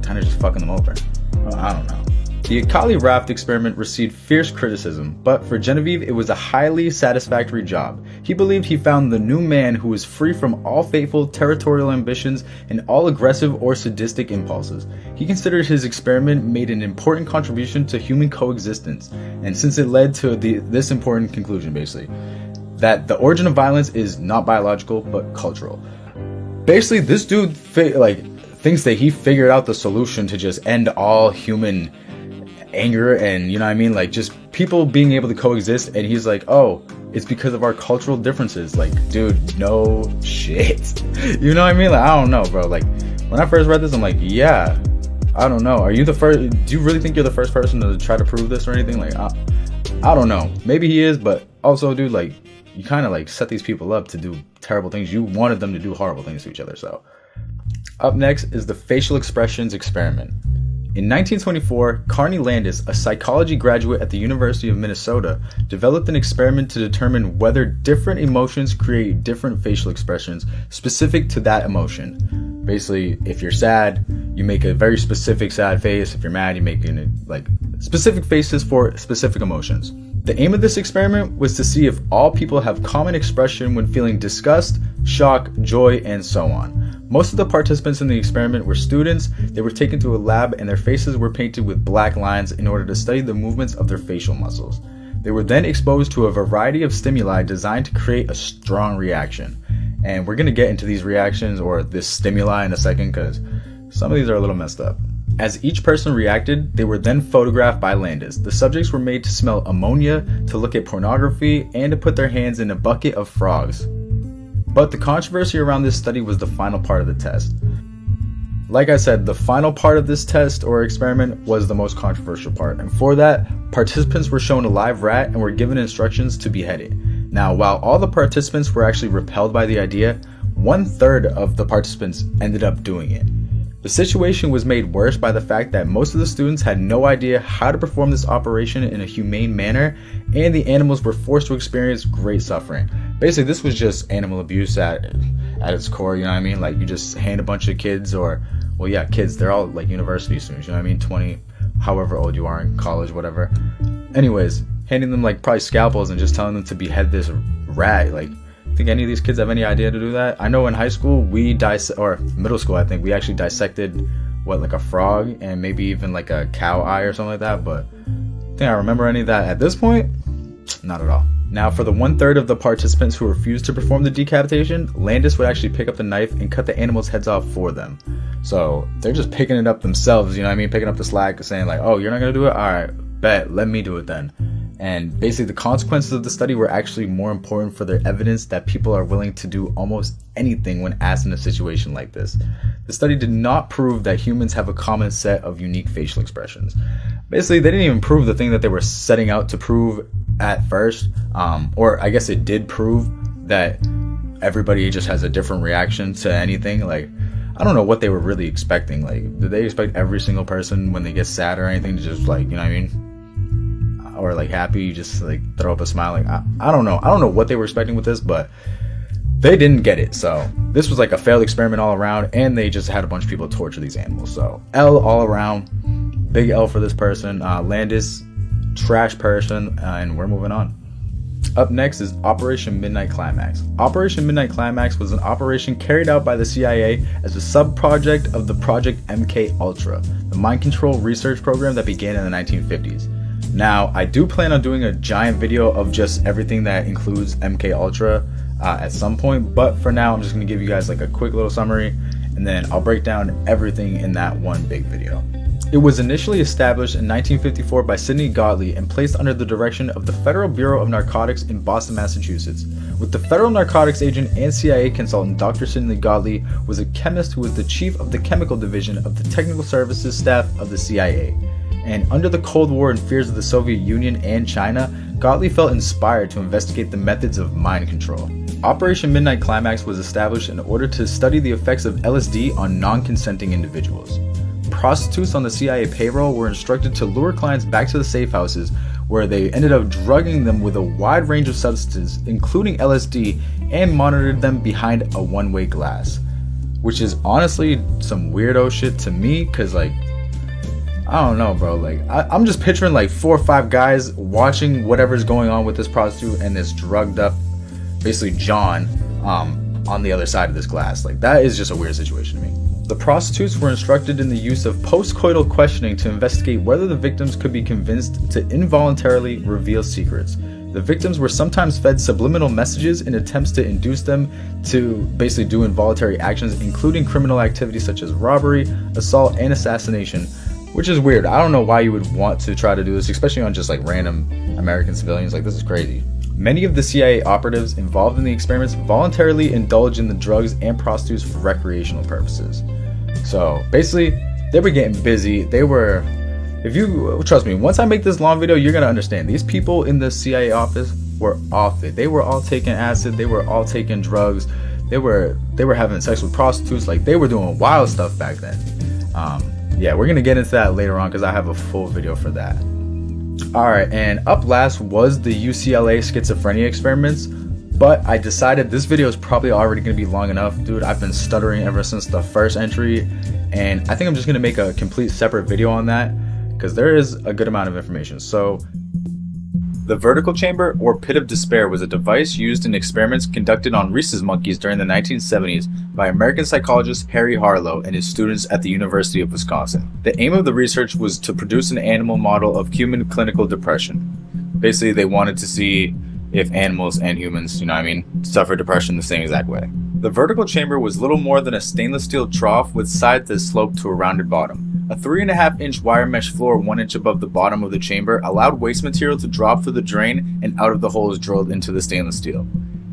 kind of just fucking them over. Well, I don't know. The Acali raft experiment received fierce criticism, but for Genevieve, it was a highly satisfactory job. He believed he found the new man who was free from all fateful territorial ambitions and all aggressive or sadistic impulses. He considered his experiment made an important contribution to human coexistence, and since it led to this important conclusion, basically, that the origin of violence is not biological, but cultural. Basically, this dude thinks that he figured out the solution to just end all human anger and, you know what I mean, like just people being able to coexist, and he's like, oh, it's because of our cultural differences. Like, dude, no shit. You know what I mean? Like, I don't know, bro. Like, when I first read this, I'm like, yeah, I don't know. Are you the first? Do you really think you're the first person to try to prove this or anything? Like, I don't know. Maybe he is, but also, dude, like, you kind of like set these people up to do terrible things. You wanted them to do horrible things to each other. So up next is the facial expressions experiment. In 1924, Carney Landis, a psychology graduate at the University of Minnesota, developed an experiment to determine whether different emotions create different facial expressions specific to that emotion. Basically, if you're sad, you make a very specific sad face. If you're mad, you make like specific faces for specific emotions. The aim of this experiment was to see if all people have common expression when feeling disgust, shock, joy, and so on. Most of the participants in the experiment were students. They were taken to a lab and their faces were painted with black lines in order to study the movements of their facial muscles. They were then exposed to a variety of stimuli designed to create a strong reaction. And we're going to get into these reactions or this stimuli in a second because some of these are a little messed up. As each person reacted, they were then photographed by Landis. The subjects were made to smell ammonia, to look at pornography, and to put their hands in a bucket of frogs. But the controversy around this study was the final part of the test. Like I said, the final part of this test or experiment was the most controversial part. And for that, participants were shown a live rat and were given instructions to behead it. Now, while all the participants were actually repelled by the idea, 1/3 of the participants ended up doing it. The situation was made worse by the fact that most of the students had no idea how to perform this operation in a humane manner, and the animals were forced to experience great suffering. Basically, this was just animal abuse at its core, you know what I mean? Like, you just hand a bunch of kids kids, they're all like university students, you know what I mean? 20, however old you are in college, whatever. Anyways, handing them like probably scalpels and just telling them to behead this rat, like, think any of these kids have any idea to do that? I know in high school or middle school, I think we actually dissected like a frog and maybe even like a cow eye or something like that, but I think I remember any of that at this point? Not at all. Now, for the 1/3 of the participants who refused to perform the decapitation, Landis would actually pick up the knife and cut the animals' heads off for them. So they're just picking it up themselves, you know what I mean? Picking up the slack, saying like, oh, you're not gonna do it? Alright, bet, let me do it then. And basically the consequences of the study were actually more important for their evidence that people are willing to do almost anything when asked in a situation like this. The study did not prove that humans have a common set of unique facial expressions. Basically, they didn't even prove the thing that they were setting out to prove at first. Or I guess it did prove that everybody just has a different reaction to anything. Like, I don't know what they were really expecting. Like, did they expect every single person when they get sad or anything to just like, you know what I mean? Or like happy, you just like throw up a smile? Like, I don't know what they were expecting with this, but they didn't get it. So this was like a failed experiment all around, and they just had a bunch of people torture these animals. So L all around, big L for this person. Landis, trash person, and we're moving on. Up next is Operation Midnight Climax. Operation Midnight Climax was an operation carried out by the CIA as a sub-project of the Project MK-Ultra, the mind control research program that began in the 1950s. Now, I do plan on doing a giant video of just everything that includes MK-Ultra at some point, but for now, I'm just going to give you guys like a quick little summary, and then I'll break down everything in that one big video. It was initially established in 1954 by Sidney Gottlieb and placed under the direction of the Federal Bureau of Narcotics in Boston, Massachusetts. With the federal narcotics agent and CIA consultant Dr. Sidney Gottlieb was a chemist who was the chief of the chemical division of the technical services staff of the CIA. And under the Cold War and fears of the Soviet Union and China, Gottlieb felt inspired to investigate the methods of mind control. Operation Midnight Climax was established in order to study the effects of LSD on non-consenting individuals. Prostitutes on the CIA payroll were instructed to lure clients back to the safe houses, where they ended up drugging them with a wide range of substances, including LSD, and monitored them behind a one-way glass. Which is honestly some weirdo shit to me, cause like, I don't know, bro. Like, I'm just picturing like 4 or 5 guys watching whatever's going on with this prostitute and this drugged up, basically John, on the other side of this glass. Like, that is just a weird situation to me. The prostitutes were instructed in the use of post-coital questioning to investigate whether the victims could be convinced to involuntarily reveal secrets. The victims were sometimes fed subliminal messages in attempts to induce them to basically do involuntary actions, including criminal activities such as robbery, assault, and assassination. Which is weird. I don't know why you would want to try to do this, especially on just like random American civilians. Like, this is crazy. Many of the CIA operatives involved in the experiments voluntarily indulged in the drugs and prostitutes for recreational purposes. So basically, they were getting busy. Trust me, once I make this long video, you're gonna understand. These people in the CIA office were off it. They were all taking acid. They were all taking drugs. They were having sex with prostitutes. Like, they were doing wild stuff back then. Yeah, we're going to get into that later on because I have a full video for that. Alright, and up last was the UCLA Schizophrenia Experiments, but I decided this video is probably already going to be long enough. Dude, I've been stuttering ever since the first entry, and I think I'm just going to make a complete separate video on that because there is a good amount of information. So, The vertical chamber, or pit of despair, was a device used in experiments conducted on rhesus monkeys during the 1970s by American psychologist Harry Harlow and his students at the University of Wisconsin. The aim of the research was to produce an animal model of human clinical depression. Basically, they wanted to see if animals and humans, suffer depression the same exact way. The vertical chamber was little more than a stainless steel trough with sides that sloped to a rounded bottom. A 3.5-inch wire mesh floor 1 inch above the bottom of the chamber allowed waste material to drop through the drain and out of the holes drilled into the stainless steel.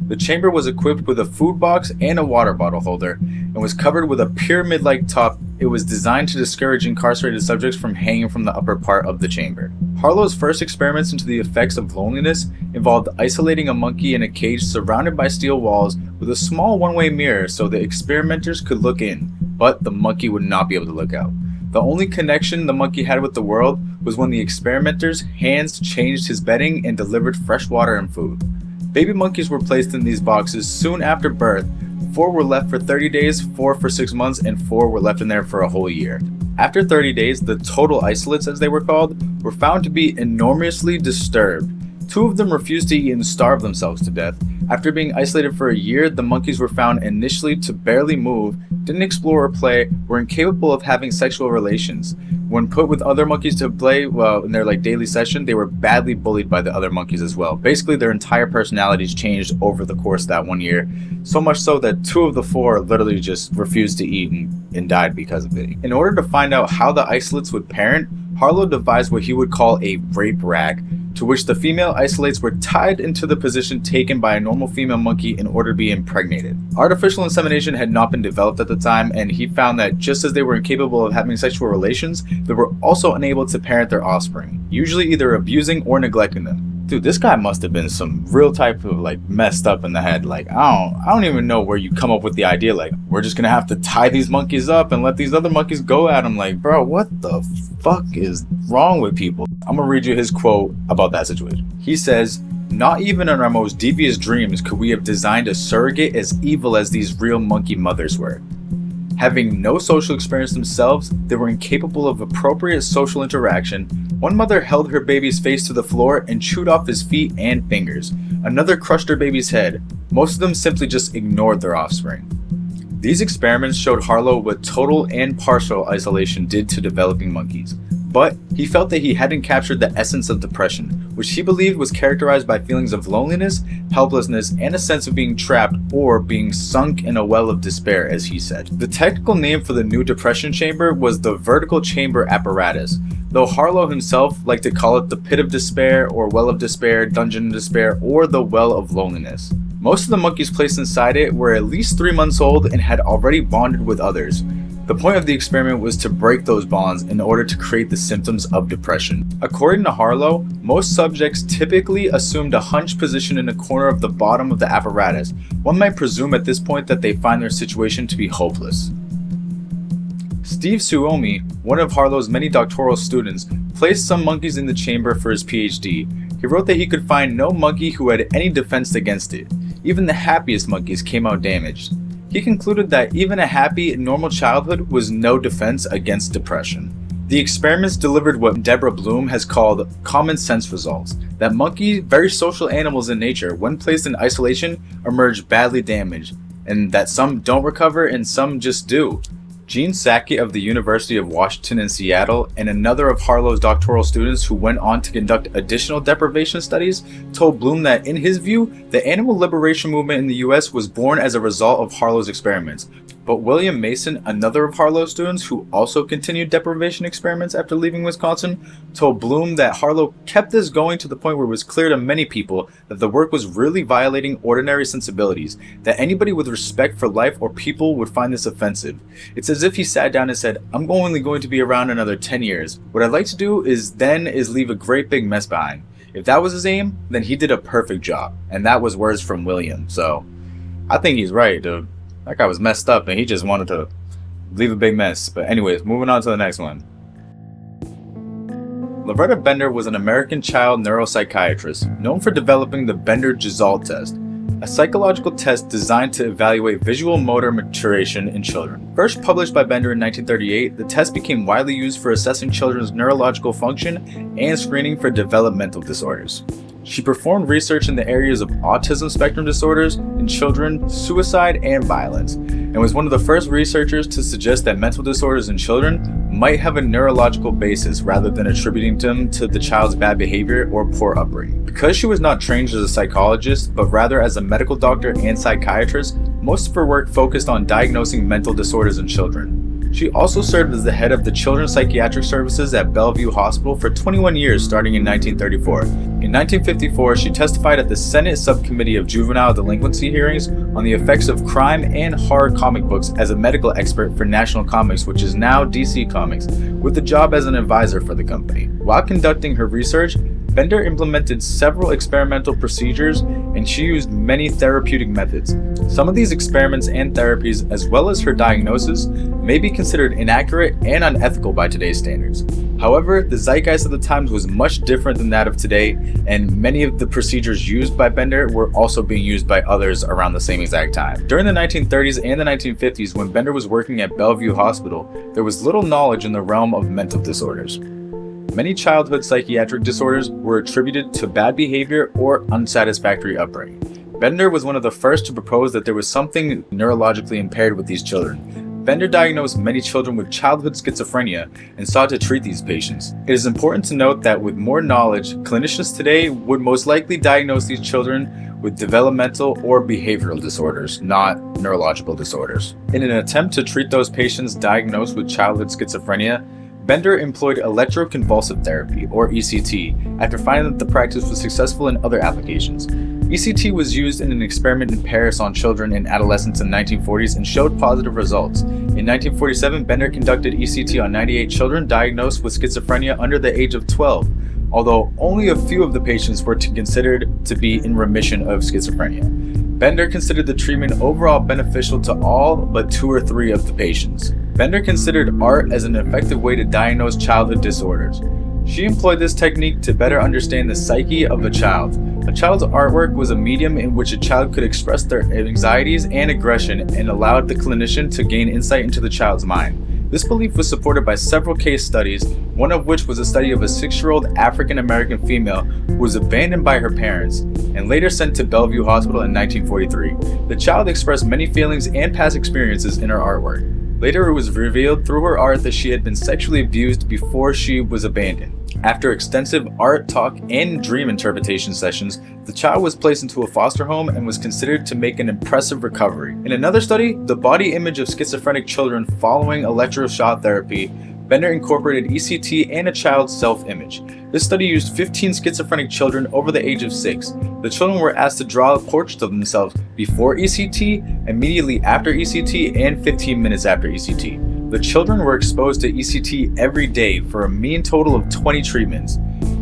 The chamber was equipped with a food box and a water bottle holder and was covered with a pyramid-like top. It was designed to discourage incarcerated subjects from hanging from the upper part of the chamber. Harlow's first experiments into the effects of loneliness involved isolating a monkey in a cage surrounded by steel walls with a small one-way mirror so the experimenters could look in, but the monkey would not be able to look out. The only connection the monkey had with the world was when the experimenters' hands changed his bedding and delivered fresh water and food. Baby monkeys were placed in these boxes soon after birth. 4 were left for 30 days, 4 for 6 months, and 4 were left in there for a whole year. After 30 days, the total isolates, as they were called, were found to be enormously disturbed. 2 of them refused to eat and starved themselves to death. After being isolated for a year, the monkeys were found initially to barely move, didn't explore or play, were incapable of having sexual relations. When put with other monkeys to play, in their daily session, they were badly bullied by the other monkeys as well. Basically, their entire personalities changed over the course of that 1 year, so much so that 2 of the 4 literally just refused to eat and died because of it. In order to find out how the isolates would parent, Harlow devised what he would call a rape rack, to which the female isolates were tied into the position taken by a normal female monkey in order to be impregnated. Artificial insemination had not been developed at the time, and he found that just as they were incapable of having sexual relations, they were also unable to parent their offspring, usually either abusing or neglecting them. Dude, this guy must have been some real type of messed up in the head. I don't even know where you come up with the idea we're just gonna have to tie these monkeys up and let these other monkeys go at them. Bro, what the fuck is wrong with people? I'm gonna read you his quote about that situation. He says, "Not even in our most devious dreams could we have designed a surrogate as evil as these real monkey mothers were. Having no social experience themselves, they were incapable of appropriate social interaction. One mother held her baby's face to the floor and chewed off his feet and fingers. Another crushed her baby's head. Most of them simply just ignored their offspring." These experiments showed Harlow what total and partial isolation did to developing monkeys. But he felt that he hadn't captured the essence of depression, which he believed was characterized by feelings of loneliness, helplessness, and a sense of being trapped or being sunk in a well of despair, as he said. The technical name for the new depression chamber was the vertical chamber apparatus, though Harlow himself liked to call it the pit of despair or well of despair, dungeon of despair, or the well of loneliness. Most of the monkeys placed inside it were at least 3 months old and had already bonded with others. The point of the experiment was to break those bonds in order to create the symptoms of depression. According to Harlow, most subjects typically assumed a hunched position in a corner of the bottom of the apparatus. One might presume at this point that they find their situation to be hopeless. Steve Suomi, one of Harlow's many doctoral students, placed some monkeys in the chamber for his PhD. He wrote that he could find no monkey who had any defense against it. Even the happiest monkeys came out damaged. He concluded that even a happy, normal childhood was no defense against depression. The experiments delivered what Deborah Bloom has called common sense results, that monkeys, very social animals in nature, when placed in isolation, emerge badly damaged, and that some don't recover and some just do. Gene Psaki of the University of Washington in Seattle and another of Harlow's doctoral students who went on to conduct additional deprivation studies told Bloom that in his view, the animal liberation movement in the US was born as a result of Harlow's experiments. But William Mason, another of Harlow's students who also continued deprivation experiments after leaving Wisconsin, told Bloom that Harlow kept this going to the point where it was clear to many people that the work was really violating ordinary sensibilities, that anybody with respect for life or people would find this offensive. It's as if he sat down and said, "I'm only going to be around another 10 years. What I'd like to do is leave a great big mess behind." If that was his aim, then he did a perfect job. And that was words from William. So I think he's right, dude. That guy was messed up and he just wanted to leave a big mess. But anyways, moving on to the next one. Lauretta Bender was an American child neuropsychiatrist known for developing the Bender-Gisalt test, a psychological test designed to evaluate visual motor maturation in children. First published by Bender in 1938, the test became widely used for assessing children's neurological function and screening for developmental disorders. She performed research in the areas of autism spectrum disorders in children, suicide, and violence, and was one of the first researchers to suggest that mental disorders in children might have a neurological basis rather than attributing them to the child's bad behavior or poor upbringing. Because she was not trained as a psychologist, but rather as a medical doctor and psychiatrist, most of her work focused on diagnosing mental disorders in children. She also served as the head of the Children's Psychiatric Services at Bellevue Hospital for 21 years starting in 1934. In 1954, she testified at the Senate Subcommittee of Juvenile Delinquency hearings on the effects of crime and horror comic books as a medical expert for National Comics, which is now DC Comics, with a job as an advisor for the company. While conducting her research, Bender implemented several experimental procedures, and she used many therapeutic methods. Some of these experiments and therapies, as well as her diagnosis, may be considered inaccurate and unethical by today's standards. However, the zeitgeist of the times was much different than that of today, and many of the procedures used by Bender were also being used by others around the same exact time. During the 1930s and the 1950s, when Bender was working at Bellevue Hospital, there was little knowledge in the realm of mental disorders. Many childhood psychiatric disorders were attributed to bad behavior or unsatisfactory upbringing. Bender was one of the first to propose that there was something neurologically impaired with these children. Bender diagnosed many children with childhood schizophrenia and sought to treat these patients. It is important to note that with more knowledge, clinicians today would most likely diagnose these children with developmental or behavioral disorders, not neurological disorders. In an attempt to treat those patients diagnosed with childhood schizophrenia, Bender employed electroconvulsive therapy, or ECT, after finding that the practice was successful in other applications. ECT was used in an experiment in Paris on children and adolescents in the 1940s and showed positive results. In 1947, Bender conducted ECT on 98 children diagnosed with schizophrenia under the age of 12, although only a few of the patients were considered to be in remission of schizophrenia. Bender considered the treatment overall beneficial to all but 2 or 3 of the patients. Bender considered art as an effective way to diagnose childhood disorders. She employed this technique to better understand the psyche of a child. A child's artwork was a medium in which a child could express their anxieties and aggression and allowed the clinician to gain insight into the child's mind. This belief was supported by several case studies, one of which was a study of a 6-year-old African-American female who was abandoned by her parents and later sent to Bellevue Hospital in 1943. The child expressed many feelings and past experiences in her artwork. Later, it was revealed through her art that she had been sexually abused before she was abandoned. After extensive art, talk, and dream interpretation sessions, the child was placed into a foster home and was considered to make an impressive recovery. In another study, the body image of schizophrenic children following electroshock therapy, Bender incorporated ECT and a child's self-image. This study used 15 schizophrenic children over the age of 6. The children were asked to draw portraits of themselves before ECT, immediately after ECT, and 15 minutes after ECT. The children were exposed to ECT every day for a mean total of 20 treatments.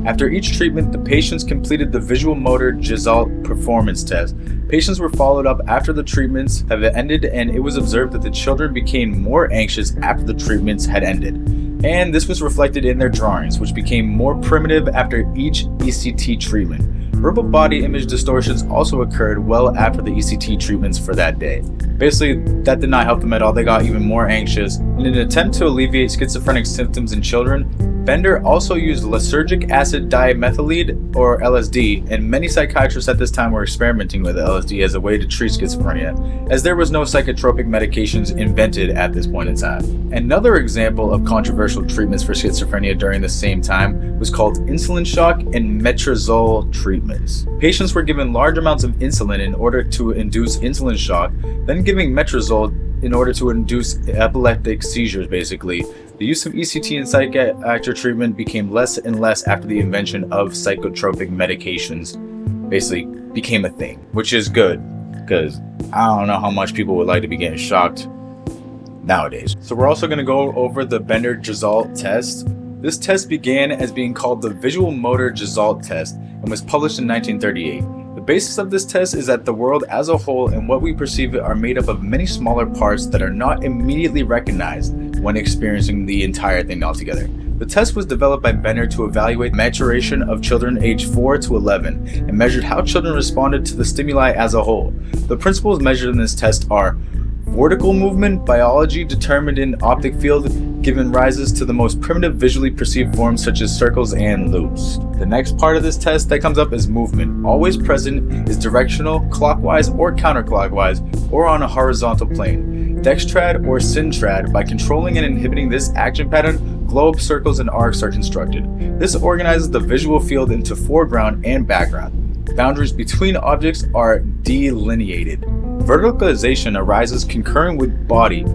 After each treatment, the patients completed the visual motor Gesalt performance test. Patients were followed up after the treatments have ended, and it was observed that the children became more anxious after the treatments had ended. And this was reflected in their drawings, which became more primitive after each ECT treatment. Verbal body image distortions also occurred well after the ECT treatments for that day. Basically, that did not help them at all. They got even more anxious. In an attempt to alleviate schizophrenic symptoms in children, Bender also used lysergic acid dimethylide, or LSD, and many psychiatrists at this time were experimenting with LSD as a way to treat schizophrenia, as there was no psychotropic medications invented at this point in time. Another example of controversial treatments for schizophrenia during the same time was called insulin shock and metrazole treatments. Patients were given large amounts of insulin in order to induce insulin shock, then giving metrazole in order to induce epileptic seizures, basically. The use of ECT in psychiatric treatment became less and less after the invention of psychotropic medications basically became a thing, which is good, because I don't know how much people would like to be getting shocked nowadays. So we're also going to go over the Bender-Gesalt test. This test began as being called the Visual Motor Gesalt test and was published in 1938. The basis of this test is that the world as a whole and what we perceive it are made up of many smaller parts that are not immediately recognized when experiencing the entire thing altogether. The test was developed by Bender to evaluate maturation of children aged 4 to 11 and measured how children responded to the stimuli as a whole. The principles measured in this test are vortical movement, biology determined in optic field, giving rises to the most primitive visually perceived forms such as circles and loops. The next part of this test that comes up is movement. Always present is directional, clockwise or counterclockwise, or on a horizontal plane. Dextrad or syntrad. By controlling and inhibiting this action pattern, globes, circles, and arcs are constructed. This organizes the visual field into foreground and background. Boundaries between objects are delineated. Verticalization arises concurrent with body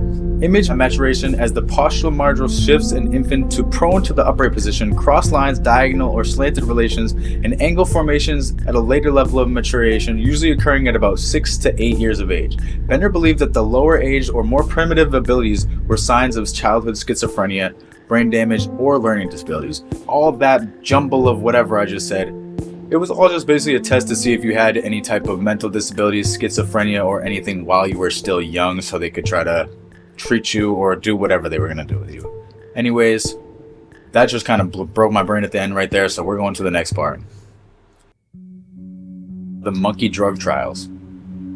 image maturation as the postural marginal shifts an infant to prone to the upright position, cross lines, diagonal or slanted relations, and angle formations at a later level of maturation, usually occurring at about 6 to 8 years of age. Bender believed that the lower age or more primitive abilities were signs of childhood schizophrenia, brain damage, or learning disabilities. All that jumble of whatever I just said, it was all just basically a test to see if you had any type of mental disabilities, schizophrenia, or anything while you were still young, so they could try to treat you or do whatever they were going to do with you. Anyways, that just kind of broke my brain at the end right there, so we're going to the next part. The monkey drug trials.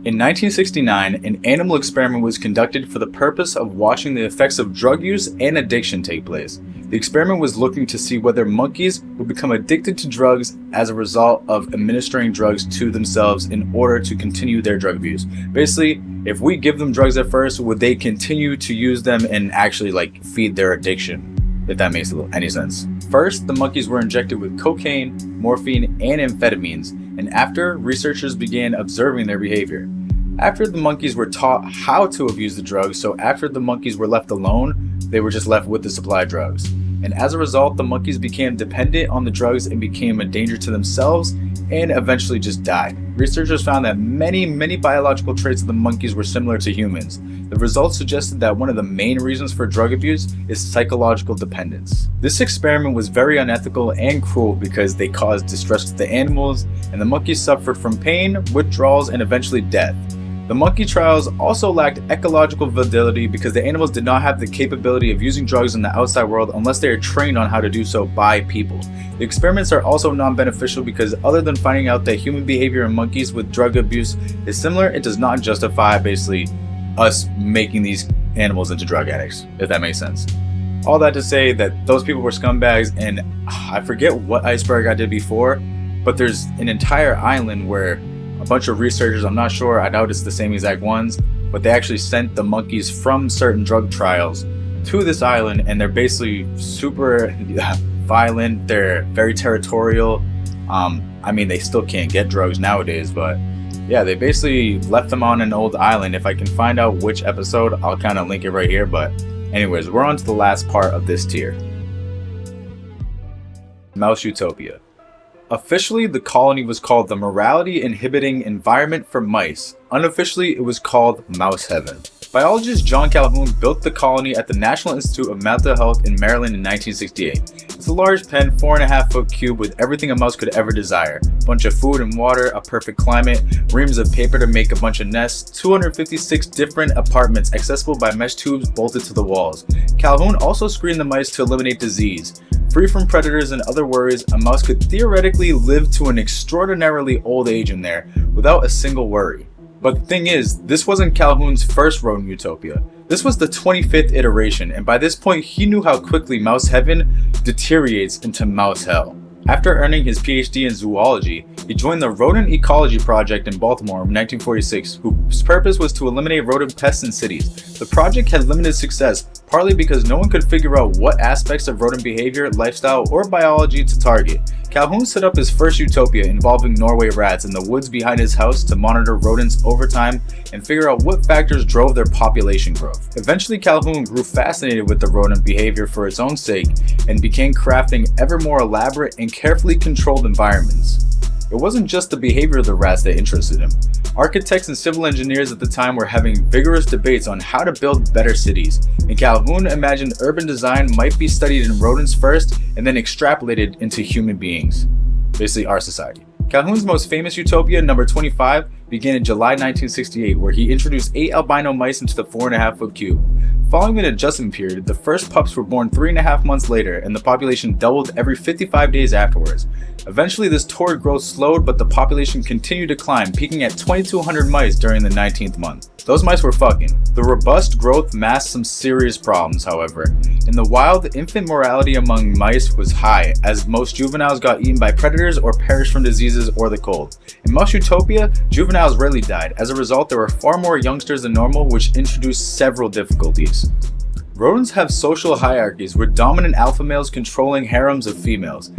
In 1969, an animal experiment was conducted for the purpose of watching the effects of drug use and addiction take place. The experiment was looking to see whether monkeys would become addicted to drugs as a result of administering drugs to themselves in order to continue their drug abuse. Basically, if we give them drugs at first, would they continue to use them and actually feed their addiction? If that makes any sense. First, the monkeys were injected with cocaine, morphine, and amphetamines, and after, researchers began observing their behavior. After the monkeys were taught how to abuse the drugs, so after the monkeys were left alone, they were just left with the supply of drugs. And as a result, the monkeys became dependent on the drugs and became a danger to themselves and eventually just died. Researchers found that many biological traits of the monkeys were similar to humans. The results suggested that one of the main reasons for drug abuse is psychological dependence. This experiment was very unethical and cruel because they caused distress to the animals, and the monkeys suffered from pain, withdrawals, and eventually death. The monkey trials also lacked ecological validity because the animals did not have the capability of using drugs in the outside world unless they are trained on how to do so by people. The experiments are also non-beneficial because other than finding out that human behavior in monkeys with drug abuse is similar, it does not justify basically us making these animals into drug addicts, if that makes sense. All that to say that those people were scumbags, and I forget what iceberg I did before, but there's an entire island where a bunch of researchers, I'm not sure, I doubt it's the same exact ones, but they actually sent the monkeys from certain drug trials to this island, and they're basically super violent, they're very territorial. I mean, they still can't get drugs nowadays, but yeah, they basically left them on an old island. If I can find out which episode, I'll kind of link it right here, but anyways, we're on to the last part of this tier. Mouse Utopia. Officially, the colony was called the Morality Inhibiting Environment for Mice. Unofficially, it was called Mouse Heaven. Biologist John Calhoun built the colony at the National Institute of Mental Health in Maryland in 1968. It's a large pen, 4.5 foot cube with everything a mouse could ever desire. A bunch of food and water, a perfect climate, reams of paper to make a bunch of nests, 256 different apartments accessible by mesh tubes bolted to the walls. Calhoun also screened the mice to eliminate disease. Free from predators and other worries, a mouse could theoretically live to an extraordinarily old age in there without a single worry. But the thing is, this wasn't Calhoun's first rodent utopia. This was the 25th iteration, and by this point he knew how quickly Mouse Heaven deteriorates into Mouse Hell. After earning his PhD in zoology, he joined the Rodent Ecology Project in Baltimore in 1946, whose purpose was to eliminate rodent pests in cities. The project had limited success, partly because no one could figure out what aspects of rodent behavior, lifestyle, or biology to target. Calhoun set up his first utopia involving Norway rats in the woods behind his house to monitor rodents over time and figure out what factors drove their population growth. Eventually, Calhoun grew fascinated with the rodent behavior for its own sake and began crafting ever more elaborate and carefully controlled environments. It wasn't just the behavior of the rats that interested him. Architects and civil engineers at the time were having vigorous debates on how to build better cities, and Calhoun imagined urban design might be studied in rodents first and then extrapolated into human beings, basically our society. Calhoun's most famous utopia, number 25, began in July 1968, where he introduced 8 albino mice into the 4.5 foot cube. Following an adjustment period, the first pups were born 3.5 months later, and the population doubled every 55 days afterwards. Eventually, this torrid growth slowed, but the population continued to climb, peaking at 2,200 mice during the 19th month. Those mice were fucking. The robust growth masked some serious problems, however. In the wild, infant mortality among mice was high, as most juveniles got eaten by predators or perished from diseases or the cold. In Mouse Utopia, juveniles rarely died. As a result, there were far more youngsters than normal, which introduced several difficulties. Rodents have social hierarchies, with dominant alpha males controlling harems of females.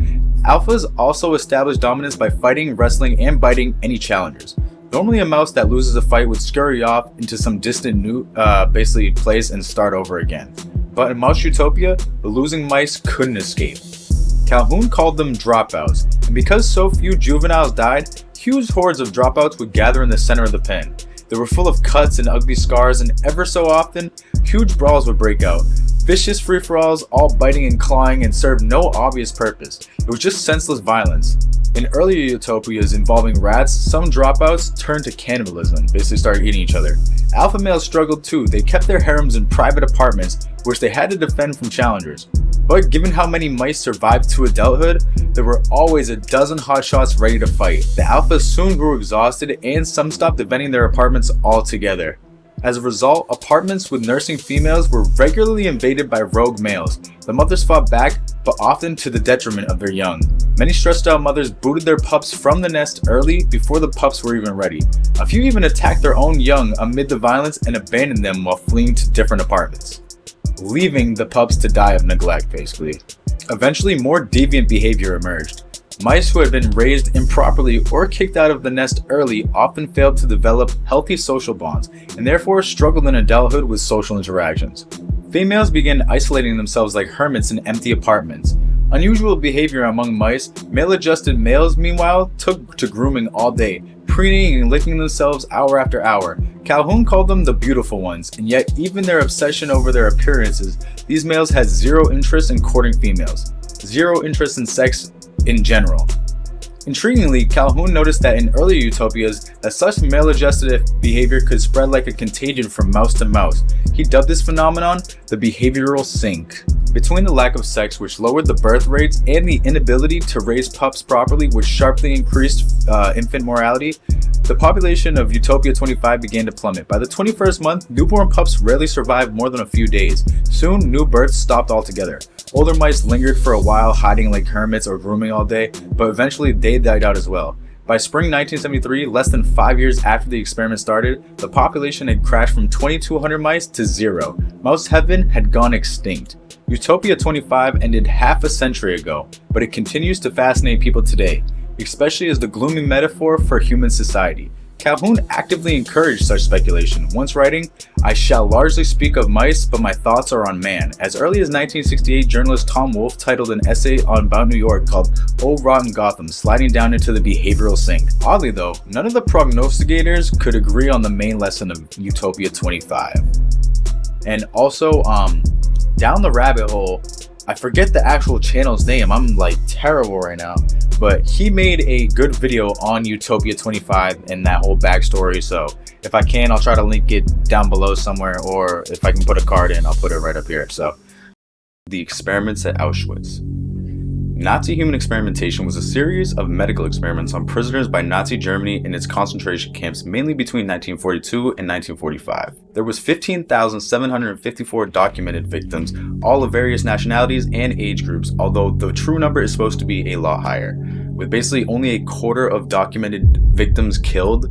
Alphas also establish dominance by fighting, wrestling, and biting any challengers. Normally, a mouse that loses a fight would scurry off into some distant place and start over again. But in Mouse Utopia, the losing mice couldn't escape. Calhoun called them dropouts, and because so few juveniles died, huge hordes of dropouts would gather in the center of the pen. They were full of cuts and ugly scars, and ever so often, huge brawls would break out. Vicious free-for-alls, all biting and clawing, and served no obvious purpose. It was just senseless violence. In earlier utopias involving rats, some dropouts turned to cannibalism, basically started eating each other. Alpha males struggled too. They kept their harems in private apartments, which they had to defend from challengers. But given how many mice survived to adulthood, there were always a dozen hotshots ready to fight. The alphas soon grew exhausted, and some stopped defending their apartments altogether. As a result, apartments with nursing females were regularly invaded by rogue males. The mothers fought back, but often to the detriment of their young. Many stressed out mothers booted their pups from the nest early before the pups were even ready. A few even attacked their own young amid the violence and abandoned them while fleeing to different apartments, leaving the pups to die of neglect, basically. Eventually, more deviant behavior emerged. Mice who had been raised improperly or kicked out of the nest early often failed to develop healthy social bonds, and therefore struggled in adulthood with social interactions. Females began isolating themselves like hermits in empty apartments. Unusual behavior among mice, male-adjusted males, meanwhile, took to grooming all day, preening and licking themselves hour after hour. Calhoun called them the beautiful ones, and yet even their obsession over their appearances, these males had zero interest in courting females, zero interest in sex in general. Intriguingly, Calhoun noticed that in earlier utopias that such male-adjusted behavior could spread like a contagion from mouse to mouse. He dubbed this phenomenon the behavioral sink. Between the lack of sex, which lowered the birth rates, and the inability to raise pups properly, which sharply increased infant mortality, the population of Utopia 25 began to plummet. By the 21st month, newborn pups rarely survived more than a few days. Soon, new births stopped altogether. Older mice lingered for a while, hiding like hermits or grooming all day, but eventually they died out as well. By spring 1973, less than 5 years after the experiment started, the population had crashed from 2,200 mice to zero. Mouse heaven had gone extinct. Utopia 25 ended half a century ago, but it continues to fascinate people today, especially as the gloomy metaphor for human society. Calhoun actively encouraged such speculation, once writing, "I shall largely speak of mice, but my thoughts are on man." As early as 1968, journalist Tom Wolfe titled an essay about New York called "Old Rotten Gotham, Sliding Down into the Behavioral Sink." Oddly though, none of the prognosticators could agree on the main lesson of Utopia 25. And also, down the rabbit hole, I forget the actual channel's name, I'm like terrible right now, but he made a good video on Utopia 25 and that whole backstory, so if I can, I'll try to link it down below somewhere, or if I can put a card in, I'll put it right up here. So, the experiments at Auschwitz. Nazi human experimentation was a series of medical experiments on prisoners by Nazi Germany in its concentration camps, mainly between 1942 and 1945. There was 15,754 documented victims, all of various nationalities and age groups, although the true number is supposed to be a lot higher, with basically only a quarter of documented victims killed.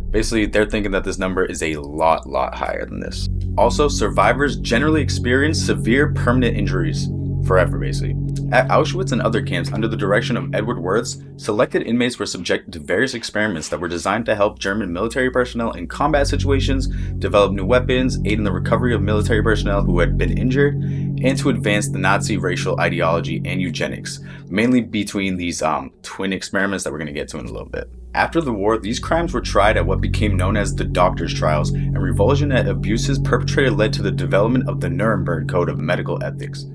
Basically, they're thinking that this number is a lot higher than this. Also, survivors generally experience severe permanent injuries, forever basically. At Auschwitz and other camps under the direction of Edward Wirths, selected inmates were subjected to various experiments that were designed to help German military personnel in combat situations, develop new weapons, aid in the recovery of military personnel who had been injured, and to advance the Nazi racial ideology and eugenics, mainly between these twin experiments that we're going to get to in a little bit. After the war, these crimes were tried at what became known as the doctors' trials, and revulsion at abuses perpetrated led to the development of the Nuremberg Code of Medical Ethics.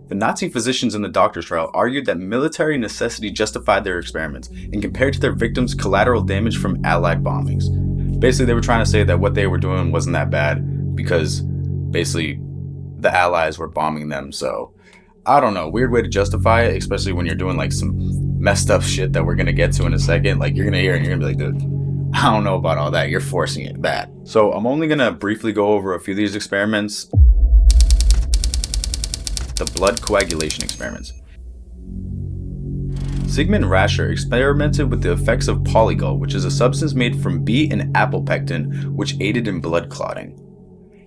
The Nazi physicians in the doctor's trial argued that military necessity justified their experiments and compared to their victims' collateral damage from Allied bombings. Basically, they were trying to say that what they were doing wasn't that bad because basically the Allies were bombing them. So I don't know, weird way to justify it, especially when you're doing like some messed up shit that we're gonna get to in a second. Like, you're gonna hear it and you're gonna be like, dude, I don't know about all that. You're forcing it bad. So I'm only gonna briefly go over a few of these experiments. The blood coagulation experiments. Sigmund Rascher experimented with the effects of polygol, which is a substance made from beet and apple pectin, which aided in blood clotting.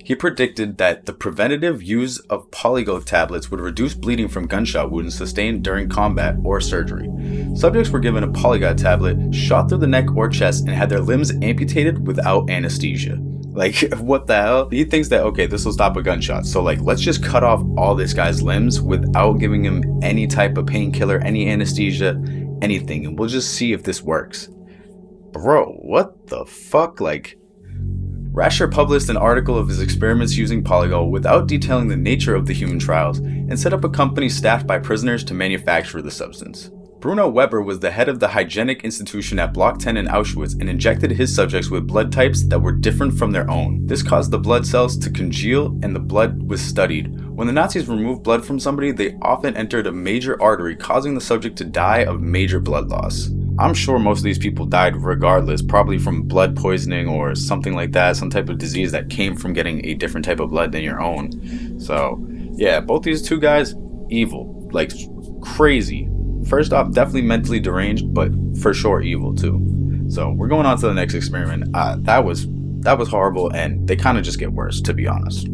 He predicted that the preventative use of polygol tablets would reduce bleeding from gunshot wounds sustained during combat or surgery. Subjects were given a polygol tablet, shot through the neck or chest, and had their limbs amputated without anesthesia. Like, what the hell? He thinks that, okay, this will stop a gunshot. So, like, let's just cut off all this guy's limbs without giving him any type of painkiller, any anesthesia, anything. And we'll just see if this works. Bro, what the fuck? Like, Rascher published an article of his experiments using polygol without detailing the nature of the human trials and set up a company staffed by prisoners to manufacture the substance. Bruno Weber was the head of the hygienic institution at Block 10 in Auschwitz and injected his subjects with blood types that were different from their own. This caused the blood cells to congeal and the blood was studied. When the Nazis removed blood from somebody, they often entered a major artery, causing the subject to die of major blood loss. I'm sure most of these people died regardless, probably from blood poisoning or something like that, some type of disease that came from getting a different type of blood than your own. So, yeah, both these two guys, evil. Like, crazy. First off, definitely mentally deranged, but for sure evil too. So we're going on to the next experiment. That was horrible, and they kind of just get worse, to be honest.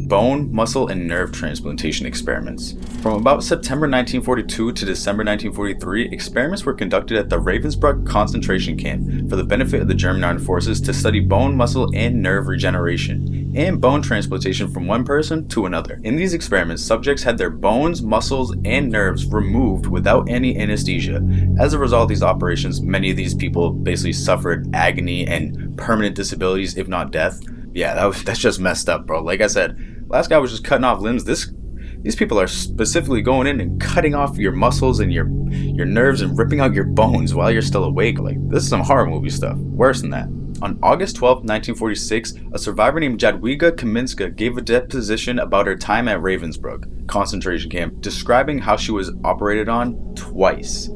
Bone, muscle, and nerve transplantation experiments. From about September 1942 to December 1943, experiments were conducted at the Ravensbrück concentration camp for the benefit of the German armed forces to study bone, muscle, and nerve regeneration, and bone transplantation from one person to another. In these experiments, subjects had their bones, muscles, and nerves removed without any anesthesia. As a result of these operations, many of these people basically suffered agony and permanent disabilities, if not death. Yeah, that's just messed up, bro. Like I said, last guy was just cutting off limbs. These people are specifically going in and cutting off your muscles and your nerves and ripping out your bones while you're still awake. Like, this is some horror movie stuff. Worse than that. On August 12, 1946, a survivor named Jadwiga Kaminska gave a deposition about her time at Ravensbrück concentration camp, describing how she was operated on twice. Is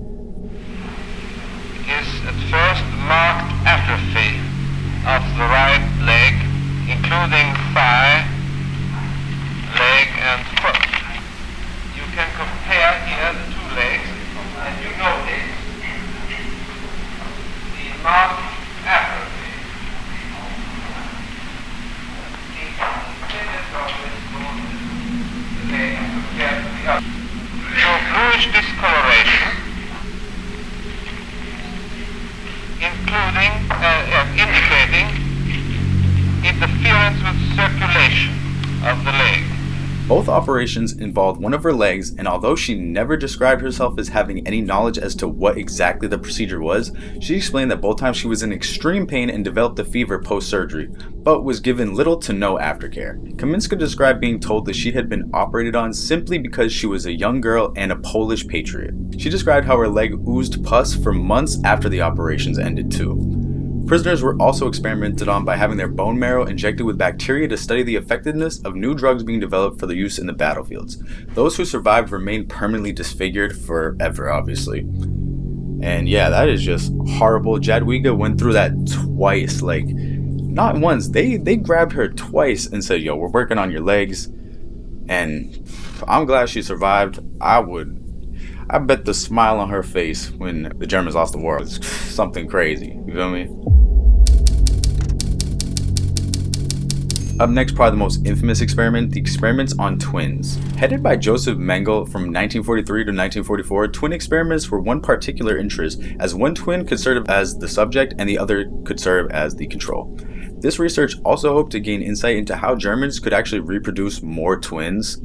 at first marked atrophy of the right leg, including thigh, leg, and foot. You can compare here the two legs, and you notice the marked atrophy. So bluish discoloration, indicating interference with circulation of the leg. Both operations involved one of her legs, and although she never described herself as having any knowledge as to what exactly the procedure was, she explained that both times she was in extreme pain and developed a fever post-surgery, but was given little to no aftercare. Kaminska described being told that she had been operated on simply because she was a young girl and a Polish patriot. She described how her leg oozed pus for months after the operations ended too. Prisoners were also experimented on by having their bone marrow injected with bacteria to study the effectiveness of new drugs being developed for the use in the battlefields. Those who survived remained permanently disfigured forever, obviously. And yeah, that is just horrible. Jadwiga went through that twice, like, not once. They grabbed her twice and said, yo, we're working on your legs. And I'm glad she survived. I bet the smile on her face when the Germans lost the war was something crazy. You feel me? Up next, probably the most infamous experiment, the experiments on twins. Headed by Joseph Mengele from 1943 to 1944, twin experiments were one particular interest, as one twin could serve as the subject and the other could serve as the control. This research also hoped to gain insight into how Germans could actually reproduce more twins.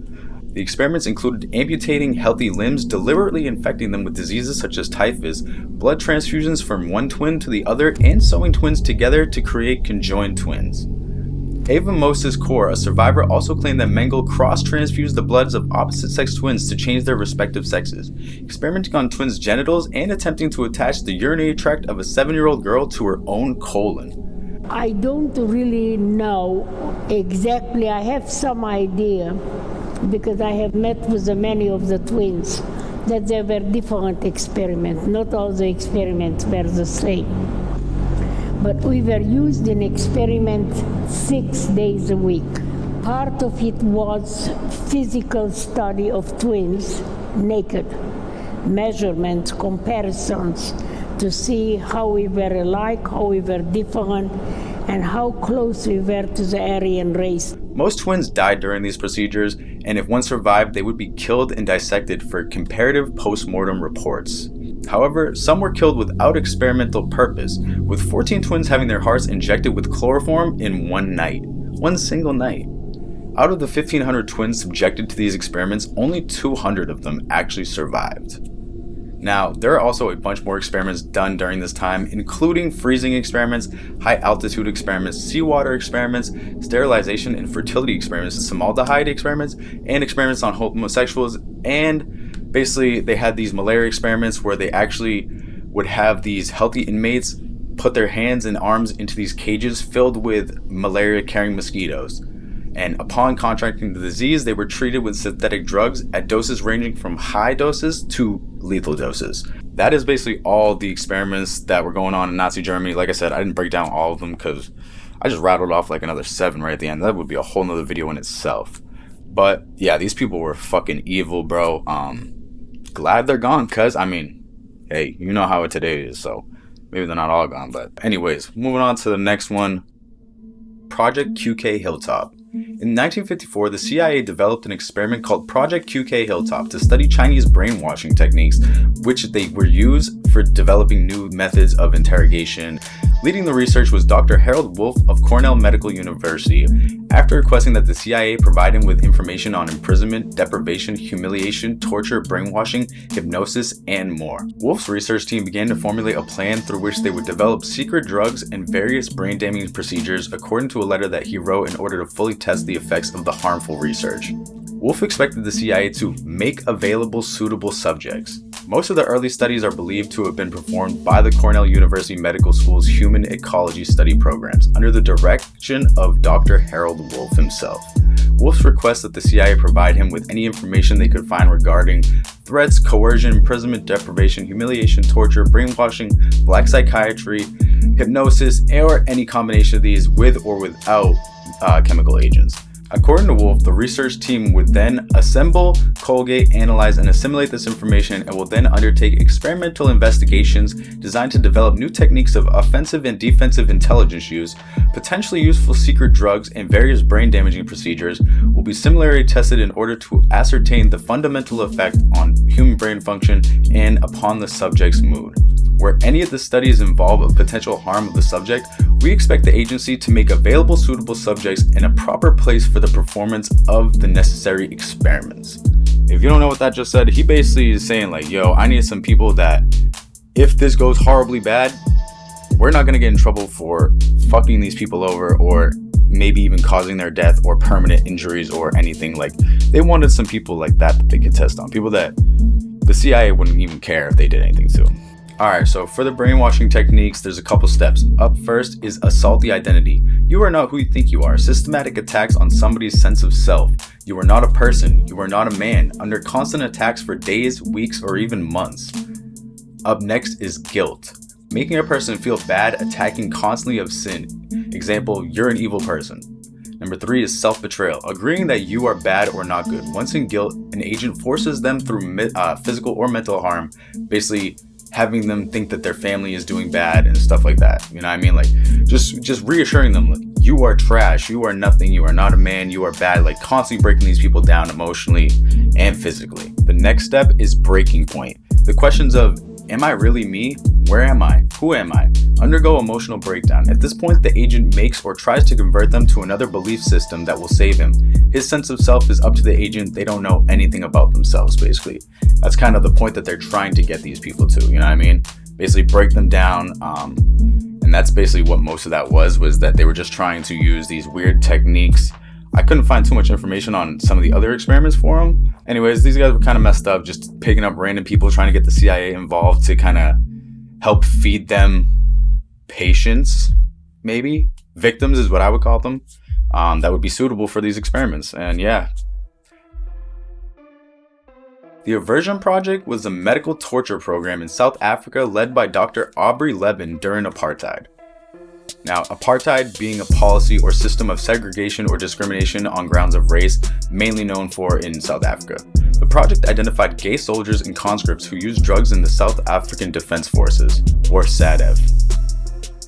The experiments included amputating healthy limbs, deliberately infecting them with diseases such as typhus, blood transfusions from one twin to the other, and sewing twins together to create conjoined twins. Ava Moses Kaur, a survivor, also claimed that Mengele cross-transfused the bloods of opposite-sex twins to change their respective sexes, experimenting on twins' genitals and attempting to attach the urinary tract of a 7-year-old girl to her own colon. I don't really know exactly. I have some idea. because I have met with many of the twins, that they were different experiments. Not all the experiments were the same. But we were used in experiment 6 days a week. Part of it was physical study of twins, naked, measurements, comparisons, to see how we were alike, how we were different, and how close we were to the Aryan race. Most twins died during these procedures, and if one survived, they would be killed and dissected for comparative post-mortem reports. However, some were killed without experimental purpose, with 14 twins having their hearts injected with chloroform in one single night. Out of the 1,500 twins subjected to these experiments, only 200 of them actually survived. Now, there are also a bunch more experiments done during this time, including freezing experiments, high altitude experiments, seawater experiments, sterilization and fertility experiments, formaldehyde experiments, and experiments on homosexuals. And basically, they had these malaria experiments where they actually would have these healthy inmates put their hands and arms into these cages filled with malaria-carrying mosquitoes. And upon contracting the disease, they were treated with synthetic drugs at doses ranging from high doses to lethal doses. That is basically all the experiments that were going on in Nazi Germany. Like I said, I didn't break down all of them because I just rattled off like another 7 right at the end. That would be a whole nother video in itself. But yeah, these people were fucking evil, bro. Glad they're gone, cuz I mean, hey, you know how it today is, so maybe they're not all gone. But anyways, moving on to the next one. Project QKHILLTOP. In 1954, the CIA developed an experiment called Project QKHILLTOP to study Chinese brainwashing techniques, which they were used for developing new methods of interrogation. Leading the research was Dr. Harold Wolff of Cornell Medical University. After requesting that the CIA provide him with information on imprisonment, deprivation, humiliation, torture, brainwashing, hypnosis, and more, Wolff's research team began to formulate a plan through which they would develop secret drugs and various brain-damaging procedures according to a letter that he wrote in order to fully test the effects of the harmful research. Wolff expected the CIA to make available suitable subjects. Most of the early studies are believed to have been performed by the Cornell University Medical School's Human Ecology Study programs under the direction of Dr. Harold Wolff himself. Wolff's request that the CIA provide him with any information they could find regarding threats, coercion, imprisonment, deprivation, humiliation, torture, brainwashing, black psychiatry, hypnosis, or any combination of these with or without chemical agents. According to Wolff, the research team would then assemble, colgate, analyze, and assimilate this information and will then undertake experimental investigations designed to develop new techniques of offensive and defensive intelligence use. Potentially useful secret drugs and various brain-damaging procedures will be similarly tested in order to ascertain the fundamental effect on human brain function and upon the subject's mood. Where any of the studies involve a potential harm of the subject, we expect the agency to make available suitable subjects in a proper place for the performance of the necessary experiments. If you don't know what that just said, he basically is saying like, yo, I need some people that if this goes horribly bad, we're not going to get in trouble for fucking these people over or maybe even causing their death or permanent injuries or anything. Like, they wanted some people like that they could test on. People that the CIA wouldn't even care if they did anything to. Alright, so for the brainwashing techniques, there's a couple steps. Up first is assault the identity. You are not who you think you are. Systematic attacks on somebody's sense of self. You are not a person. You are not a man. Under constant attacks for days, weeks, or even months. Up next is guilt. Making a person feel bad, attacking constantly of sin. Example, you're an evil person. Number 3 is self-betrayal, agreeing that you are bad or not good. Once in guilt, an agent forces them through physical or mental harm, basically having them think that their family is doing bad and stuff like that. You know what I mean? Like, just reassuring them, like, you are trash, you are nothing, you are not a man, you are bad, like constantly breaking these people down emotionally and physically. The next step is breaking point. The questions of, am I really me? Where am I? Who am I? Undergo emotional breakdown. At this point, the agent makes or tries to convert them to another belief system that will save him. His sense of self is up to the agent. They don't know anything about themselves, basically. That's kind of the point that they're trying to get these people to, you know what I mean? Basically break them down. And that's basically what most of that was that they were just trying to use these weird techniques. I couldn't find too much information on some of the other experiments for them. Anyways, these guys were kind of messed up, just picking up random people, trying to get the CIA involved to kind of help feed them patients, maybe. Victims is what I would call them. That would be suitable for these experiments. And yeah, The Aversion Project was a medical torture program in South Africa led by Dr. Aubrey Levin during apartheid. Now, apartheid being a policy or system of segregation or discrimination on grounds of race, mainly known for in South Africa. The project identified gay soldiers and conscripts who used drugs in the South African Defense Forces, or SADF.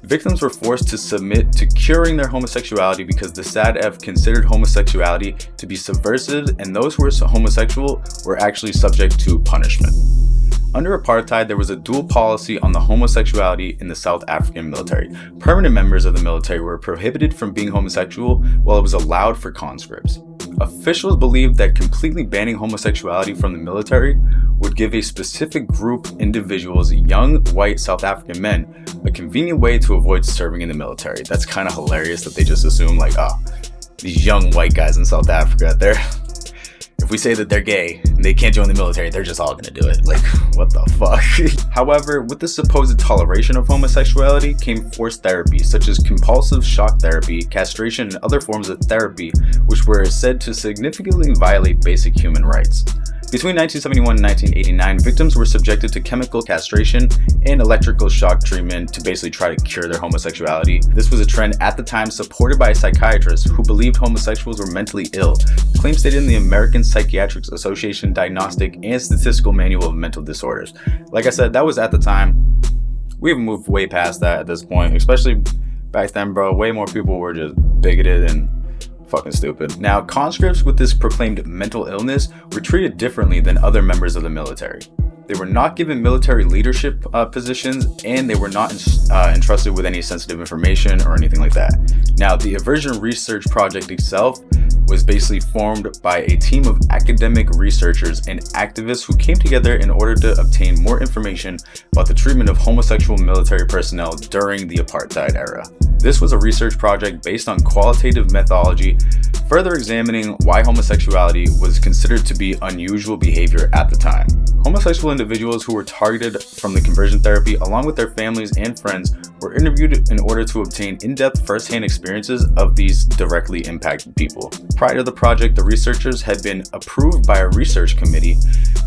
Victims were forced to submit to curing their homosexuality because the SADF considered homosexuality to be subversive, and those who were homosexual were actually subject to punishment. Under apartheid, there was a dual policy on the homosexuality in the South African military. Permanent members of the military were prohibited from being homosexual, while it was allowed for conscripts. Officials believed that completely banning homosexuality from the military would give a specific group of individuals, young white South African men, a convenient way to avoid serving in the military. That's kind of hilarious that they just assume like, oh, these young white guys in South Africa, if we say that they're gay and they can't join the military, they're just all gonna do it. Like, what the fuck? However, with the supposed toleration of homosexuality came forced therapy, such as compulsive shock therapy, castration, and other forms of therapy, which were said to significantly violate basic human rights. Between 1971 and 1989, victims were subjected to chemical castration and electrical shock treatment to basically try to cure their homosexuality. This was a trend at the time supported by a psychiatrist who believed homosexuals were mentally ill. Claims stated in the American Psychiatric Association Diagnostic and Statistical Manual of Mental Disorders. Like I said, that was at the time. We've moved way past that at this point, especially back then, bro. Way more people were just bigoted and fucking stupid. Now, conscripts with this proclaimed mental illness were treated differently than other members of the military. They were not given military leadership positions, and they were not entrusted with any sensitive information or anything like that. Now, the Aversion Research Project itself was basically formed by a team of academic researchers and activists who came together in order to obtain more information about the treatment of homosexual military personnel during the apartheid era. This was a research project based on qualitative methodology, further examining why homosexuality was considered to be unusual behavior at the time. Homosexual individuals who were targeted from the conversion therapy, along with their families and friends, were interviewed in order to obtain in-depth first-hand experiences of these directly impacted people. Prior to the project, the researchers had been approved by a research committee.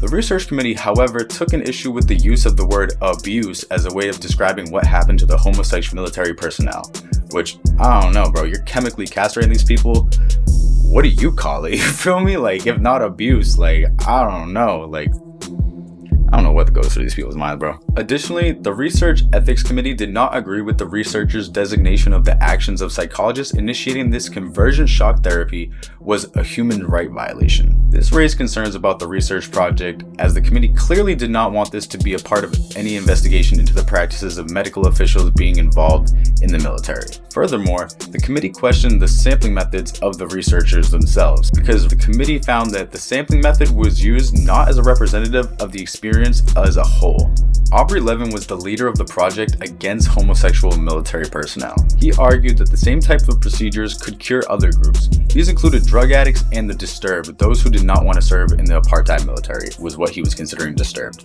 The research committee, however, took an issue with the use of the word abuse as a way of describing what happened to the homosexual military personnel. Which, I don't know, bro, you're chemically castrating these people. What do you call it? You feel me? Like, if not abuse, like, I don't know, like, I don't know what goes through these people's minds, bro. Additionally, the Research Ethics Committee did not agree with the researchers' designation of the actions of psychologists initiating this conversion shock therapy was a human right violation. This raised concerns about the research project, as the committee clearly did not want this to be a part of any investigation into the practices of medical officials being involved in the military. Furthermore, the committee questioned the sampling methods of the researchers themselves, because the committee found that the sampling method was used not as a representative of the experience as a whole. Aubrey Levin was the leader of the project against homosexual military personnel. He argued that the same type of procedures could cure other groups. These included drug addicts and the disturbed, those who did not want to serve in the apartheid military, was what he was considering disturbed.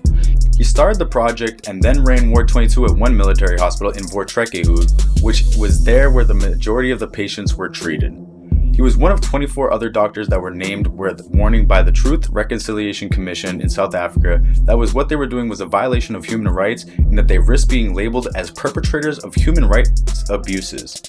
He started the project and then ran Ward 22 at one military hospital in Voortrekkinghoek, which was there where the majority of the patients were treated. He was one of 24 other doctors that were named with warning by the Truth Reconciliation Commission in South Africa that was what they were doing was a violation of human rights and that they risked being labeled as perpetrators of human rights abuses.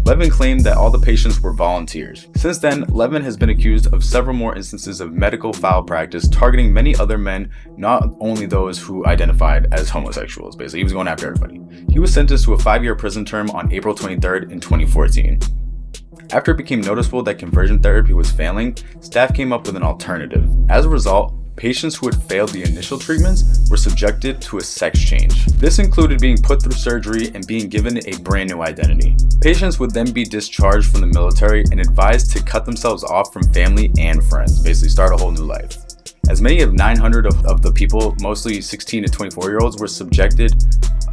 Levin claimed that all the patients were volunteers. Since then, Levin has been accused of several more instances of medical foul practice targeting many other men, not only those who identified as homosexuals. Basically, he was going after everybody. He was sentenced to a 5-year prison term on April 23rd in 2014. After it became noticeable that conversion therapy was failing, staff came up with an alternative. As a result, patients who had failed the initial treatments were subjected to a sex change. This included being put through surgery and being given a brand new identity. Patients would then be discharged from the military and advised to cut themselves off from family and friends, basically start a whole new life. As many as 900 of the people, mostly 16 to 24-year-olds, were subjected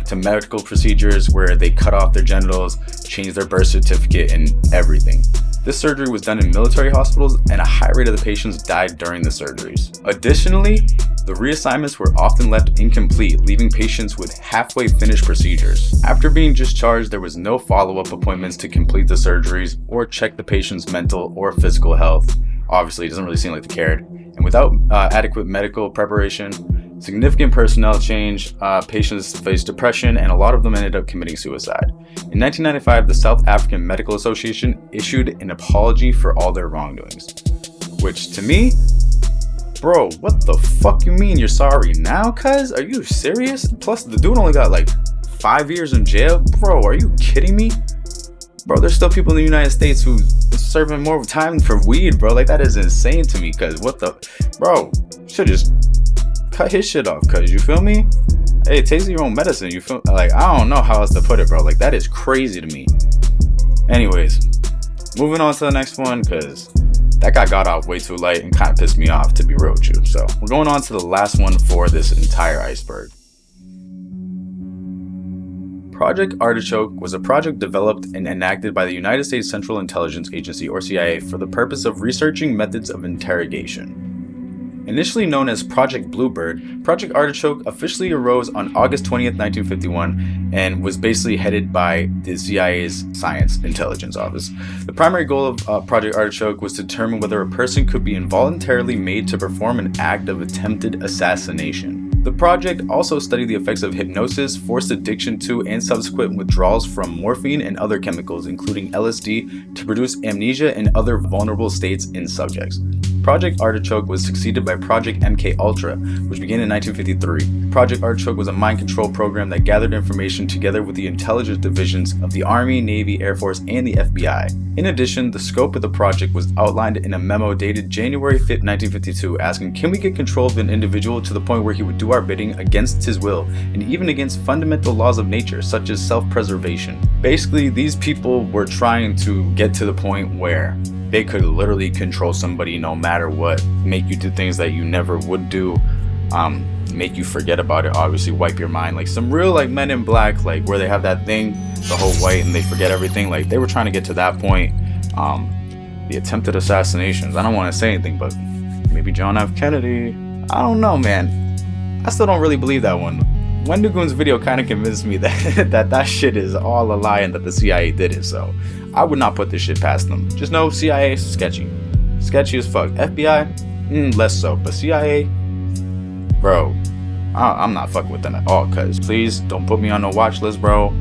to medical procedures where they cut off their genitals, changed their birth certificate, and everything. This surgery was done in military hospitals, and a high rate of the patients died during the surgeries. Additionally, the reassignments were often left incomplete, leaving patients with halfway finished procedures. After being discharged, there was no follow-up appointments to complete the surgeries or check the patient's mental or physical health. Obviously, it doesn't really seem like they cared. And without adequate medical preparation, significant personnel change, patients faced depression, and a lot of them ended up committing suicide. In 1995, the South African Medical Association issued an apology for all their wrongdoings. Which, to me, bro, what the fuck you mean you're sorry now, cuz? Are you serious? Plus, the dude only got like 5 years in jail? Bro, are you kidding me? Bro, there's still people in the United States who serving more time for weed, bro. Like, that is insane to me, cuz what the... Bro, should just cut his shit off, cuz, you feel me? Hey, taste your own medicine, you feel... Like, I don't know how else to put it, bro. Like, that is crazy to me. Anyways, moving on to the next one, cuz that guy got off way too late and kind of pissed me off, to be real with you. So, we're going on to the last one for this entire iceberg. Project Artichoke was a project developed and enacted by the United States Central Intelligence Agency, or CIA, for the purpose of researching methods of interrogation. Initially known as Project Bluebird, Project Artichoke officially arose on August 20th, 1951, and was basically headed by the CIA's Science Intelligence Office. The primary goal of Project Artichoke was to determine whether a person could be involuntarily made to perform an act of attempted assassination. The project also studied the effects of hypnosis, forced addiction to, and subsequent withdrawals from morphine and other chemicals, including LSD, to produce amnesia and other vulnerable states in subjects. Project Artichoke was succeeded by Project MKUltra, which began in 1953. Project Artichoke was a mind control program that gathered information together with the intelligence divisions of the Army, Navy, Air Force, and the FBI. In addition, the scope of the project was outlined in a memo dated January 5, 1952, asking, can we get control of an individual to the point where he would do our bidding against his will, and even against fundamental laws of nature, such as self-preservation. Basically, these people were trying to get to the point where they could literally control somebody no matter what, make you do things that you never would do, make you forget about it, obviously wipe your mind, like some real like Men in Black, like where they have that thing, the whole white, and they forget everything. Like they were trying to get to that point. The attempted assassinations, I don't want to say anything, but maybe John F. Kennedy, I don't know, man. I still don't really believe that one. Wendigoon's video kind of convinced me that shit is all a lie and that the CIA did it, so I would not put this shit past them. Just know CIA, sketchy. Sketchy as fuck. FBI, less so, but CIA, bro, I'm not fucking with them at all, cuz please don't put me on no watch list, bro.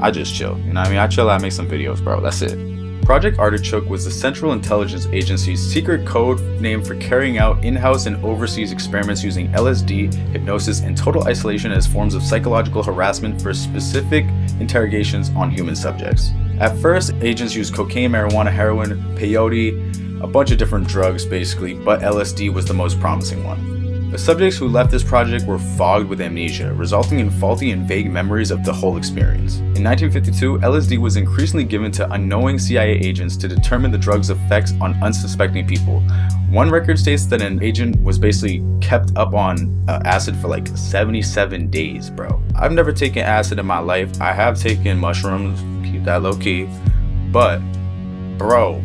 I just chill, you know what I mean? I chill, I make some videos, bro, that's it. Project Artichoke was the Central Intelligence Agency's secret code name for carrying out in-house and overseas experiments using LSD, hypnosis, and total isolation as forms of psychological harassment for specific interrogations on human subjects. At first, agents used cocaine, marijuana, heroin, peyote, a bunch of different drugs basically, but LSD was the most promising one. The subjects who left this project were fogged with amnesia, resulting in faulty and vague memories of the whole experience. In 1952, LSD was increasingly given to unknowing CIA agents to determine the drug's effects on unsuspecting people. One record states that an agent was basically kept up on acid for like 77 days, bro. I've never taken acid in my life. I have taken mushrooms, keep that low key, but bro,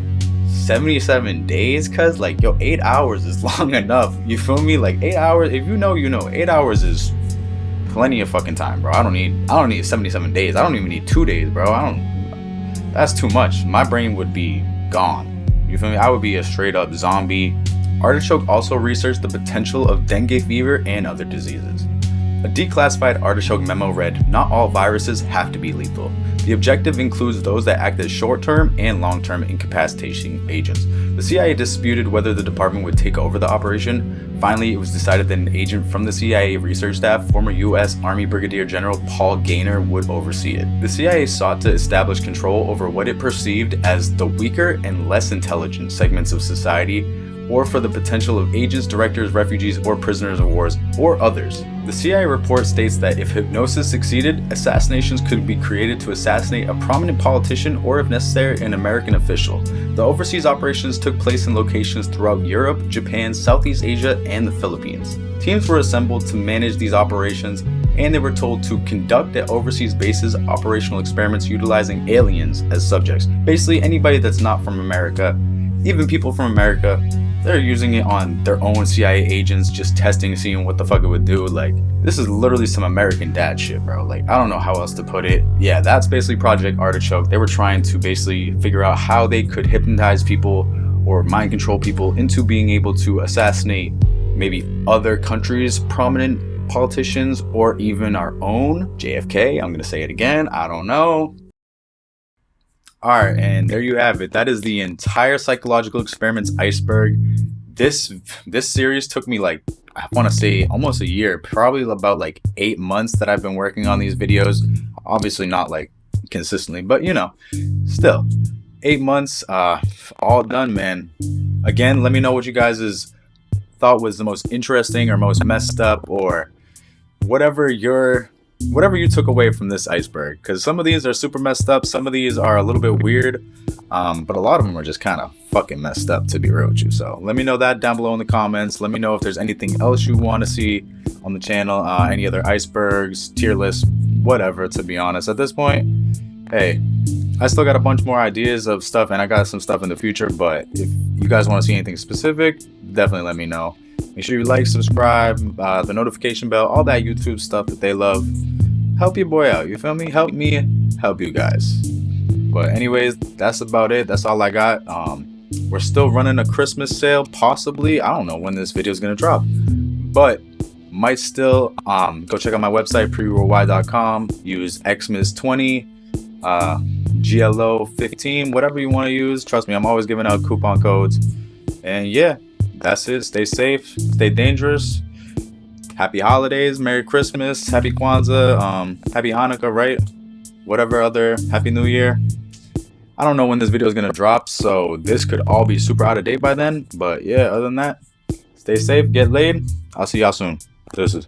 77 days, cuz like, yo, 8 hours is long enough, you feel me? Like 8 hours, if you know, you know, 8 hours is plenty of fucking time, bro. I don't need 77 days. I don't even need 2 days, bro. That's too much. My brain would be gone, you feel me? I would be a straight up zombie. Artichoke also researched the potential of dengue fever and other diseases. A declassified Artichoke memo read, "Not all viruses have to be lethal. The objective includes those that act as short-term and long-term incapacitating agents." The CIA disputed whether the department would take over the operation. Finally, it was decided that an agent from the CIA research staff, former U.S. Army Brigadier General Paul Gaynor, would oversee it. The CIA sought to establish control over what it perceived as the weaker and less intelligent segments of society, or for the potential of agents, directors, refugees, or prisoners of wars, or others. The CIA report states that if hypnosis succeeded, assassinations could be created to assassinate a prominent politician or, if necessary, an American official. The overseas operations took place in locations throughout Europe, Japan, Southeast Asia, and the Philippines. Teams were assembled to manage these operations, and they were told to conduct at overseas bases operational experiments utilizing aliens as subjects. Basically, anybody that's not from America, even people from America, they're using it on their own CIA agents, just testing, seeing what the fuck it would do. Like, this is literally some American dad shit, bro. Like, I don't know how else to put it. Yeah, that's basically Project Artichoke. They were trying to basically figure out how they could hypnotize people or mind control people into being able to assassinate maybe other countries' prominent politicians, or even our own JFK. I'm gonna say it again, I don't know. Alright, and there you have it. That is the entire Psychological Experiments Iceberg. This series took me like, I want to say almost a year, probably about like 8 months that I've been working on these videos. Obviously not like consistently, but you know, still 8 months, all done, man. Again, let me know what you guys' thought was the most interesting or most messed up, or whatever you took away from this iceberg, because some of these are super messed up, some of these are a little bit weird, but a lot of them are just kind of fucking messed up, to be real with you. So let me know that down below in the comments. Let me know if there's anything else you want to see on the channel, any other icebergs, tier lists, whatever. To be honest, at this point, hey, I still got a bunch more ideas of stuff, and I got some stuff in the future, but if you guys want to see anything specific, definitely let me know. Make sure you like, subscribe, the notification bell, all that YouTube stuff that they love. Help your boy out, you feel me? Help me help you guys. But anyways, that's about it. That's all I got. We're still running a Christmas sale, possibly. I don't know when this video is going to drop, but might still. Go check out my website, preworldwide.com. Use Xmas20, GLO15, whatever you want to use. Trust me, I'm always giving out coupon codes. And yeah, that's it. Stay safe, stay dangerous. Happy holidays, Merry Christmas, Happy Kwanzaa, Happy Hanukkah, right? Whatever other, Happy New Year. I don't know when this video is going to drop, so this could all be super out of date by then. But yeah, other than that, stay safe, get laid. I'll see y'all soon. Deuces.